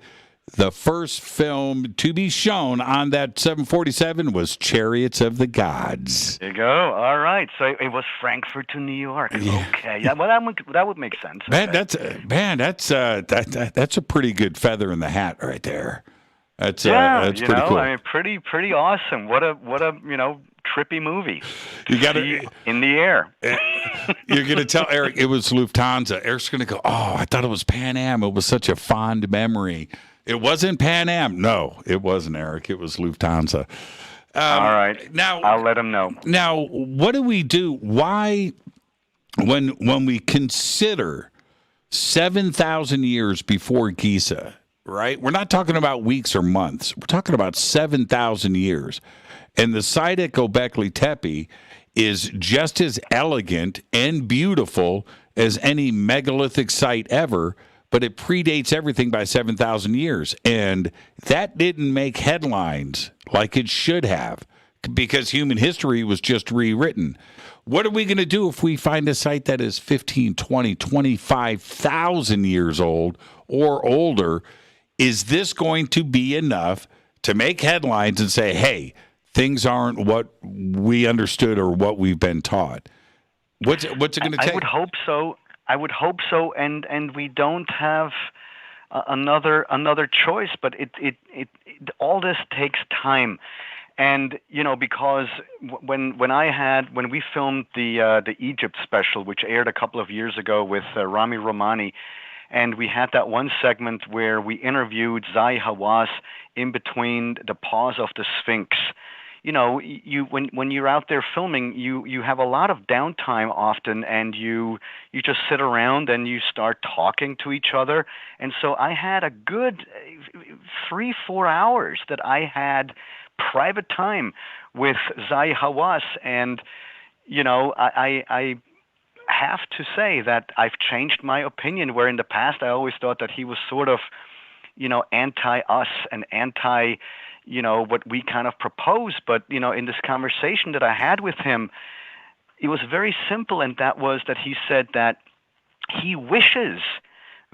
the first film to be shown on that 747 was Chariots of the Gods. There you go. All right. So it was Frankfurt to New York. Yeah. Okay. Yeah. Well, that would make sense. Man, Okay. that's a pretty good feather in the hat right there. That's pretty cool. I mean, pretty awesome. What a trippy movie. You got to in the air. You're going to tell Erich it was Lufthansa. Eric's going to go, "Oh, I thought it was Pan Am. It was such a fond memory." It wasn't Pan Am. No, it wasn't, Erich. It was Lufthansa. All right. Now I'll let him know. Now, what do we do? Why, when we consider 7,000 years before Giza, right? We're not talking about weeks or months. We're talking about 7,000 years. And the site at Göbekli Tepe is just as elegant and beautiful as any megalithic site ever, but it predates everything by 7,000 years. And that didn't make headlines like it should have because human history was just rewritten. What are we going to do if we find a site that is 15, 20, 25,000 years old or older? Is this going to be enough to make headlines and say, hey, things aren't what we understood or what we've been taught? What's it going to take? I would hope so. And we don't have another choice. But it all this takes time, and because when we filmed the Egypt special, which aired a couple of years ago with Rami Romani. And we had that one segment where we interviewed Zahi Hawass in between the pause of the Sphinx. When you're out there filming, you have a lot of downtime often, and you just sit around and you start talking to each other. And so I had a good 3-4 hours that I had private time with Zahi Hawass, and I have to say that I've changed my opinion, where in the past I always thought that he was sort of, anti-us and anti, what we kind of propose. But, in this conversation that I had with him, it was very simple, and that was that he said that he wishes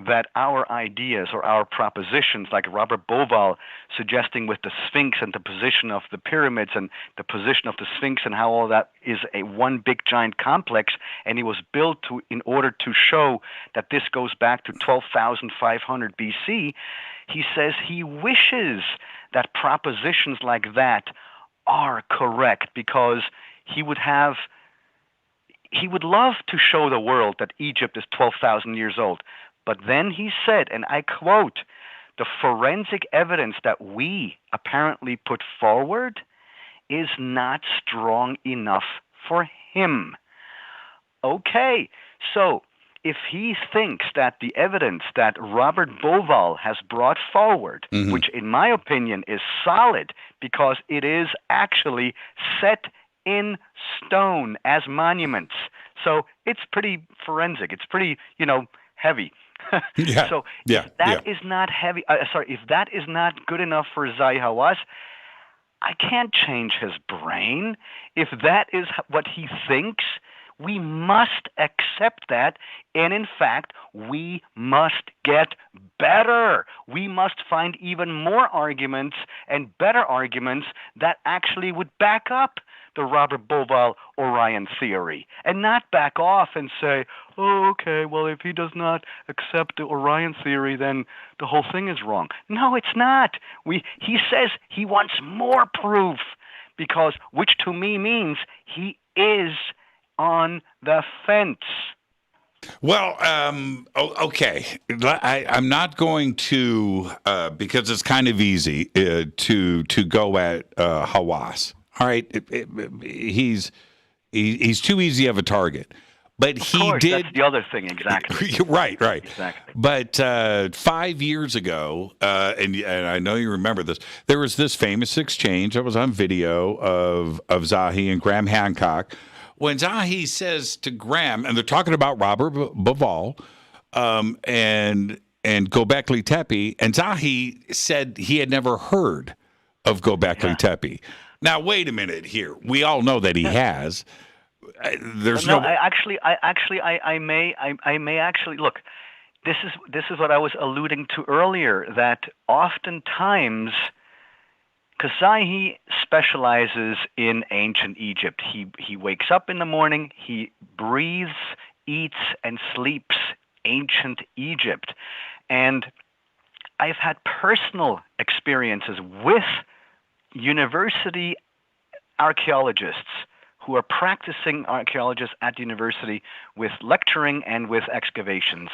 that our ideas or our propositions, like Robert Bauval suggesting with the Sphinx and the position of the pyramids and the position of the Sphinx and how all that is a one big giant complex, and it was built in order to show that this goes back to 12,500 BC, he says he wishes that propositions like that are correct, because he would love to show the world that Egypt is 12,000 years old. But then he said, and I quote, "The forensic evidence that we apparently put forward is not strong enough for him." Okay, so if he thinks that the evidence that Robert Bauval has brought forward, which in my opinion is solid because it is actually set in stone as monuments. So it's pretty forensic. It's pretty, heavy. So if that is not heavy, if that is not good enough for Zahi Hawass, I can't change his brain. If that is what he thinks, we must accept that, and in fact, we must get better. We must find even more arguments and better arguments that actually would back up the Robert Bauval Orion theory, and not back off and say, oh, okay, well, if he does not accept the Orion theory, then the whole thing is wrong. No, it's not. He says he wants more proof, which to me means he is on the fence. Well, okay. I'm not going to because it's kind of easy to go at Hawass. All right, he's too easy of a target. But that's the other thing, exactly. Right. Exactly. But 5 years ago, and I know you remember this, there was this famous exchange that was on video of Zahi and Graham Hancock, when Zahi says to Graham, and they're talking about Robert Bauval and Göbekli Tepe, and Zahi said he had never heard of Göbekli Tepe. Now, wait a minute here. We all know that he has. I may actually look. This is what I was alluding to earlier. That oftentimes, because Zahi specializes in ancient Egypt. He wakes up in the morning. He breathes, eats, and sleeps ancient Egypt, and I've had personal experiences with university archaeologists who are practicing archaeologists at the university with lecturing and with excavations.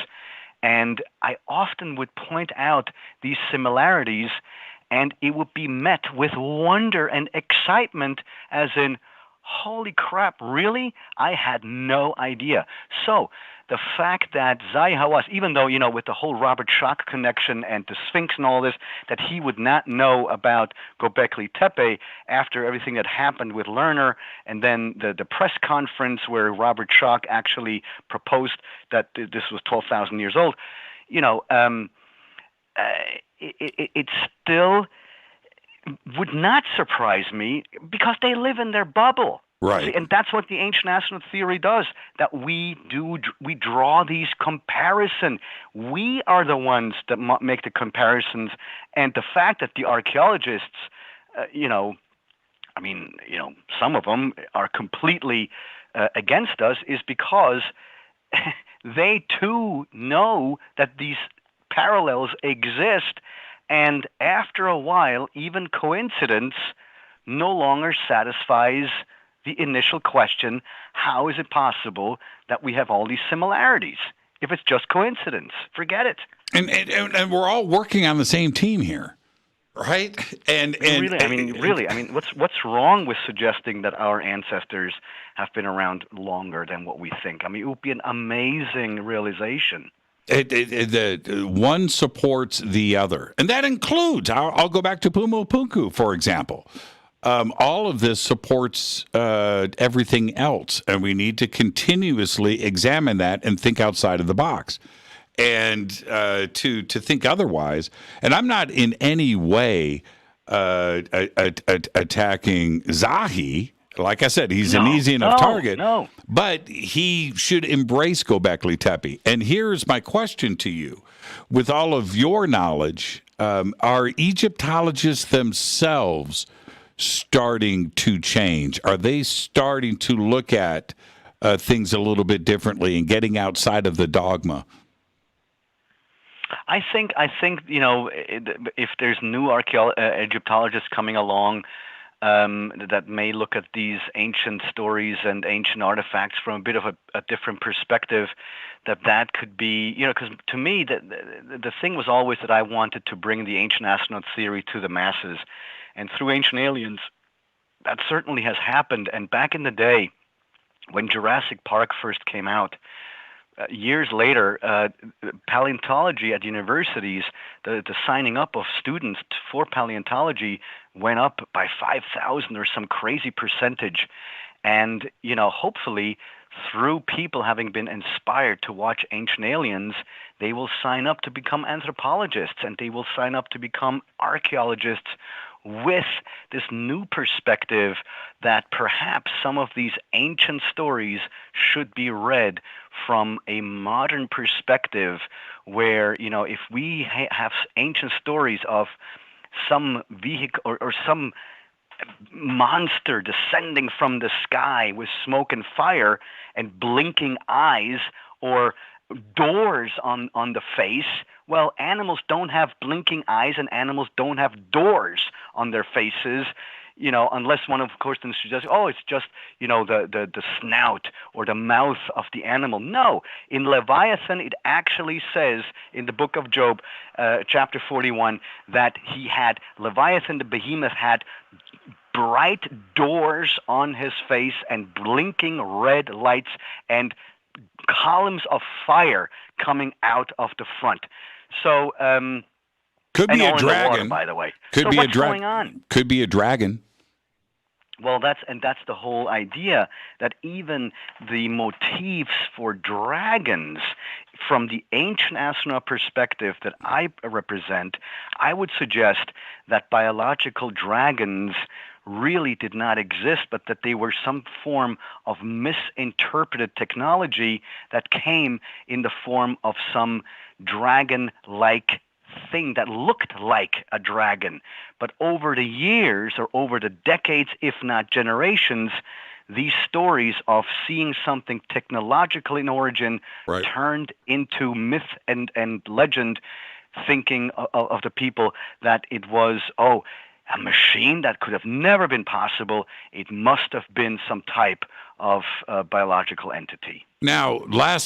And I often would point out these similarities, and it would be met with wonder and excitement, as in, holy crap, really? I had no idea. So the fact that Zahi Hawass, even though, with the whole Robert Schoch connection and the Sphinx and all this, that he would not know about Göbekli Tepe after everything that happened with Lerner, and then the press conference where Robert Schoch actually proposed that this was 12,000 years old, it still would not surprise me because they live in their bubble. Right. See, and that's what the ancient astronaut theory does, that we draw these comparisons. We are the ones that make the comparisons, and the fact that the archaeologists, some of them are completely against us is because they too know that these parallels exist, and after a while, even coincidence no longer satisfies the initial question, how is it possible that we have all these similarities? If it's just coincidence, forget it. And we're all working on the same team here, right? Really, what's wrong with suggesting that our ancestors have been around longer than what we think? It would be an amazing realization. One supports the other, and that includes. I'll go back to Pumu-Punku, for example. All of this supports everything else, and we need to continuously examine that and think outside of the box. And to think otherwise, and I'm not in any way attacking Zahi. Like I said, he's an easy enough target. No. But he should embrace Göbekli Tepe. And here's my question to you. With all of your knowledge, are Egyptologists themselves starting to change? Are they starting to look at things a little bit differently and getting outside of the dogma? I think if there's new Egyptologists coming along that may look at these ancient stories and ancient artifacts from a bit of a different perspective, that could be, because to me the thing was always that I wanted to bring the ancient astronaut theory to the masses. And through Ancient Aliens, that certainly has happened. And back in the day, when Jurassic Park first came out, years later, paleontology at universities, the signing up of students for paleontology went up by 5,000 or some crazy percentage. And, hopefully through people having been inspired to watch Ancient Aliens, they will sign up to become anthropologists and they will sign up to become archaeologists with this new perspective that perhaps some of these ancient stories should be read from a modern perspective where, if we have ancient stories of some vehicle or some monster descending from the sky with smoke and fire and blinking eyes or doors on the face. Well, animals don't have blinking eyes and animals don't have doors on their faces, unless one, of course, then suggests, it's just, the snout or the mouth of the animal. No, in Leviathan, it actually says in the book of Job, chapter 41, that Leviathan, the behemoth, had bright doors on his face and blinking red lights and columns of fire coming out of the front. So, could be a dragon, water, by the way. Could be what's a dragon. Going on? Could be a dragon. Well, that's the whole idea, that even the motifs for dragons, from the ancient astronaut perspective that I represent, I would suggest that biological dragons really did not exist, but that they were some form of misinterpreted technology that came in the form of some dragon-like thing that looked like a dragon. But over the years, or over the decades, if not generations, these stories of seeing something technological in origin turned into myth and legend, thinking of the people that it was, a machine that could have never been possible. It must have been some type of biological entity. Now,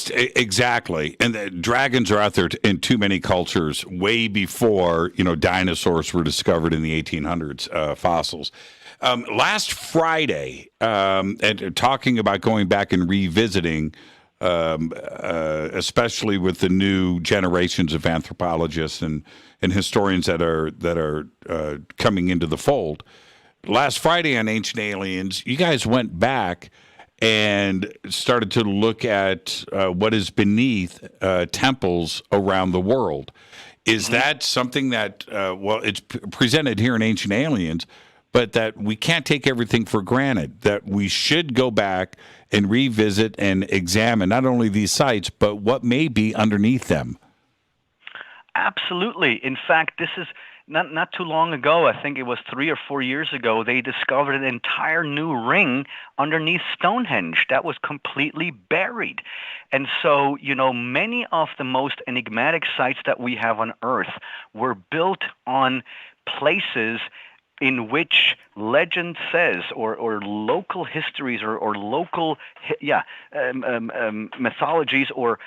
exactly, and the dragons are out there in too many cultures way before, dinosaurs were discovered in the 1800s, fossils. Last Friday, and talking about going back and revisiting, especially with the new generations of anthropologists and historians that are coming into the fold. Last Friday on Ancient Aliens, you guys went back and started to look at what is beneath temples around the world. Is that something that, it's presented here in Ancient Aliens, but that we can't take everything for granted, that we should go back and revisit and examine not only these sites, but what may be underneath them? Absolutely. In fact, this is not too long ago, I think it was 3 or 4 years ago, they discovered an entire new ring underneath Stonehenge that was completely buried. And so, many of the most enigmatic sites that we have on Earth were built on places in which legend says, or local histories, or local mythologies, or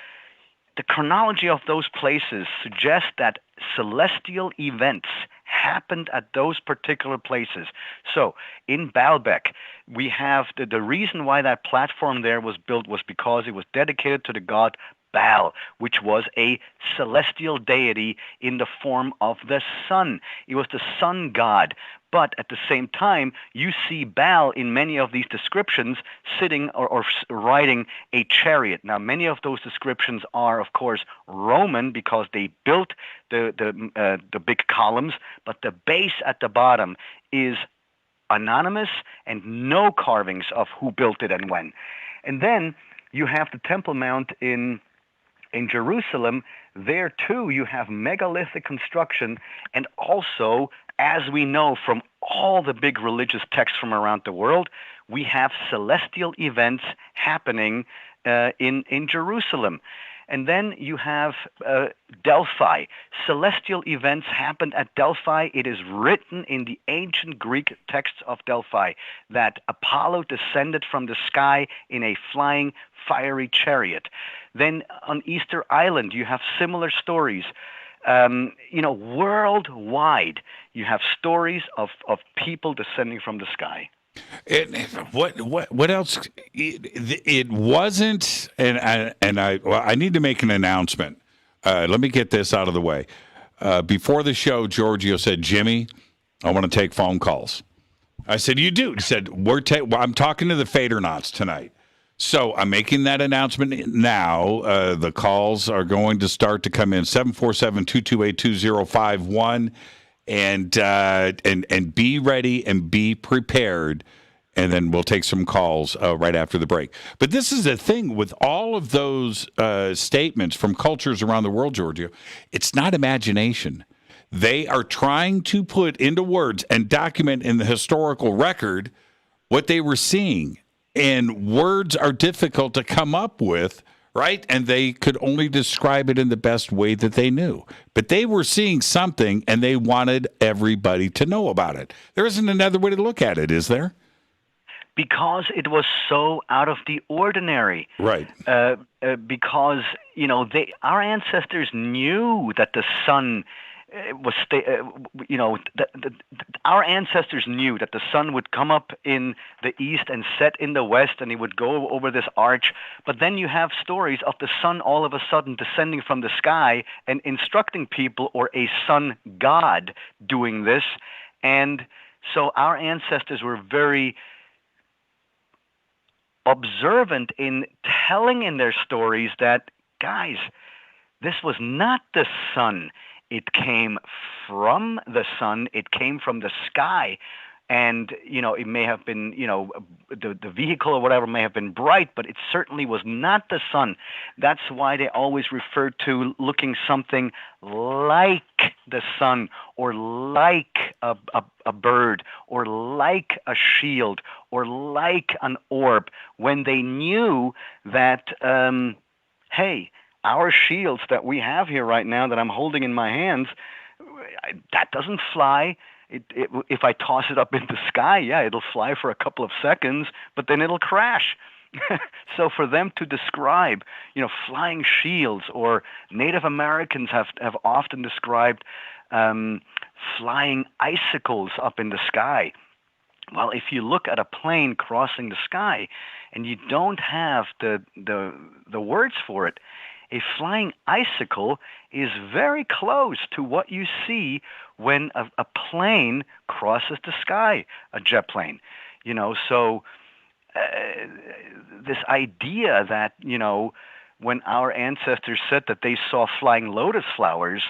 the chronology of those places suggests that celestial events happened at those particular places. So in Baalbek, we have the reason why that platform there was built was because it was dedicated to the god Baal, which was a celestial deity in the form of the sun. It was the sun god. But at the same time, you see Baal in many of these descriptions sitting or riding a chariot. Now, many of those descriptions are, of course, Roman because they built the big columns, but the base at the bottom is anonymous and no carvings of who built it and when. And then you have the Temple Mount in Jerusalem. There, too, you have megalithic construction, and also, as we know from all the big religious texts from around the world, we have celestial events happening in Jerusalem. And then you have Delphi. Celestial events happened at Delphi. It is written in the ancient Greek texts of Delphi that Apollo descended from the sky in a flying, fiery chariot. Then on Easter Island, you have similar stories. Worldwide, you have stories of people descending from the sky. What else? It wasn't, and I need to make an announcement. Let me get this out of the way. Before the show, Giorgio said, "Jimmy, I want to take phone calls." I said, "You do?" He said, I'm talking to the Fadernauts tonight. So I'm making that announcement now. The calls are going to start to come in 747-228-2051, and be ready and be prepared. And then we'll take some calls right after the break. But this is the thing with all of those statements from cultures around the world, Giorgio. It's not imagination. They are trying to put into words and document in the historical record what they were seeing. And words are difficult to come up with, right? And they could only describe it in the best way that they knew. But they were seeing something, and they wanted everybody to know about it. There isn't another way to look at it, is there? Because it was so out of the ordinary. Right. Because, our ancestors knew that the sun our ancestors knew that the sun would come up in the east and set in the west, and he would go over this arch. But then you have stories of the sun all of a sudden descending from the sky and instructing people, or a sun god doing this. And so our ancestors were very observant in telling in their stories that, guys, this was not the sun. It came from the sun. It came from the sky. And, it may have been, the vehicle or whatever may have been bright, but it certainly was not the sun. That's why they always referred to looking something like the sun, or like a bird, or like a shield, or like an orb, when they knew that, hey, our shields that we have here right now that I'm holding in my hands, that doesn't fly. If I toss it up in the sky, it'll fly for a couple of seconds, but then it'll crash. So for them to describe, flying shields, or Native Americans have often described flying icicles up in the sky. Well, if you look at a plane crossing the sky and you don't have the words for it, a flying icicle is very close to what you see when a plane crosses the sky, a jet plane. So this idea that, when our ancestors said that they saw flying lotus flowers,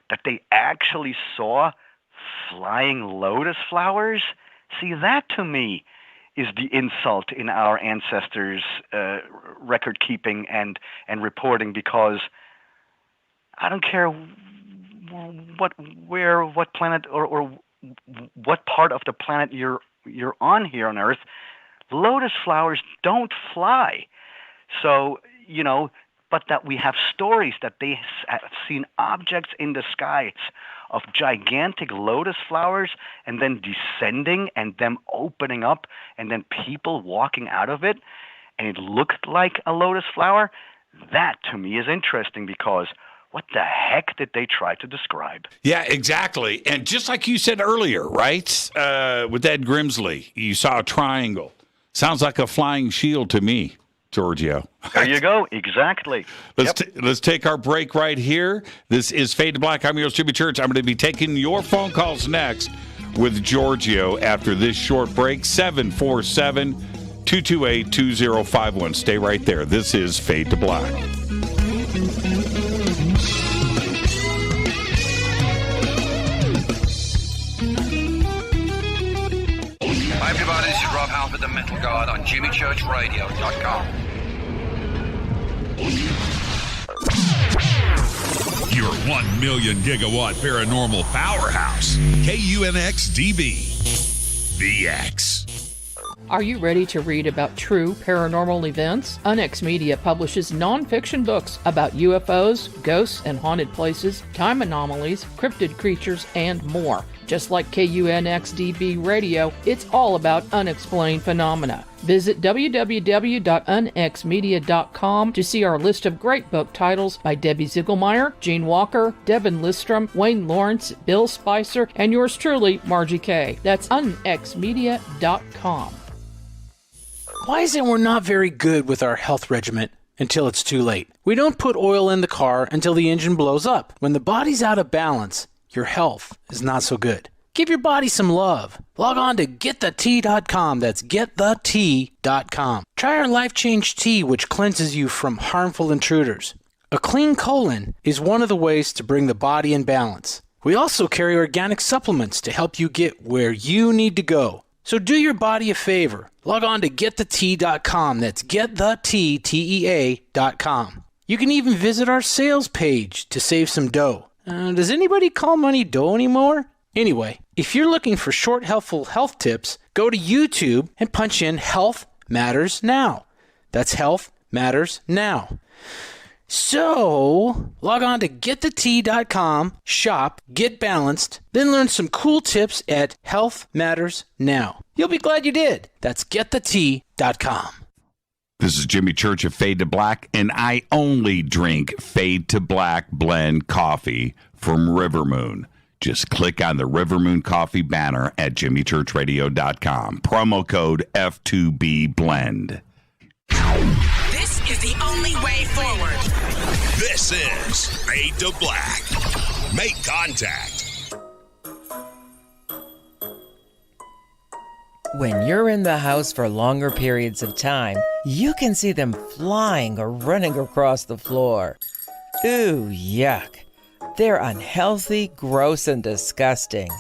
that they actually saw flying lotus flowers, see, that to me is the insult in our ancestors' record keeping and reporting, because I don't care what planet or what part of the planet you're on here on Earth, lotus flowers don't fly. So, but that we have stories that they have seen objects in the skies of gigantic lotus flowers, and then descending, and them opening up, and then people walking out of it, and it looked like a lotus flower. That to me is interesting, because what the heck did they try to describe? Yeah, exactly. And just like you said earlier, right, with Ed Grimsley, you saw a triangle. Sounds like a flying shield to me, Giorgio. There you go. Exactly. Let's take our break right here. This is Fade to Black. I'm your host, Jimmy Church. I'm going to be taking your phone calls next with Giorgio after this short break. 747-228-2051. Stay right there. This is Fade to Black. Hi everybody, this is Rob Halford, the Metal Guard on JimmyChurchRadio.com. Your 1 million gigawatt paranormal powerhouse, KUNX-DB, VX. Are you ready to read about true paranormal events? Unex Media publishes non-fiction books about UFOs, ghosts and haunted places, time anomalies, cryptid creatures, and more. Just like KUNXDB Radio, it's all about unexplained phenomena. Visit www.unxmedia.com to see our list of great book titles by Debbie Ziegelmeyer, Gene Walker, Devin Listrom, Wayne Lawrence, Bill Spicer, and yours truly, Margie Kay. That's unxmedia.com. Why is it we're not very good with our health regimen until it's too late? We don't put oil in the car until the engine blows up. When the body's out of balance, your health is not so good. Give your body some love. Log on to wtih.com. That's wtih.com. Try our Life Change Tea, which cleanses you from harmful intruders. A clean colon is one of the ways to bring the body in balance. We also carry organic supplements to help you get where you need to go. So do your body a favor. Log on to wtih.com. That's wtih.com. You can even visit our sales page to save some dough. Does anybody call money dough anymore? Anyway, if you're looking for short, helpful health tips, go to YouTube and punch in Health Matters Now. That's Health Matters Now. So, log on to wtih.com, shop, get balanced, then learn some cool tips at Health Matters Now. You'll be glad you did. That's wtih.com. This is Jimmy Church of Fade to Black, and I only drink Fade to Black blend coffee from River Moon. Just click on the River Moon Coffee banner at jimmychurchradio.com. Promo code F2B Blend. This is the only way forward. This is Fade to Black. Make contact. When you're in the house for longer periods of time, you can see them flying or running across the floor. Ooh, yuck. They're unhealthy, gross, and disgusting.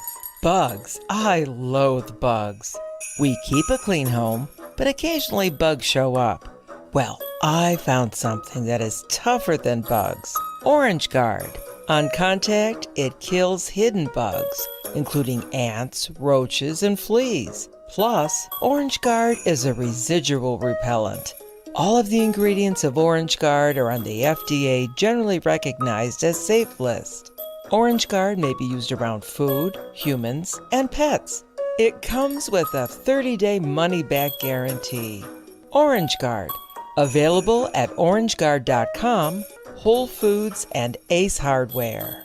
Bugs. I loathe bugs. We keep a clean home, but occasionally bugs show up. Well, I found something that is tougher than bugs. Orange Guard. On contact, it kills hidden bugs, including ants, roaches, and fleas. Plus, Orange Guard is a residual repellent. All of the ingredients of Orange Guard are on the FDA generally recognized as safe list. Orange Guard may be used around food, humans, and pets. It comes with a 30-day money-back guarantee. Orange Guard. Available at orangeguard.com, Whole Foods, and Ace Hardware.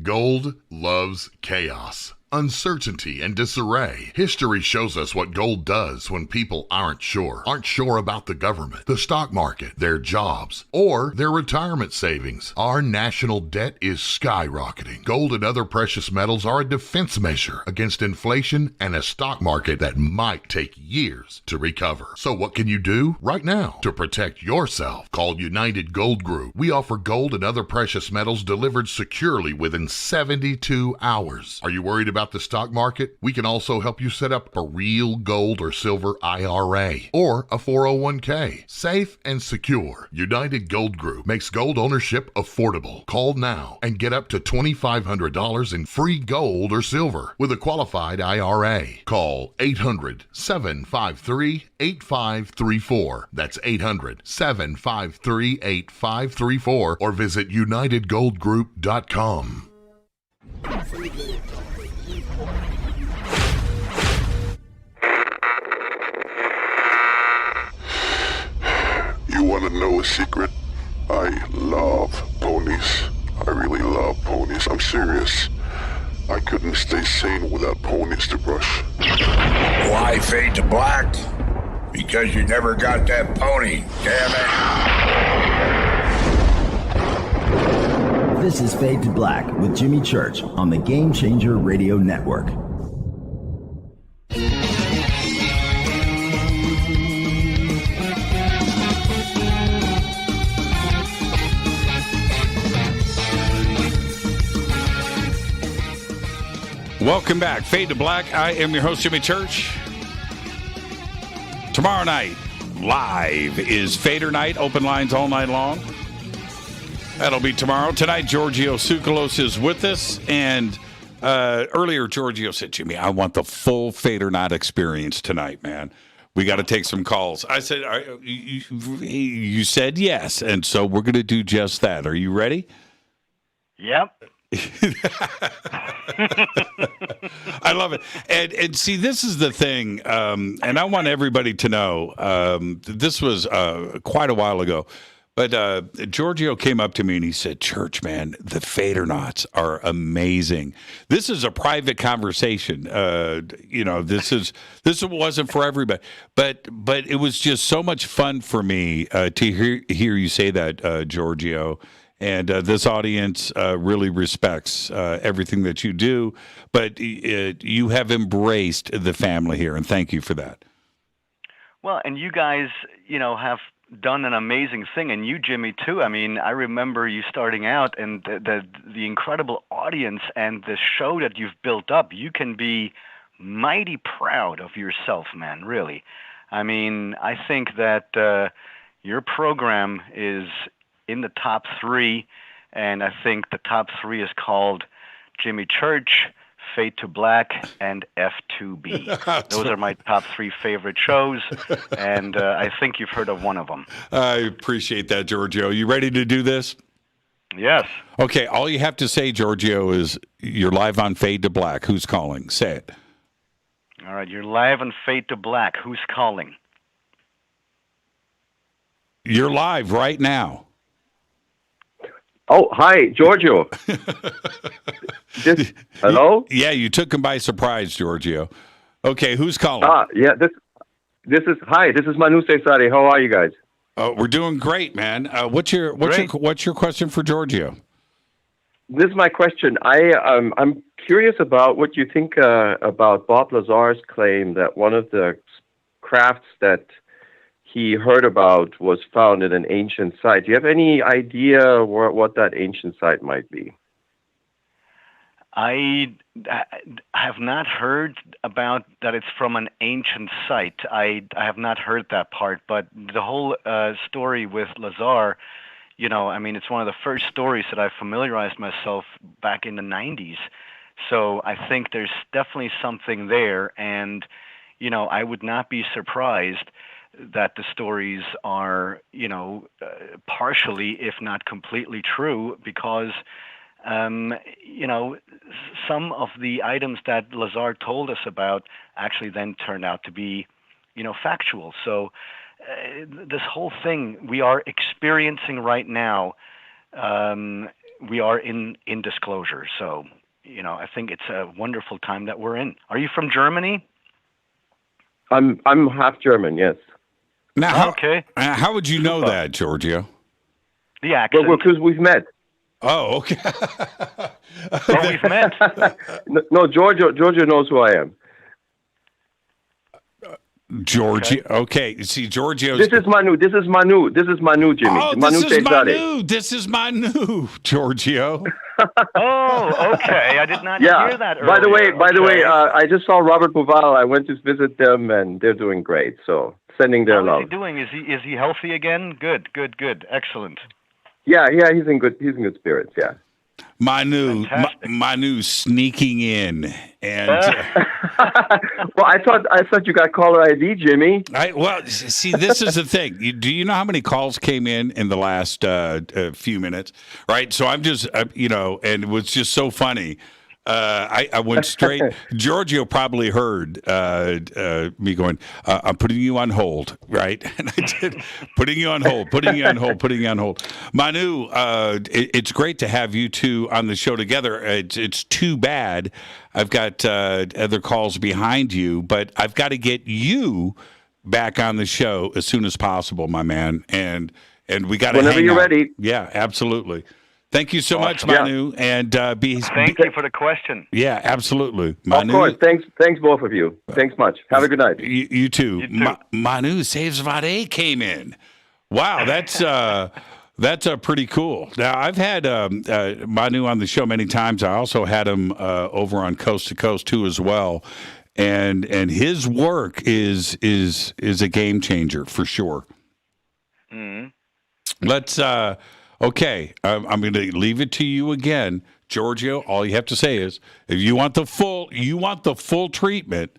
Gold loves chaos, uncertainty, and disarray. History shows us what gold does when people aren't sure about the government, the stock market, their jobs, or their retirement savings. Our national debt is skyrocketing. Gold and other precious metals are a defense measure against inflation and a stock market that might take years to recover. So what can you do right now to protect yourself? Call United Gold Group. We offer gold and other precious metals delivered securely within 72 hours. Are you worried about the stock market? We can also help you set up a real gold or silver IRA or a 401k. Safe and secure. United Gold Group makes gold ownership affordable. Call now and get up to $2,500 in free gold or silver with a qualified IRA. Call 800-753-8534. That's 800-753-8534 or visit unitedgoldgroup.com. You want to know a secret? I love ponies. I really love ponies. I'm serious. I couldn't stay sane without ponies to brush. Why fade to black? Because you never got that pony, damn it. This is Fade to Black with Jimmy Church on the Game Changer Radio Network. Welcome back. Fade to Black. I am your host, Jimmy Church. Tomorrow night, live is Fader Night. Open lines all night long. That'll be tomorrow. Tonight, Giorgio Tsoukalos is with us. And Earlier, Giorgio said, Jimmy, I want the full Fate or Not experience tonight, man. We got to take some calls. I said, you said yes, and so we're going to do just that. Are you ready? Yep. I love it. And see, this is the thing, and I want everybody to know, this was quite a while ago, but Giorgio came up to me and he said, Church, man, the Fadernauts are amazing. This is a private conversation. This wasn't for everybody, but it was just so much fun for me to hear you say that, Giorgio. And this audience really respects everything that you do, but you have embraced the family here, and thank you for that. Well, and you guys, have done an amazing thing, and you, Jimmy, too. I mean, I remember you starting out, and the incredible audience and the show that you've built up. You can be mighty proud of yourself, man, really. I mean, I think that your program is in the top 3, and I think the top 3 is called Jimmy Church, Fade to Black, and F2B. Those are my top 3 favorite shows, and I think you've heard of one of them. I appreciate that, Giorgio. You ready to do this? Yes. Okay, all you have to say, Giorgio, is you're live on Fade to Black. Who's calling? Say it. All right, you're live on Fade to Black. Who's calling? You're live right now. Oh, hi, Giorgio. Hello? Yeah, you took him by surprise, Giorgio. Okay, who's calling? Yeah, this is Manu Cesare. How are you guys? We're doing great, man. What's your question for Giorgio? This is my question. I'm curious about what you think about Bob Lazar's claim that one of the crafts that he heard about was found in an ancient site. Do you have any idea what that ancient site might be? I have not heard about that it's from an ancient site. I have not heard that part, but the whole story with Lazar, it's one of the first stories that I familiarized myself back in the 90s. So I think there's definitely something there, and, I would not be surprised that the stories are, partially, if not completely true, because, some of the items that Lazar told us about actually then turned out to be, factual. So this whole thing we are experiencing right now, we are in disclosure. So, I think it's a wonderful time that we're in. Are you from Germany? I'm half German, yes. Now, how would you know that, Giorgio? The accent. Well, because we've met. Oh, okay. We've met. No, Giorgio knows who I am. Giorgio. Okay. See, Giorgio. This is Manu, Jimmy. Oh, Manu this is Manu. This is Manu, Giorgio. Oh, okay. I did not hear that earlier. By the way, I just saw Robert Bouval. I went to visit them, and they're doing great. So sending their love. How is he doing? Is he healthy again? Good. Excellent. Yeah, he's in good spirits. Yeah. Manu sneaking in, and well, I thought you got caller ID, Jimmy. See, this is the thing. Do you know how many calls came in the last few minutes? Right. So I'm just, and it was just so funny. I went straight. Giorgio probably heard me going, I'm putting you on hold, right? And I did, putting you on hold. Manu, it's great to have you two on the show together. It's too bad I've got other calls behind you, but I've got to get you back on the show as soon as possible, my man. And we got to whenever you're ready. Yeah, absolutely. Thank you so much, Manu, and thank you for the question. Yeah, absolutely, Manu. Of course, thanks both of you. Thanks much. Have a good night. You too. Manu Saves Vade came in. Wow, that's pretty cool. Now I've had Manu on the show many times. I also had him over on Coast to Coast too as well, and his work is a game changer for sure. Mm-hmm. Okay, I'm going to leave it to you again, Giorgio. All you have to say is, if you want the full treatment,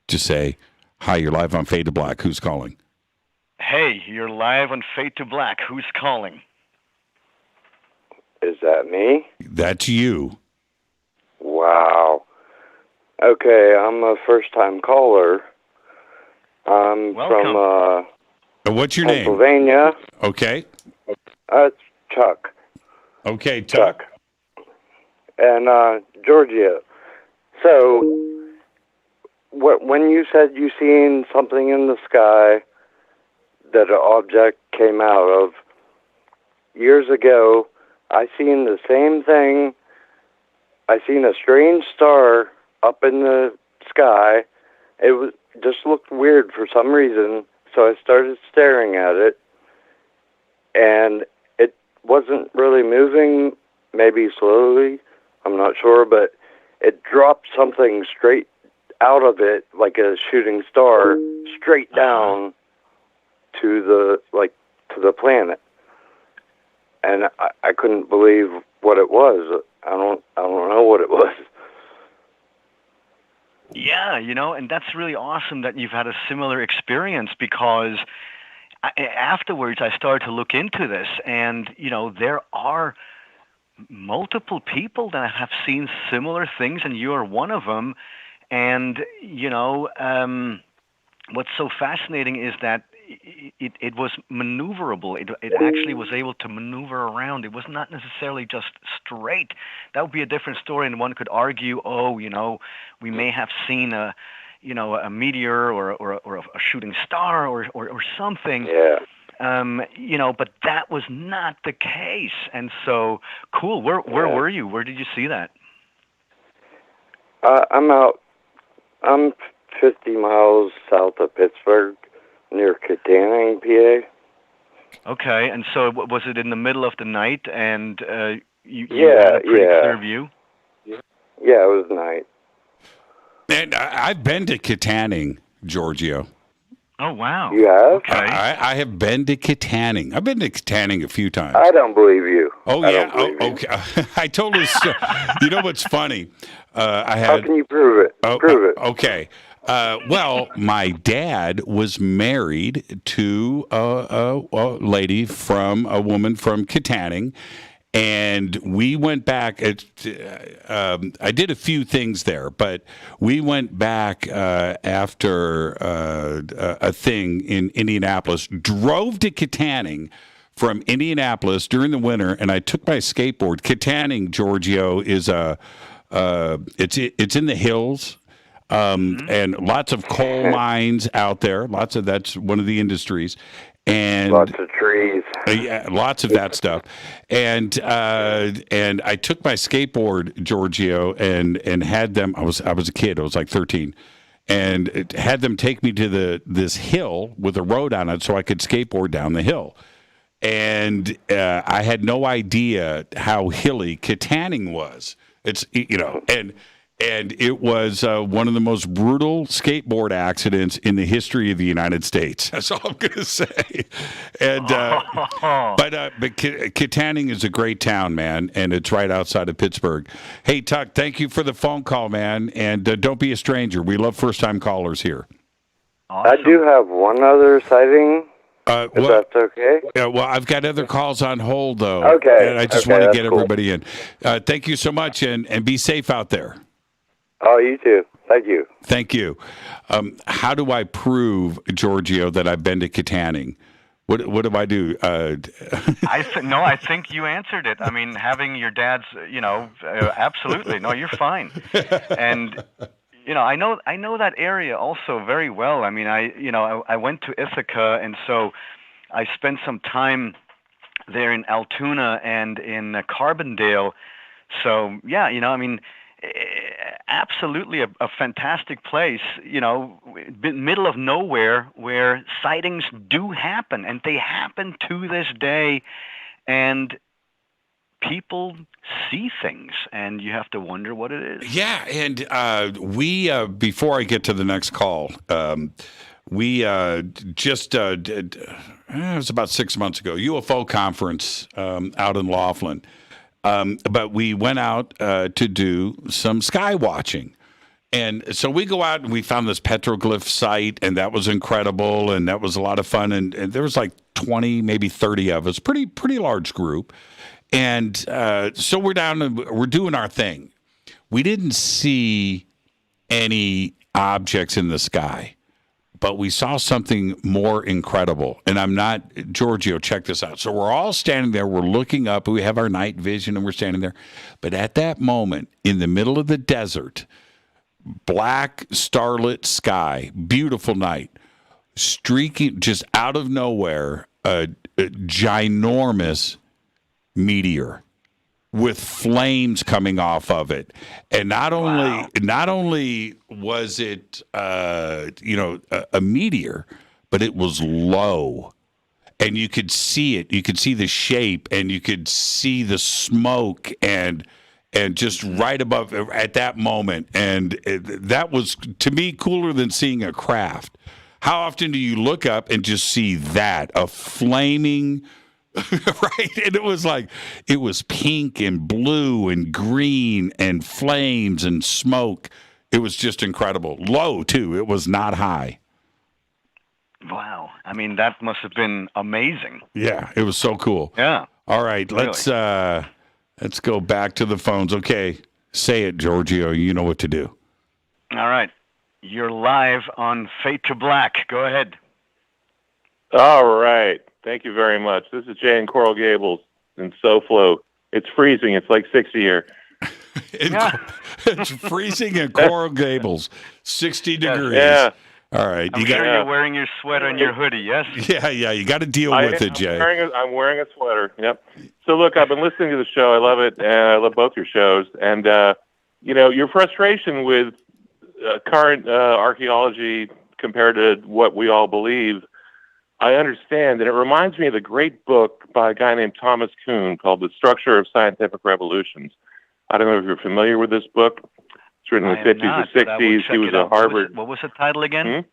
just say, "Hi, you're live on Fade to Black. Who's calling?" Hey, you're live on Fade to Black. Who's calling? Is that me? That's you. Wow. Okay, I'm a first-time caller. I'm Welcome. What's your name? Pennsylvania. Okay. It's Chuck. Okay, Chuck. And Georgia. So, when you said you seen something in the sky that an object came out of, years ago, I seen the same thing. I seen a strange star up in the sky. It just looked weird for some reason, so I started staring at it, and it wasn't really moving, maybe slowly, I'm not sure, but it dropped something straight out of it, like a shooting star, straight down to the planet. And I couldn't believe what it was. I don't know what it was. Yeah, and that's really awesome that you've had a similar experience, because afterwards I started to look into this, and, there are multiple people that have seen similar things, and you are one of them. And, what's so fascinating is that it was maneuverable. It actually was able to maneuver around. It was not necessarily just straight. That would be a different story, and one could argue, we may have seen a meteor or a shooting star or something. Yeah. But that was not the case. And so, cool. Where were you? Where did you see that? I'm 50 miles south of Pittsburgh, near Katanning, PA. Okay, and so was it in the middle of the night, and you had a pretty clear view? Yeah, it was night. And I've been to Katanning, Giorgio. Oh, wow. You have? Okay. I have been to Katanning. I've been to Katanning a few times. I don't believe you. Oh, I yeah. don't believe you. Okay. I totally. You know what's funny? How can you prove it? Prove it. Okay. Well, my dad was married to a woman from Katanning, and we went back. I did a few things there, but we went back after a thing in Indianapolis, drove to Katanning from Indianapolis during the winter, and I took my skateboard. Katanning, Giorgio, is it's in the hills. And lots of coal mines out there. That's one of the industries. And lots of trees. Yeah, lots of that stuff. And I took my skateboard, Giorgio, and had them. I was a kid. I was like 13, and had them take me to this hill with a road on it, so I could skateboard down the hill. And I had no idea how hilly Katanning was. It's And it was one of the most brutal skateboard accidents in the history of the United States. That's all I'm going to say. And but Katanning is a great town, man, and it's right outside of Pittsburgh. Hey, Tuck, thank you for the phone call, man, and don't be a stranger. We love first-time callers here. Awesome. I do have one other sighting. If that's okay. Yeah, well, I've got other calls on hold, though. Okay. And I just want to get everybody in. Thank you so much, and be safe out there. Oh, you too. Thank you. Thank you. How do I prove, Giorgio, that I've been to Katanning? What do I do? I think you answered it. I mean, having your dad's, absolutely. No, you're fine. And I know that area also very well. I mean, I went to Ithaca, and so I spent some time there in Altoona and in Carbondale. So yeah, absolutely a fantastic place, middle of nowhere, where sightings do happen, and they happen to this day, and people see things, and you have to wonder what it is. Yeah, and we, before I get to the next call, We just did, it was about 6 months ago, UFO conference out in Laughlin. But we went out to do some sky watching. And so we go out and we found this petroglyph site, and that was incredible, and that was a lot of fun. And there was like 20, maybe 30 of us, pretty large group. And so we're down and we're doing our thing. We didn't see any objects in the sky, but we saw something more incredible. And Giorgio, check this out. So we're all standing there, we're looking up, we have our night vision, and we're standing there. But at that moment, in the middle of the desert, black starlit sky, beautiful night, streaking just out of nowhere, a ginormous meteor with flames coming off of it. And not only was it a meteor, but it was low. And you could see it. You could see the shape, and you could see the smoke, and just right above at that moment. And that was, to me, cooler than seeing a craft. How often do you look up and just see that, a flaming, right? And it was pink and blue and green and flames and smoke. It was just incredible. Low, too. It was not high. Wow. I mean, that must have been amazing. Yeah, it was so cool. Yeah. All right, let's go back to the phones. Okay, say it, Giorgio. You know what to do. All right. You're live on Fade to Black. Go ahead. All right. Thank you very much. This is Jay in Coral Gables in SoFlo. It's freezing. It's like 60 here. It's freezing in Coral Gables, 60 degrees. Yeah. All right. I'm sure you're wearing your sweater and your hoodie, yes? Yeah. You got to deal with it, Jay. I'm wearing a sweater. Yep. So look, I've been listening to the show. I love it, and I love both your shows. And your frustration with current archaeology compared to what we all believe, I understand. And it reminds me of the great book by a guy named Thomas Kuhn called "The Structure of Scientific Revolutions." I don't know if you're familiar with this book. It's written in the 50s and 60s. He was a Harvard. What was the title again?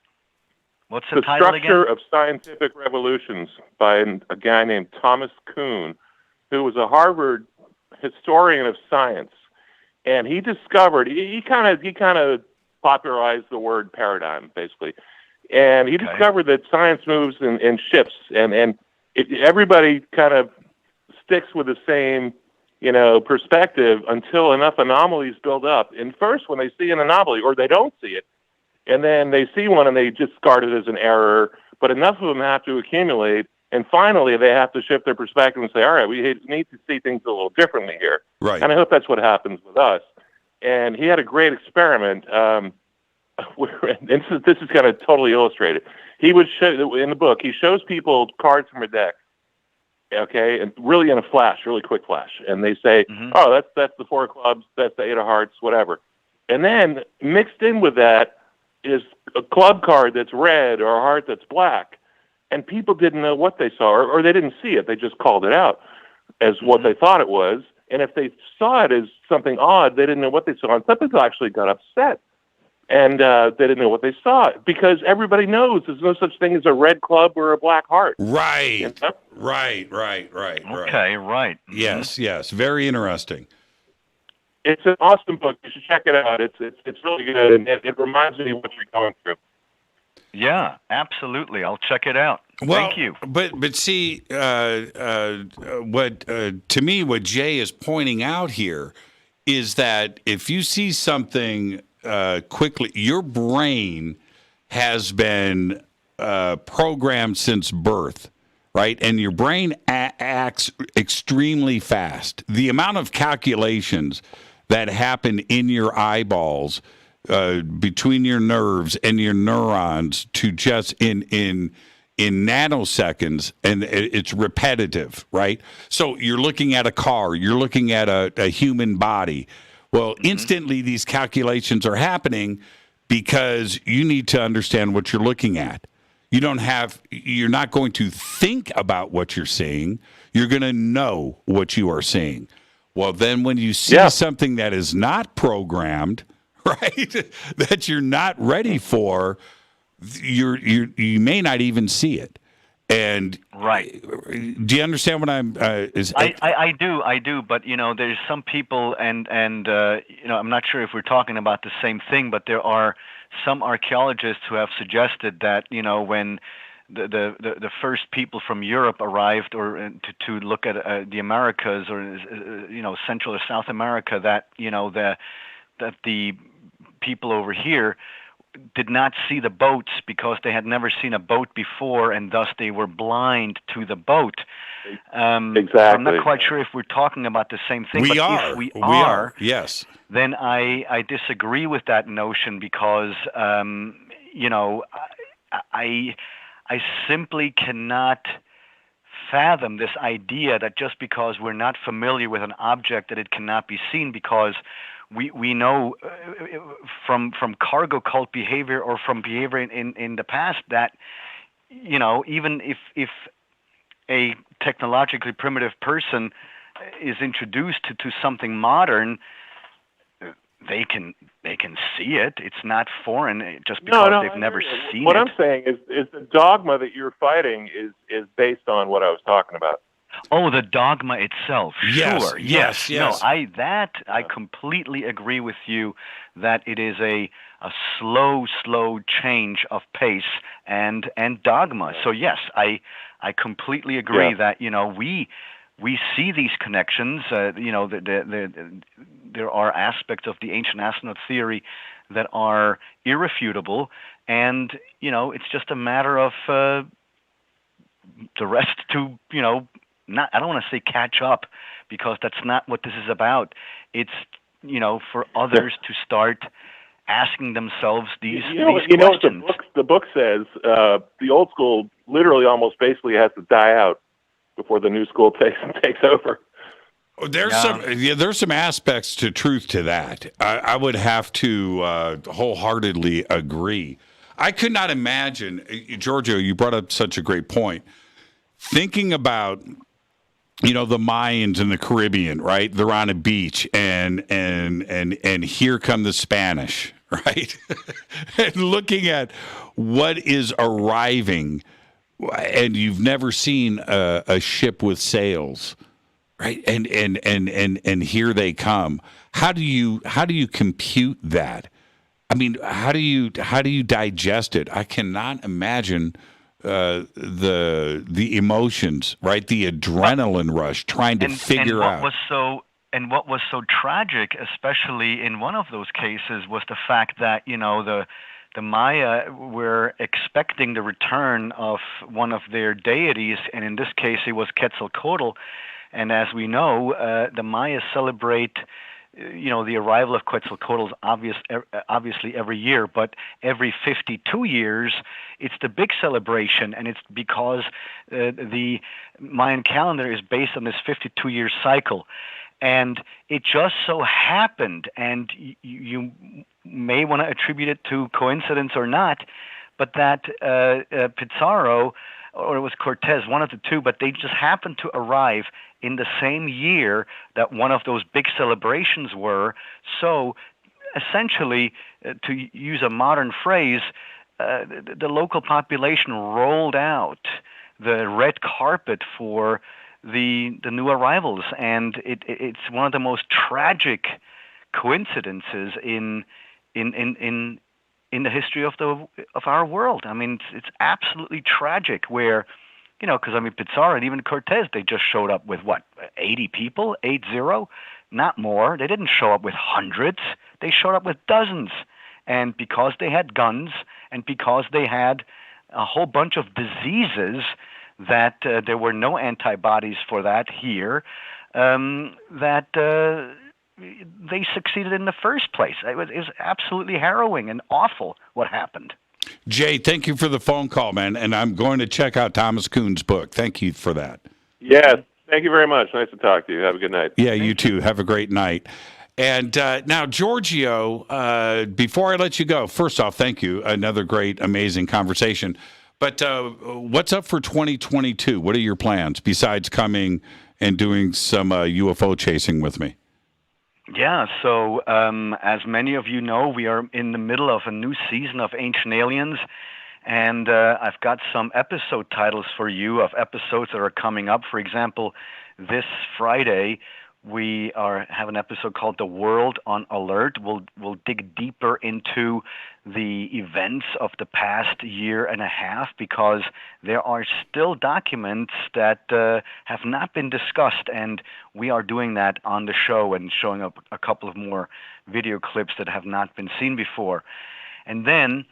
What's the The title again? Structure of Scientific Revolutions by a guy named Thomas Kuhn, who was a Harvard historian of science. And he discovered, he kind of popularized the word paradigm, basically. And he discovered that science moves in shifts, and everybody kind of sticks with the same perspective until enough anomalies build up. And first, when they see an anomaly, or they don't see it, and then they see one and they discard it as an error, but enough of them have to accumulate, and finally they have to shift their perspective and say, all right, we need to see things a little differently here. Right. And I hope that's what happens with us. And he had a great experiment. This is kind of totally illustrated. He would show, in the book, he shows people cards from a deck. Okay, and really in a flash, really quick flash, and they say, "Oh, that's the 4 of clubs, that's the 8 of hearts, whatever." And then mixed in with that is a club card that's red or a heart that's black, and people didn't know what they saw, or they didn't see it; they just called it out as what they thought it was. And if they saw it as something odd, they didn't know what they saw, and some people actually got upset. And they didn't know what they saw, because everybody knows there's no such thing as a red club or a black heart. Right. Right. Okay, right. Yes. Very interesting. It's an awesome book. You should check it out. It's really good, and it reminds me of what you're going through. Yeah, absolutely. I'll check it out. Well, Thank you. But see, what to me, what Jay is pointing out here is that if you see something quickly, your brain has been programmed since birth, right? And your brain acts extremely fast. The amount of calculations that happen in your eyeballs, between your nerves and your neurons, to just in nanoseconds, and it's repetitive, right? So you're looking at a car, you're looking at a human body. Well, instantly these calculations are happening because you need to understand what you're looking at. You're not going to think about what you're seeing. You're going to know what you are seeing. Well, then when you see something that is not programmed, right, that you're not ready for, you may not even see it. And right. Do you understand what I'm? I do. But there's some people, and I'm not sure if we're talking about the same thing. But there are some archaeologists who have suggested that when the first people from Europe arrived, or to look at the Americas, or Central or South America, that that the people over here did not see the boats because they had never seen a boat before, and thus they were blind to the boat. Exactly. So I'm not quite sure if we're talking about the same thing. We but are. If we are, yes. Then I disagree with that notion because I simply cannot fathom this idea that just because we're not familiar with an object that it cannot be seen, because we know from cargo cult behavior or from behavior in the past that even if a technologically primitive person is introduced to something modern, they can see it. It's not foreign just because they've never seen it. What I'm saying is the dogma that you're fighting is based on what I was talking about. Oh, the dogma itself. Yes, Sure. yes. No, I completely agree with you that it is a slow change of pace and dogma. So yes, I completely agree that we see these connections. There are aspects of the ancient astronaut theory that are irrefutable, and it's just a matter of the rest to I don't want to say catch up, because that's not what this is about. It's for others to start asking themselves these questions. What the book says, the old school literally almost basically has to die out before the new school takes over. There's some aspects to truth to that. I would have to wholeheartedly agree. I could not imagine, Giorgio, you brought up such a great point. Thinking about the Mayans in the Caribbean, right? They're on a beach, and here come the Spanish, right? And looking at what is arriving, and you've never seen a ship with sails, right? And here they come. How do you compute that? I mean, how do you digest it? I cannot imagine the emotions, right? The adrenaline rush, trying to figure out. What was so tragic, especially in one of those cases, was the fact that the Maya were expecting the return of one of their deities, and in this case it was Quetzalcoatl. And as we know, the Maya celebrate the arrival of Quetzalcoatl obviously every year, but every 52 years, it's the big celebration, and it's because the Mayan calendar is based on this 52-year cycle. And it just so happened, and you may want to attribute it to coincidence or not, but that Pizarro, or it was Cortez, one of the two, but they just happened to arrive in the same year that one of those big celebrations were. So essentially, to use a modern phrase, the local population rolled out the red carpet for the new arrivals, and it's one of the most tragic coincidences in the history of our world. I mean, it's absolutely tragic. Where because Pizarro and even Cortez, they just showed up with 80 people, 80, not more. They didn't show up with hundreds. They showed up with dozens, and because they had guns and because they had a whole bunch of diseases that there were no antibodies for that here, that they succeeded in the first place. It was absolutely harrowing and awful what happened. Jay, thank you for the phone call, man, and I'm going to check out Thomas Kuhn's book. Thank you for that. Yes, thank you very much. Nice to talk to you. Have a good night. Yeah, you too. Have a great night. And now, Giorgio, before I let you go, first off, thank you. Another great, amazing conversation. But what's up for 2022? What are your plans besides coming and doing some UFO chasing with me? Yeah, so as many of you know, we are in the middle of a new season of Ancient Aliens, And I've got some episode titles for you of episodes that are coming up. For example, this Friday, we have an episode called The World on Alert. We'll dig deeper into the events of the past year and a half, because there are still documents that have not been discussed, and we are doing that on the show and showing up a couple of more video clips that have not been seen before. And then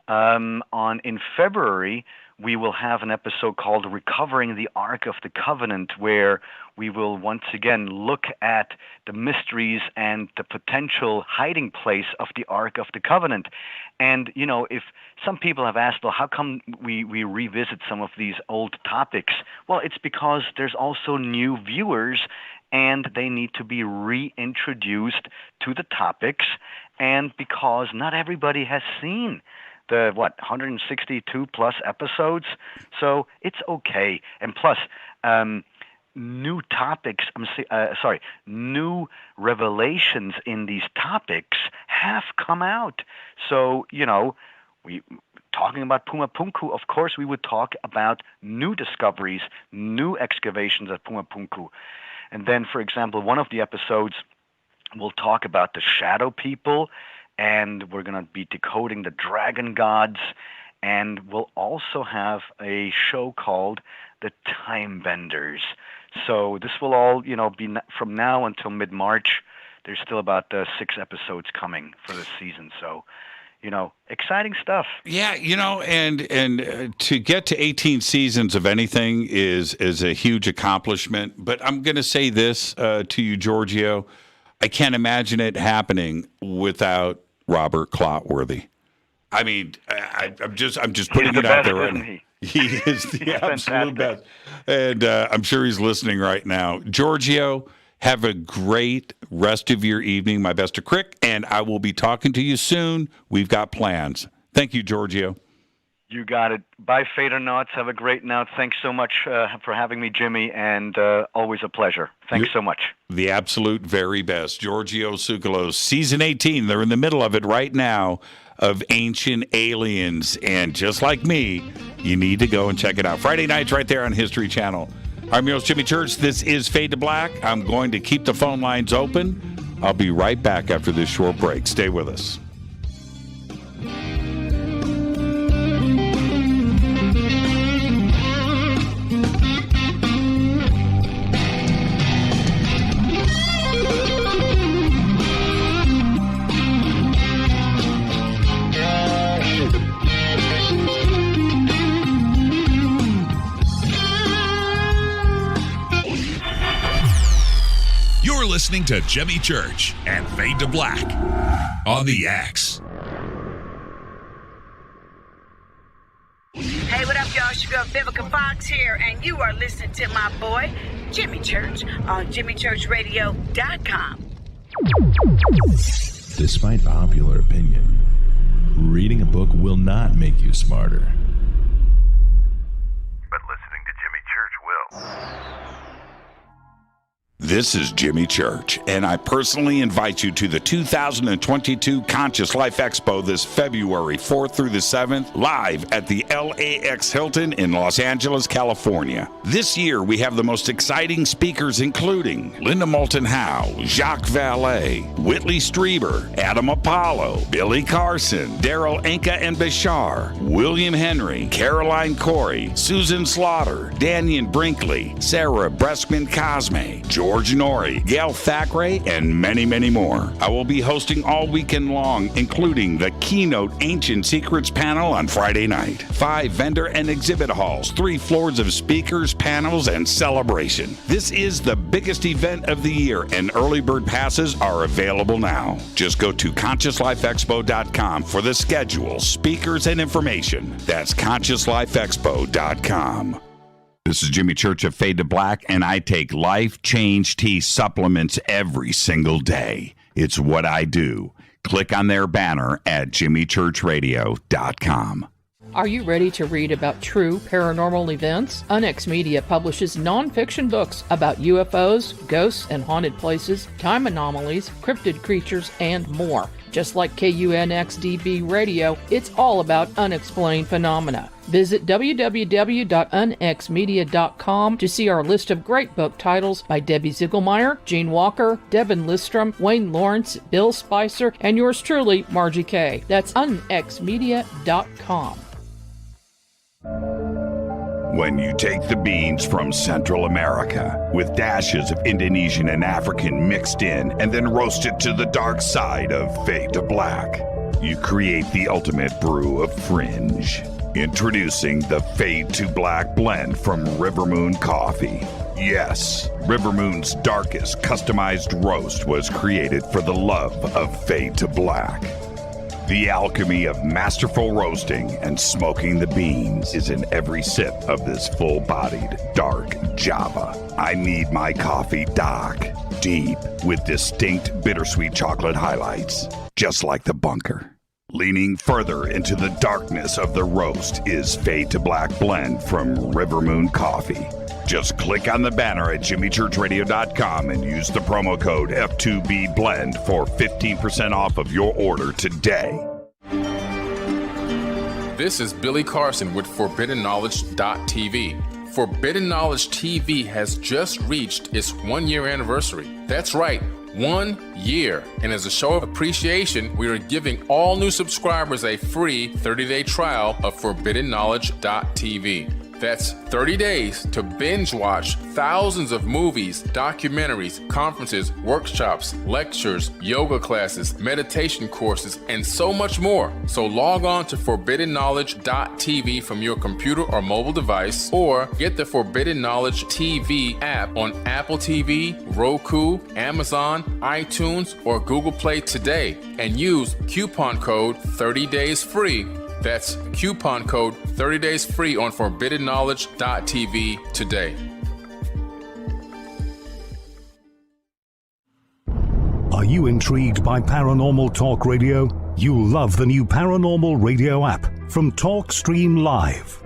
in February, we will have an episode called Recovering the Ark of the Covenant, where we will once again look at the mysteries and the potential hiding place of the Ark of the Covenant. And, if some people have asked, well, how come we revisit some of these old topics? Well, it's because there's also new viewers, and they need to be reintroduced to the topics, and because not everybody has seen the 162 plus episodes, so it's okay. And plus, new topics, new revelations in these topics have come out. So, we talking about Puma Punku, of course we would talk about new discoveries, new excavations at Puma Punku. And then, for example, one of the episodes we'll talk about the shadow people, and we're going to be decoding the dragon gods, and we'll also have a show called The Time Benders. So this will all, be from now until mid-March. There's still about 6 episodes coming for this season. So, exciting stuff. Yeah, and to get to 18 seasons of anything is a huge accomplishment. But I'm going to say this to you, Giorgio. I can't imagine it happening without Robert Clotworthy. I mean, I'm just putting it out there right now. He is the absolute best. And I'm sure he's listening right now. Giorgio, have a great rest of your evening. My best to Crick, and I will be talking to you soon. We've got plans. Thank you, Giorgio. You got it. Bye, Fadernauts. Have a great night. Thanks so much for having me, Jimmy, and always a pleasure. Thanks so much. The absolute very best. Giorgio Tsoukalos, Season 18. They're in the middle of it right now, of Ancient Aliens. And just like me, you need to go and check it out. Friday nights right there on History Channel. I'm your host, Jimmy Church. This is Fade to Black. I'm going to keep the phone lines open. I'll be right back after this short break. Stay with us. Listening to Jimmy Church and Fade to Black on the X. Hey, what up, y'all? It's your girl Vivica Fox here, and you are listening to my boy, Jimmy Church, on JimmyChurchRadio.com. Despite popular opinion, reading a book will not make you smarter. But listening to Jimmy Church will. This is Jimmy Church, and I personally invite you to the 2022 Conscious Life Expo this February 4th through the 7th, live at the LAX Hilton in Los Angeles, California. This year, we have the most exciting speakers, including Linda Moulton Howe, Jacques Vallée, Whitley Strieber, Adam Apollo, Billy Carson, Daryl Anka and Bashar, William Henry, Caroline Corey, Susan Slaughter, Daniel Brinkley, Sarah Breskman-Cosme, George Norrie, Gail Thackeray, and many, many more. I will be hosting all weekend long, including the keynote Ancient Secrets panel on Friday night, 5 vendor and exhibit halls, 3 floors of speakers, panels, and celebration. This is the biggest event of the year, and early bird passes are available now. Just go to ConsciousLifeExpo.com for the schedule, speakers, and information. That's ConsciousLifeExpo.com. This is Jimmy Church of Fade to Black, and I take Life Change Tea supplements every single day. It's what I do. Click on their banner at JimmyChurchRadio.com. Are you ready to read about true paranormal events? Unex Media publishes nonfiction books about UFOs, ghosts and haunted places, time anomalies, cryptid creatures, and more. Just like KUNXDB Radio, it's all about unexplained phenomena. Visit www.unxmedia.com to see our list of great book titles by Debbie Ziegelmeyer, Gene Walker, Devin Listrom, Wayne Lawrence, Bill Spicer, and yours truly, Margie Kay. That's unxmedia.com. When you take the beans from Central America with dashes of Indonesian and African mixed in and then roast it to the dark side of fade to black, you create the ultimate brew of fringe. Introducing the Fade to Black blend from Rivermoon Coffee. Yes, Rivermoon's darkest customized roast was created for the love of Fade to Black. The alchemy of masterful roasting and smoking the beans is in every sip of this full-bodied, dark Java. I need my coffee dark, deep, with distinct bittersweet chocolate highlights, just like the bunker. Leaning further into the darkness of the roast is Fade to Black blend from Rivermoon Coffee. Just click on the banner at jimmychurchradio.com and use the promo code F2B Blend for 15% off of your order today. This is Billy Carson with ForbiddenKnowledge.tv. Forbidden Knowledge TV has just reached its 1-year anniversary. That's right, 1 year. And as a show of appreciation, we are giving all new subscribers a free 30-day trial of ForbiddenKnowledge.tv. That's 30 days to binge watch thousands of movies, documentaries, conferences, workshops, lectures, yoga classes, meditation courses, and so much more. So log on to ForbiddenKnowledge.tv from your computer or mobile device, or get the Forbidden Knowledge TV app on Apple TV, Roku, Amazon, iTunes, or Google Play today, and use coupon code 30daysfree. That's coupon code 30 days free on ForbiddenKnowledge.tv today. Are you intrigued by Paranormal Talk Radio? You'll love the new Paranormal Radio app from TalkStream Live.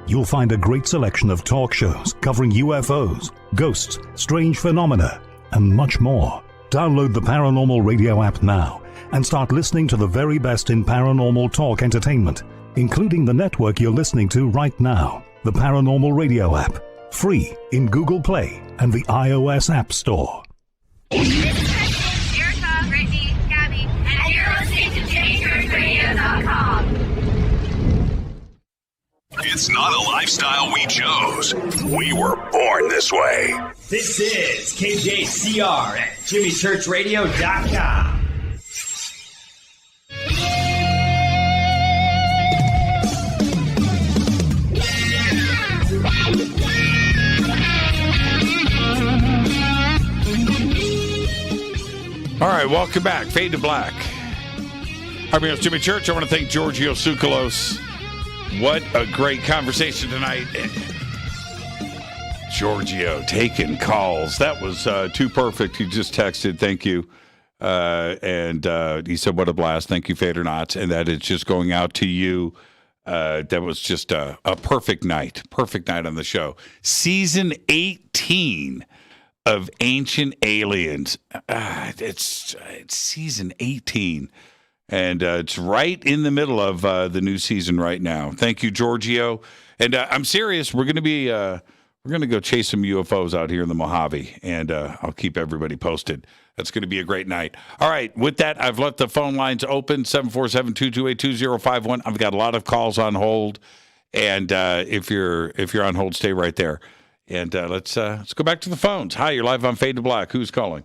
You'll find a great selection of talk shows covering UFOs, ghosts, strange phenomena, and much more. Download the Paranormal Radio app now and start listening to the very best in paranormal talk entertainment, including the network you're listening to right now, the Paranormal Radio app, free in Google Play and the iOS App Store. Erica, Brittany, Gabby, and you're listening to JamieChurchRadio.com. It's not a lifestyle we chose. We were born this way. This is KJCR at JimmyChurchRadio.com. All right, welcome back. Fade to Black. I'm your host, Jimmy Church. I want to thank Giorgio Tsoukalos. What a great conversation tonight. Giorgio taking calls. That was too perfect. He just texted, thank you. And he said, what a blast. Thank you, Fade or Not. And that is just going out to you. That was just a perfect night. Perfect night on the show. Season 18 of Ancient Aliens. It's season 18. And it's right in the middle of the new season right now. Thank you, Giorgio. And I'm serious. We're going to be we're going to go chase some UFOs out here in the Mojave, and I'll keep everybody posted. That's going to be a great night. All right. With that, I've left the phone lines open, 747-228-2051. I've got a lot of calls on hold, and if you're on hold, stay right there. And let's go back to the phones. Hi, you're live on Fade to Black. Who's calling?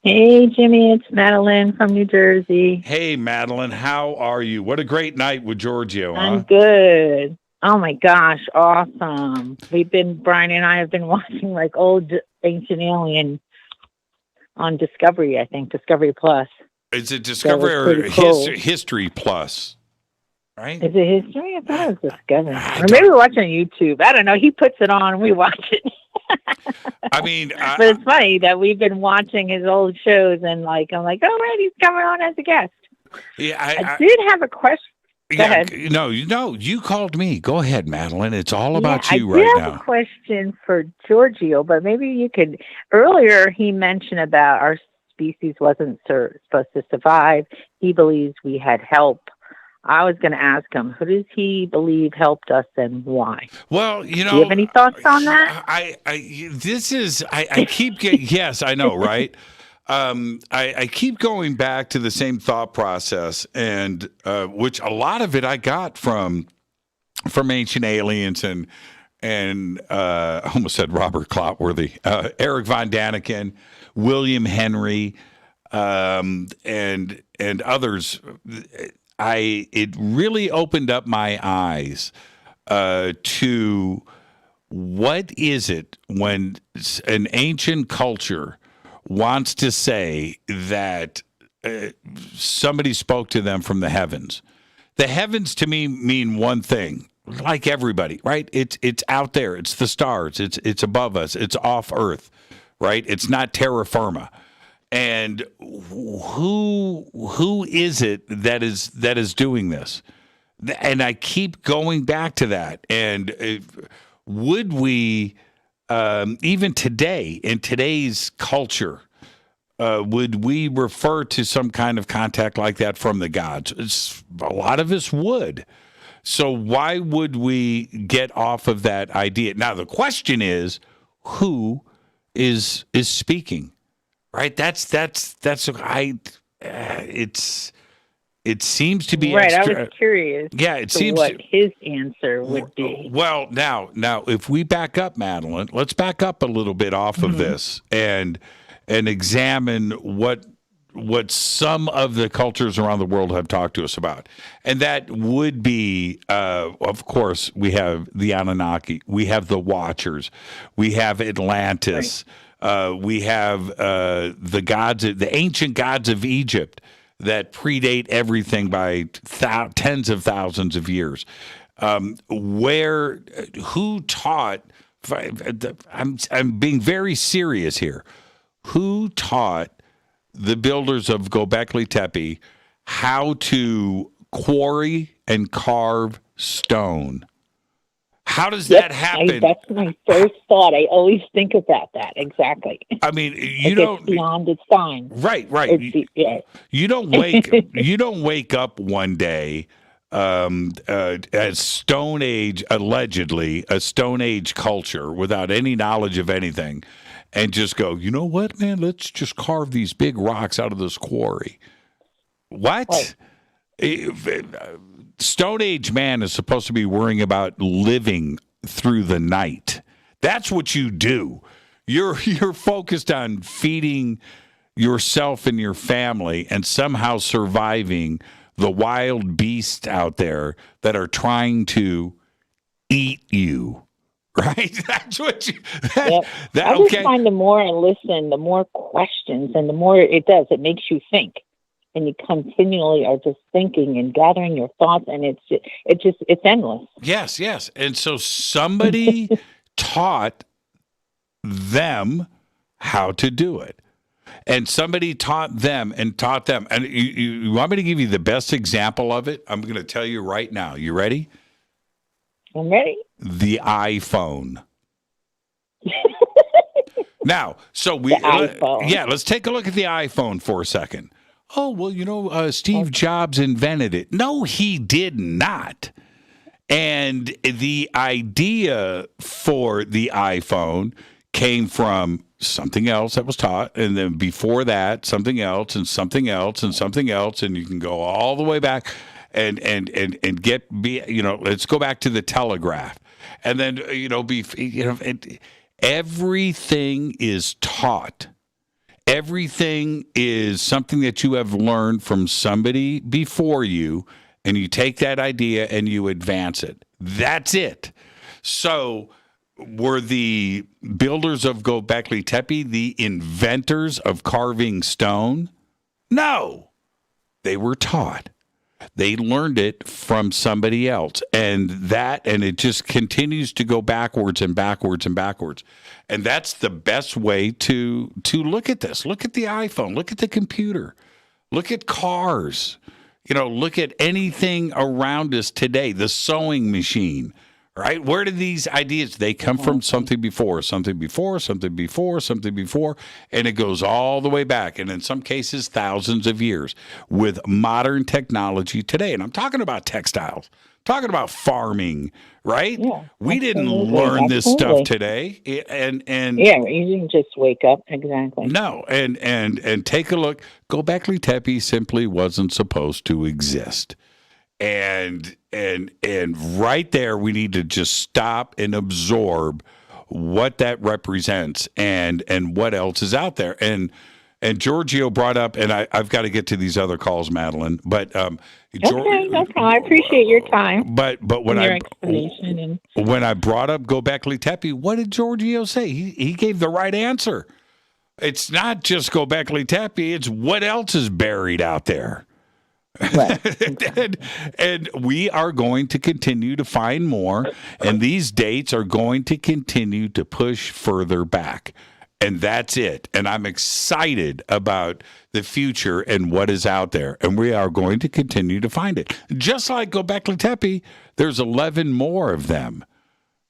Hey, Jimmy, it's Madeline from New Jersey. Hey, Madeline, how are you? What a great night with Giorgio, huh? I'm good. Oh, my gosh, awesome. Brian and I have been watching, like, old Ancient Alien on Discovery, I think, Discovery Plus. Is it Discovery or cool. History Plus? Right? Is it History? I thought it was Discovery. Or maybe we're watching on YouTube. I don't know. He puts it on and we watch it. I mean, but it's funny that we've been watching his old shows and I'm like, oh, right, he's coming on as a guest. Yeah, I did have a question. Go ahead. No, you called me. Go ahead, Madeline. It's all about you I right have now. a question for Giorgio, but maybe you could. Earlier, he mentioned about our species wasn't supposed to survive. He believes we had help. I was going to ask him, who does he believe helped us and why? Well, do you have any thoughts on that? I keep getting, yes, I know, right? I keep going back to the same thought process, and which a lot of it I got from Ancient Aliens and I almost said Robert Clotworthy, Erich von Daniken, William Henry, and others. It really opened up my eyes to what is it when an ancient culture wants to say that somebody spoke to them from the heavens. The heavens to me mean one thing, like everybody, right? It's out there. It's the stars. It's above us. It's off Earth, right? It's not terra firma. And who is it that is doing this? And I keep going back to that. And would we, even today, in today's culture, would we refer to some kind of contact like that from the gods? A lot of us would. So why would we get off of that idea? Now, the question is, who is speaking? Right, it seems to be right. I was curious. Yeah, it seems what his answer would be. Well, now, if we back up, Madeline, let's back up a little bit off of this and examine what some of the cultures around the world have talked to us about, and that would be, of course, we have the Anunnaki, we have the Watchers, we have Atlantis. Right. We have the gods, the ancient gods of Egypt that predate everything by tens of thousands of years. Who taught? I'm being very serious here. Who taught the builders of Göbekli Tepe how to quarry and carve stone? How does that happen? That's my first thought. I always think about that. Exactly. I mean, it's beyond its time. Right. You don't wake up one day as Stone Age, allegedly a Stone Age culture without any knowledge of anything, and just go, you know what, man? Let's just carve these big rocks out of this quarry. What? Right. Stone Age man is supposed to be worrying about living through the night. That's what you do. You're focused on feeding yourself and your family and somehow surviving the wild beasts out there that are trying to eat you. Right? That's what you... I just find the more I listen, the more questions, and the more it does. It makes you think. And you continually are just thinking and gathering your thoughts, and it's endless. Yes. And so somebody taught them how to do it. And somebody taught them. And you want me to give you the best example of it? I'm going to tell you right now. You ready? I'm ready. The iPhone. Now, so let's take a look at the iPhone for a second. Oh, well, Steve Jobs invented it. No, he did not. And the idea for the iPhone came from something else that was taught. And then before that, something else and something else and something else. And you can go all the way back and let's go back to the telegraph. And then, everything is taught. Everything is something that you have learned from somebody before you, and you take that idea and you advance it. That's it. So were the builders of Göbekli Tepe the inventors of carving stone? No. They were taught. They learned it from somebody else, and it just continues to go backwards and backwards and backwards. And that's the best way to look at this. Look at the iPhone. Look at the computer. Look at cars. Look at anything around us today, the sewing machine, right? Where do these ideas, they come from something before, something before, something before, something before, and it goes all the way back, and in some cases, thousands of years with modern technology today. And I'm talking about textiles, talking about farming, right? Yeah, we didn't absolutely, learn this stuff absolutely. today. And Yeah, you didn't just wake up. Exactly. no, and take a look. Göbekli Tepe simply wasn't supposed to exist. And right there, we need to just stop and absorb what that represents and what else is out there. And Giorgio brought up, and I've got to get to these other calls, Madeline. But Okay, no problem. I appreciate your time. But when and your explanation and when I brought up Göbekli Tepe, what did Giorgio say? He gave the right answer. It's not just Göbekli Tepe; it's what else is buried out there. Right. and we are going to continue to find more, and these dates are going to continue to push further back. And that's it. And I'm excited about the future and what is out there. And we are going to continue to find it. Just like Göbekli Tepe, there's 11 more of them.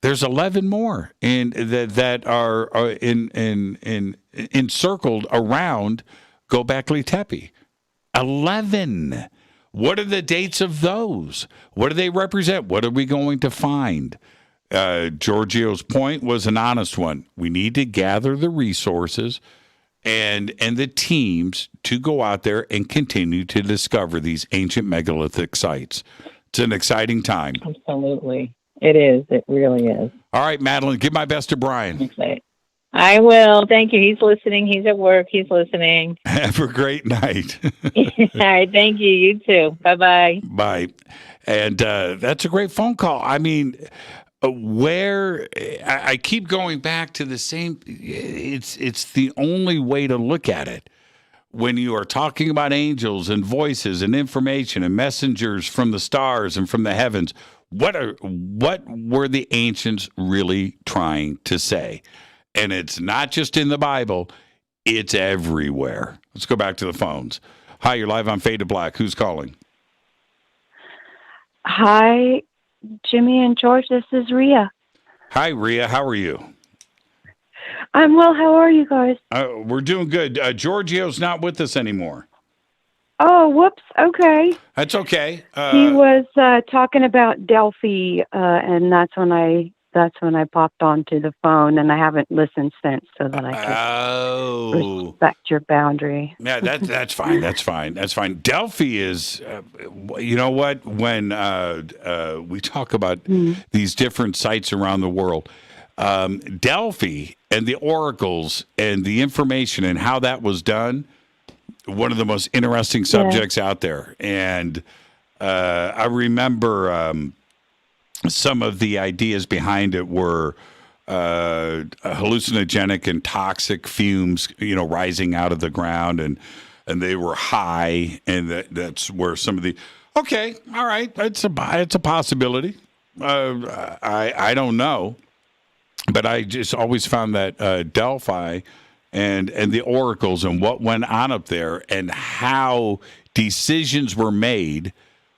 There's 11 more that are encircled around Göbekli Tepe. 11. What are the dates of those? What do they represent? What are we going to find? Giorgio's point was an honest one. We need to gather the resources and the teams to go out there and continue to discover these ancient megalithic sites. It's an exciting time. Absolutely. It is. It really is. All right, Madeline, give my best to Brian. Excited. I will. Thank you. He's listening. He's at work. He's listening. Have a great night. All right. Thank you. You too. Bye-bye. Bye. And that's a great phone call. I mean, where I keep going back to the same, it's the only way to look at it. When you are talking about angels and voices and information and messengers from the stars and from the heavens, what were the ancients really trying to say? And it's not just in the Bible, it's everywhere. Let's go back to the phones. Hi, you're live on Fade to Black. Who's calling? Hi, Jimmy and George. This is Rhea. Hi, Rhea. How are you? I'm well. How are you guys? We're doing good. Giorgio's not with us anymore. Oh, whoops. Okay. That's okay. He was talking about Delphi, and that's when I popped onto the phone, and I haven't listened since, so that I can respect your boundary. Yeah, that's fine. That's fine. That's fine. Delphi is, you know what? When we talk about these different sites around the world, Delphi and the oracles and the information and how that was done, one of the most interesting subjects out there. And I remember some of the ideas behind it were hallucinogenic and toxic fumes, rising out of the ground, and they were high, and that's where some of the okay, all right, it's a possibility. I don't know, but I just always found that Delphi and the oracles and what went on up there and how decisions were made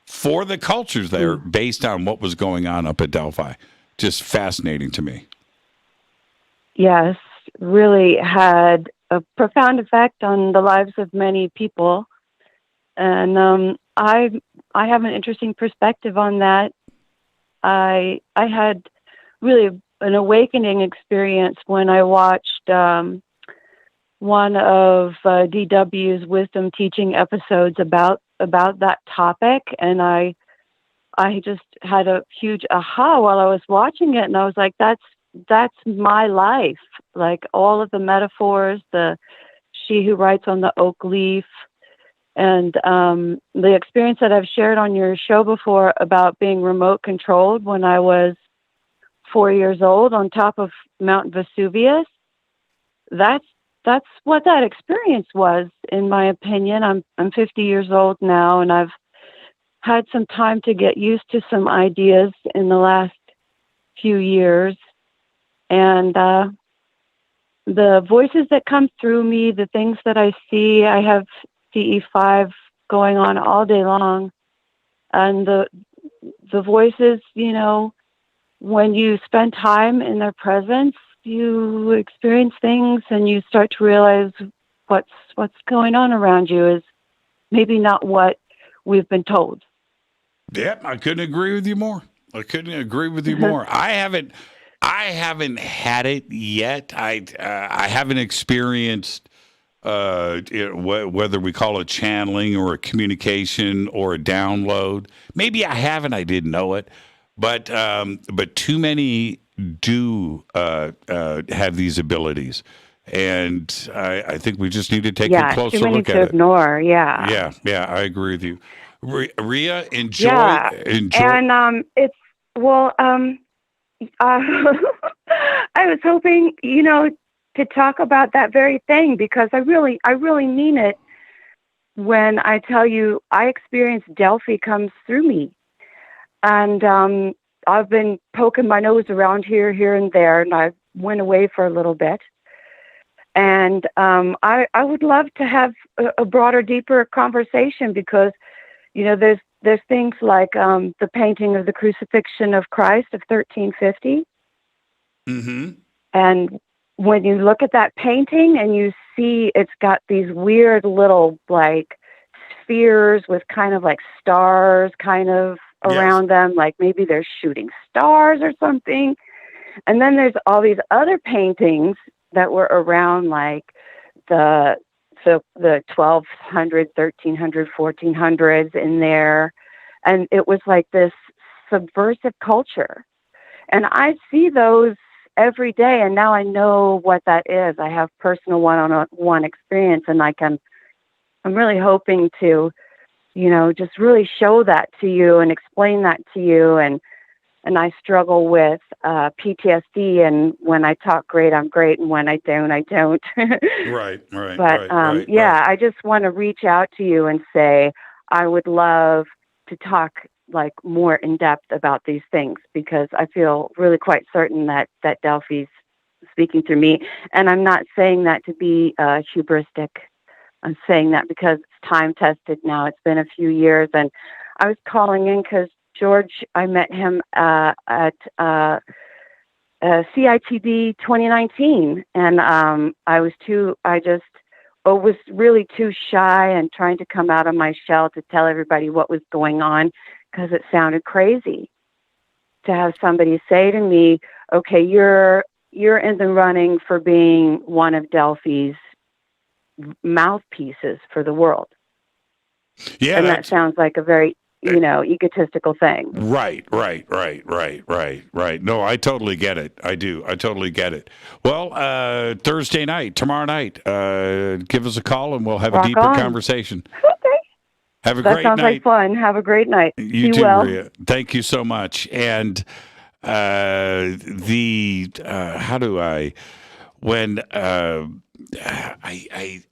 for the cultures there based on what was going on up at Delphi. Just fascinating to me. Yes, really had a profound effect on the lives of many people. And I have an interesting perspective on that. I had really an awakening experience when I watched one of DW's wisdom teaching episodes about that topic, and I just had a huge aha while I was watching it, and I was like, that's my life. Like all of the metaphors, the she who writes on the oak leaf, and the experience that I've shared on your show before about being remote controlled when I was 4 years old on top of Mount Vesuvius. That's what that experience was, in my opinion. I'm 50 years old now, and I've had some time to get used to some ideas in the last few years. And the voices that come through me, the things that I see, I have CE5 going on all day long. And the voices, you know, when you spend time in their presence, you experience things and you start to realize what's going on around you is maybe not what we've been told. Yep, I couldn't agree with you more. I haven't had it yet. I haven't experienced whether we call it channeling or a communication or a download. Maybe I haven't. I didn't know it, but too many do have these abilities, and I think we just need to take a closer too many look to at ignore. it. Yeah, I agree with you. Rhea, enjoy. And it's I was hoping, you know, to talk about that very thing, because I really mean it when I tell you I experienced Delphi comes through me, and I've been poking my nose around here and there, and I went away for a little bit, and I would love to have a broader, deeper conversation, because, you know, there's things like the painting of the Crucifixion of Christ of 1350. Mm-hmm. And when you look at that painting and you see it's got these weird little like spheres with kind of like stars kind of around them, like maybe they're shooting stars or something. And then there's all these other paintings that were around like the 1200, 1300, 1400s in there. And it was like this subversive culture. And I see those every day, and now I know what that is. I have personal one-on-one experience, and I'm really hoping to, you know, just really show that to you and explain that to you. And I struggle with PTSD, and when I talk great, I'm great, and when I don't, I don't. Right. But I just want to reach out to you and say I would love to talk like more in depth about these things, because I feel really quite certain that Delphi's speaking through me. And I'm not saying that to be hubristic. I'm saying that because it's time tested now. It's been a few years, and I was calling in because George, I met him at CITB 2019, and I was really too shy and trying to come out of my shell to tell everybody what was going on, because it sounded crazy to have somebody say to me, okay, you're in the running for being one of Delphi's mouthpieces for the world. Yeah. And that sounds like a very, you know, egotistical thing. Right. No, I totally get it. I do. I totally get it. Well, Thursday night, tomorrow night, give us a call and we'll have a deeper conversation. Okay. Have a great night. That sounds like fun. Have a great night. You too, well. Maria. Thank you so much. And I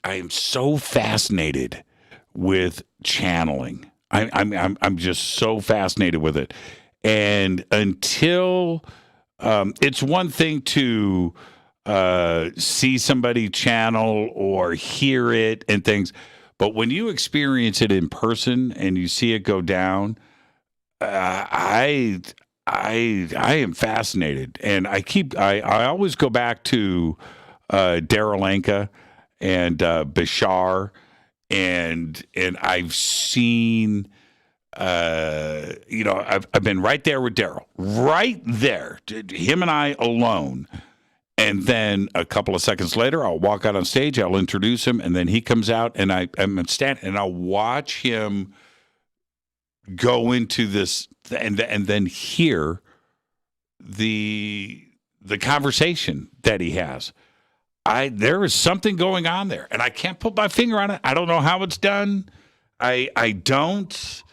am so fascinated with channeling. I'm just so fascinated with it. And until it's one thing to see somebody channel or hear it and things, but when you experience it in person and you see it go down, I am fascinated, and I always go back to Darryl Anka and Bashar, and I've seen I've been right there with Darryl, right there, him and I alone. And then a couple of seconds later, I'll walk out on stage, I'll introduce him, and then he comes out, and I'm standing, and I'll watch him go into this, and then hear the conversation that he has. There is something going on there, and I can't put my finger on it. I don't know how it's done. I don't,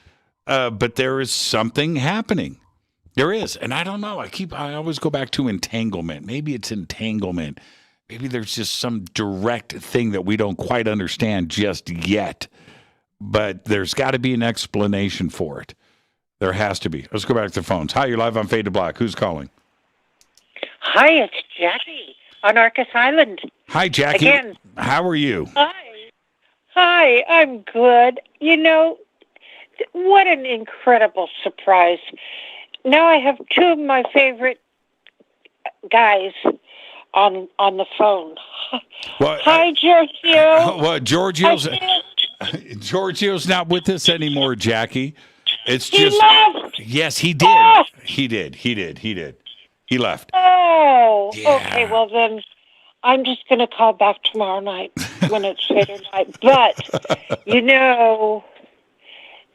but there is something happening. There is, and I don't know. I always go back to entanglement. Maybe it's entanglement. Maybe there's just some direct thing that we don't quite understand just yet. But there's got to be an explanation for it. There has to be. Let's go back to the phones. Hi, you're live on Fade to Black. Who's calling? Hi, it's Jackie on Arcus Island. Hi, Jackie. Again. How are you? Hi. Hi, I'm good. You know, what an incredible surprise. Now I have two of my favorite guys on the phone. Well, Hi, Giorgio. Well, Giorgio's not with us anymore, Jackie. It's He just left. yes, he did. Oh. He did. He left. Oh, Yeah. okay. Well, then I'm just going to call back tomorrow night when it's later night. But, you know,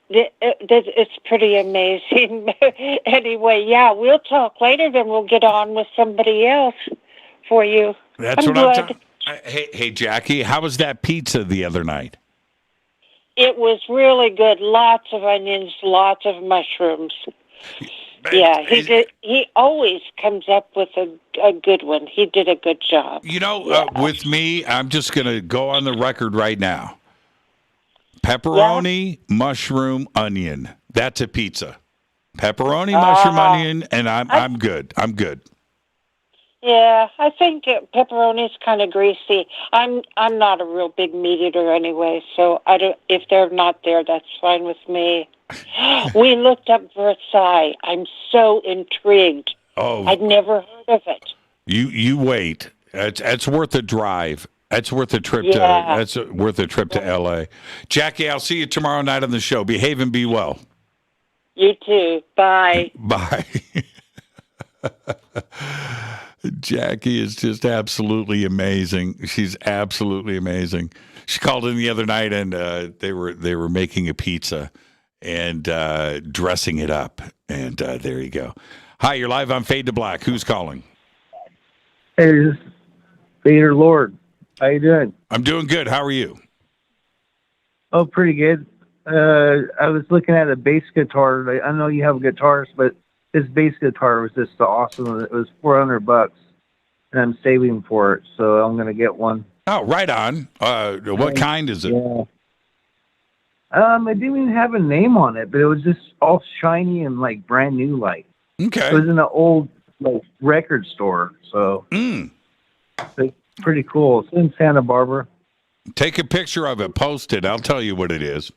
it's pretty amazing. Anyway, yeah, we'll talk later. Then we'll get on with somebody else for you. That's I'm what good. I'm talking. Hey, Jackie, how was that pizza the other night? It was really good. Lots of onions, lots of mushrooms. Yeah, he did. He always comes up with a good one. He did a good job. You know, with me, I'm just going to go on the record right now. Pepperoni, mushroom, onion. That's a pizza. Pepperoni, mushroom, onion, and I'm good. I'm good. Yeah, I think pepperoni's kind of greasy. I'm not a real big meat eater anyway, so I don't. If they're not there, that's fine with me. We looked up Versailles. I'm so intrigued. Oh, I'd never heard of it. You wait. It's worth a drive. That's worth a trip to L.A. Jackie, I'll see you tomorrow night on the show. Behave and be well. You too. Bye. Bye. Jackie is just absolutely amazing. She's absolutely amazing. She called in the other night, and they were making a pizza and dressing it up. And there you go. Hi, you're live on Fade to Black. Who's calling? Hey, this is Vader Lord. How you doing? I'm doing good. How are you? Oh, pretty good. I was looking at a bass guitar. I know you have guitars, but this bass guitar was just awesome. It was $400, and I'm saving for it, so I'm going to get one. Oh, right on. What kind is it? Yeah. It didn't even have a name on it, but it was just all shiny and like brand new, like. Okay. It was in an old record store, so it's pretty cool. It's in Santa Barbara. Take a picture of it, post it. I'll tell you what it is.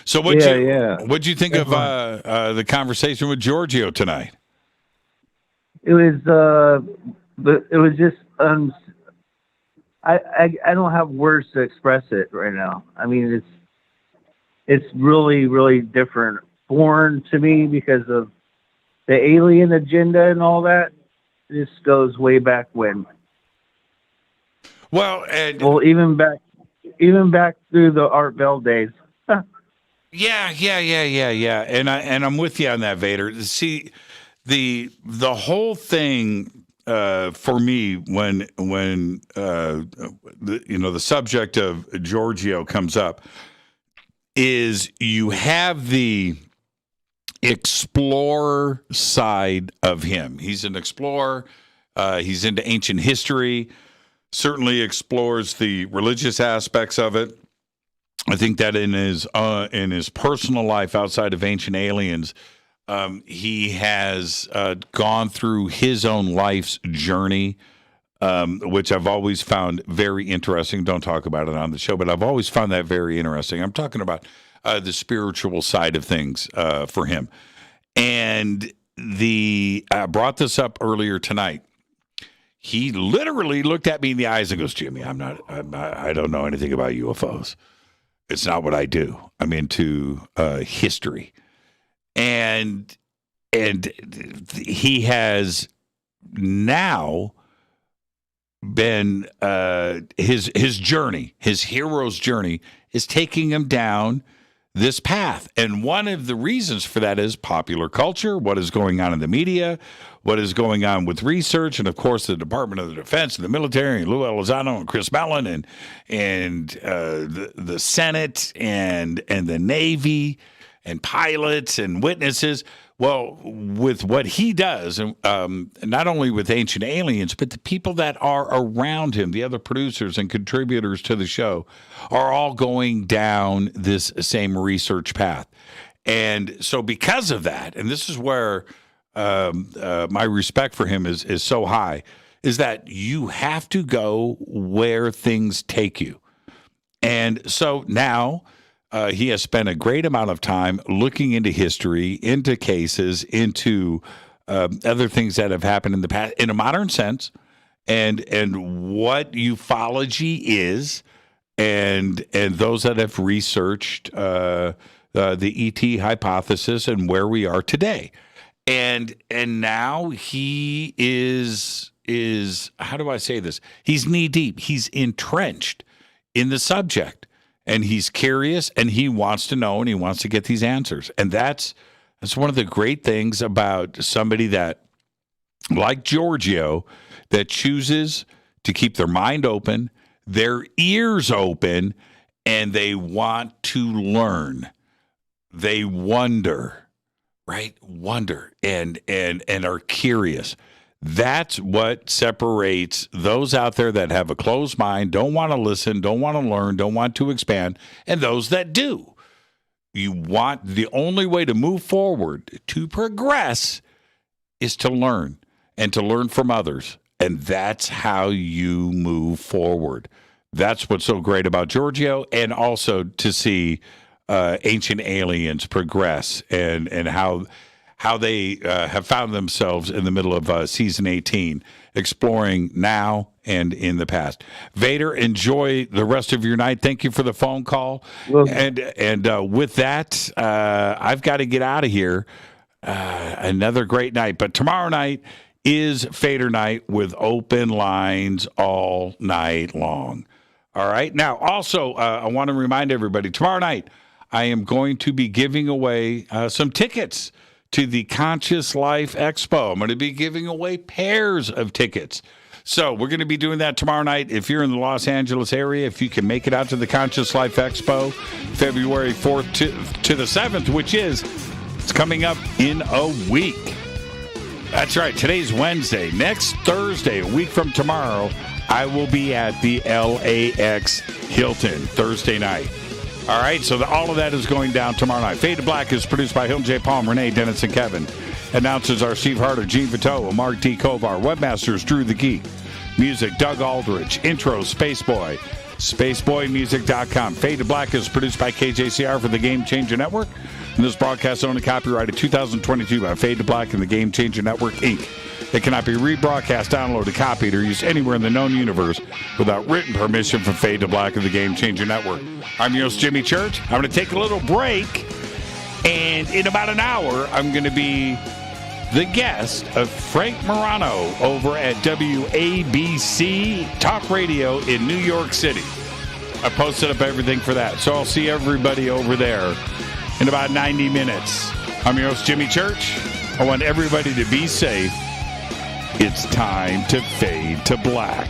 So what'd you think of the conversation with Giorgio tonight? It was just I don't have words to express it right now. I mean, it's really, really different, foreign to me because of the alien agenda and all that. This goes way back when. Well, even back through the Art Bell days. Yeah. And I'm with you on that, Vader. See, the whole thing for me when the subject of Giorgio comes up is you have the explorer side of him. He's an explorer. He's into ancient history. Certainly explores the religious aspects of it. I think that in his personal life outside of Ancient Aliens, he has gone through his own life's journey, which I've always found very interesting. Don't talk about it on the show, but I've always found that very interesting. I'm talking about the spiritual side of things for him. And I brought this up earlier tonight. He literally looked at me in the eyes and goes, "Jimmy, I don't know anything about UFOs. It's not what I do. I'm into history." And he has now been his journey, his hero's journey, is taking him down this path. And one of the reasons for that is popular culture, what is going on in the media, what is going on with research, and of course the Department of the Defense and the military, and Lou Elizondo and Chris Mellon and the Senate and the Navy and pilots and witnesses. Well, with what he does, not only with Ancient Aliens, but the people that are around him, the other producers and contributors to the show, are all going down this same research path. And so because of that, and this is where my respect for him is so high, is that you have to go where things take you. And so now he has spent a great amount of time looking into history, into cases, into other things that have happened in the past in a modern sense, and what ufology is, and those that have researched the ET hypothesis and where we are today. And now he is how do I say this? He's knee deep. He's entrenched in the subject, and he's curious, and he wants to know, and he wants to get these answers. And that's one of the great things about somebody that, like Giorgio, that chooses to keep their mind open, their ears open, and they want to learn. They wonder. Right? Wonder and are curious. That's what separates those out there that have a closed mind, don't want to listen, don't want to learn, don't want to expand, and those that do. The only way to move forward, to progress, is to learn and to learn from others. And that's how you move forward. That's what's so great about Giorgio, and also to see ancient aliens progress and how they have found themselves in the middle of season 18, exploring now and in the past. Vader, enjoy the rest of your night. Thank you for the phone call. Well, and with that, I've got to get out of here. Another great night. But tomorrow night is Fader night with open lines all night long. All right. Now, also, I want to remind everybody, tomorrow night, I am going to be giving away some tickets to the Conscious Life Expo. I'm going to be giving away pairs of tickets. So we're going to be doing that tomorrow night. If you're in the Los Angeles area, if you can make it out to the Conscious Life Expo, February 4th to the 7th, which it's coming up in a week. That's right. Today's Wednesday. Next Thursday, a week from tomorrow, I will be at the LAX Hilton Thursday night. All right, so all of that is going down tomorrow night. Fade to Black is produced by Hilton J. Palm, Renee, Dennis, and Kevin. Announcers are Steve Harder, Gene Vito, and Mark D. Kovar. Webmasters, Drew the Geek. Music, Doug Aldrich. Intro, Spaceboy. SpaceboyMusic.com. Fade to Black is produced by KJCR for the Game Changer Network. And this broadcast is only copyrighted 2022 by Fade to Black and the Game Changer Network, Inc. It cannot be rebroadcast, downloaded, copied, or used anywhere in the known universe without written permission from Fade to Black of the Game Changer Network. I'm your host, Jimmy Church. I'm going to take a little break, and in about an hour, I'm going to be the guest of Frank Morano over at WABC Talk Radio in New York City. I posted up everything for that, so I'll see everybody over there in about 90 minutes. I'm your host, Jimmy Church. I want everybody to be safe. It's time to fade to black.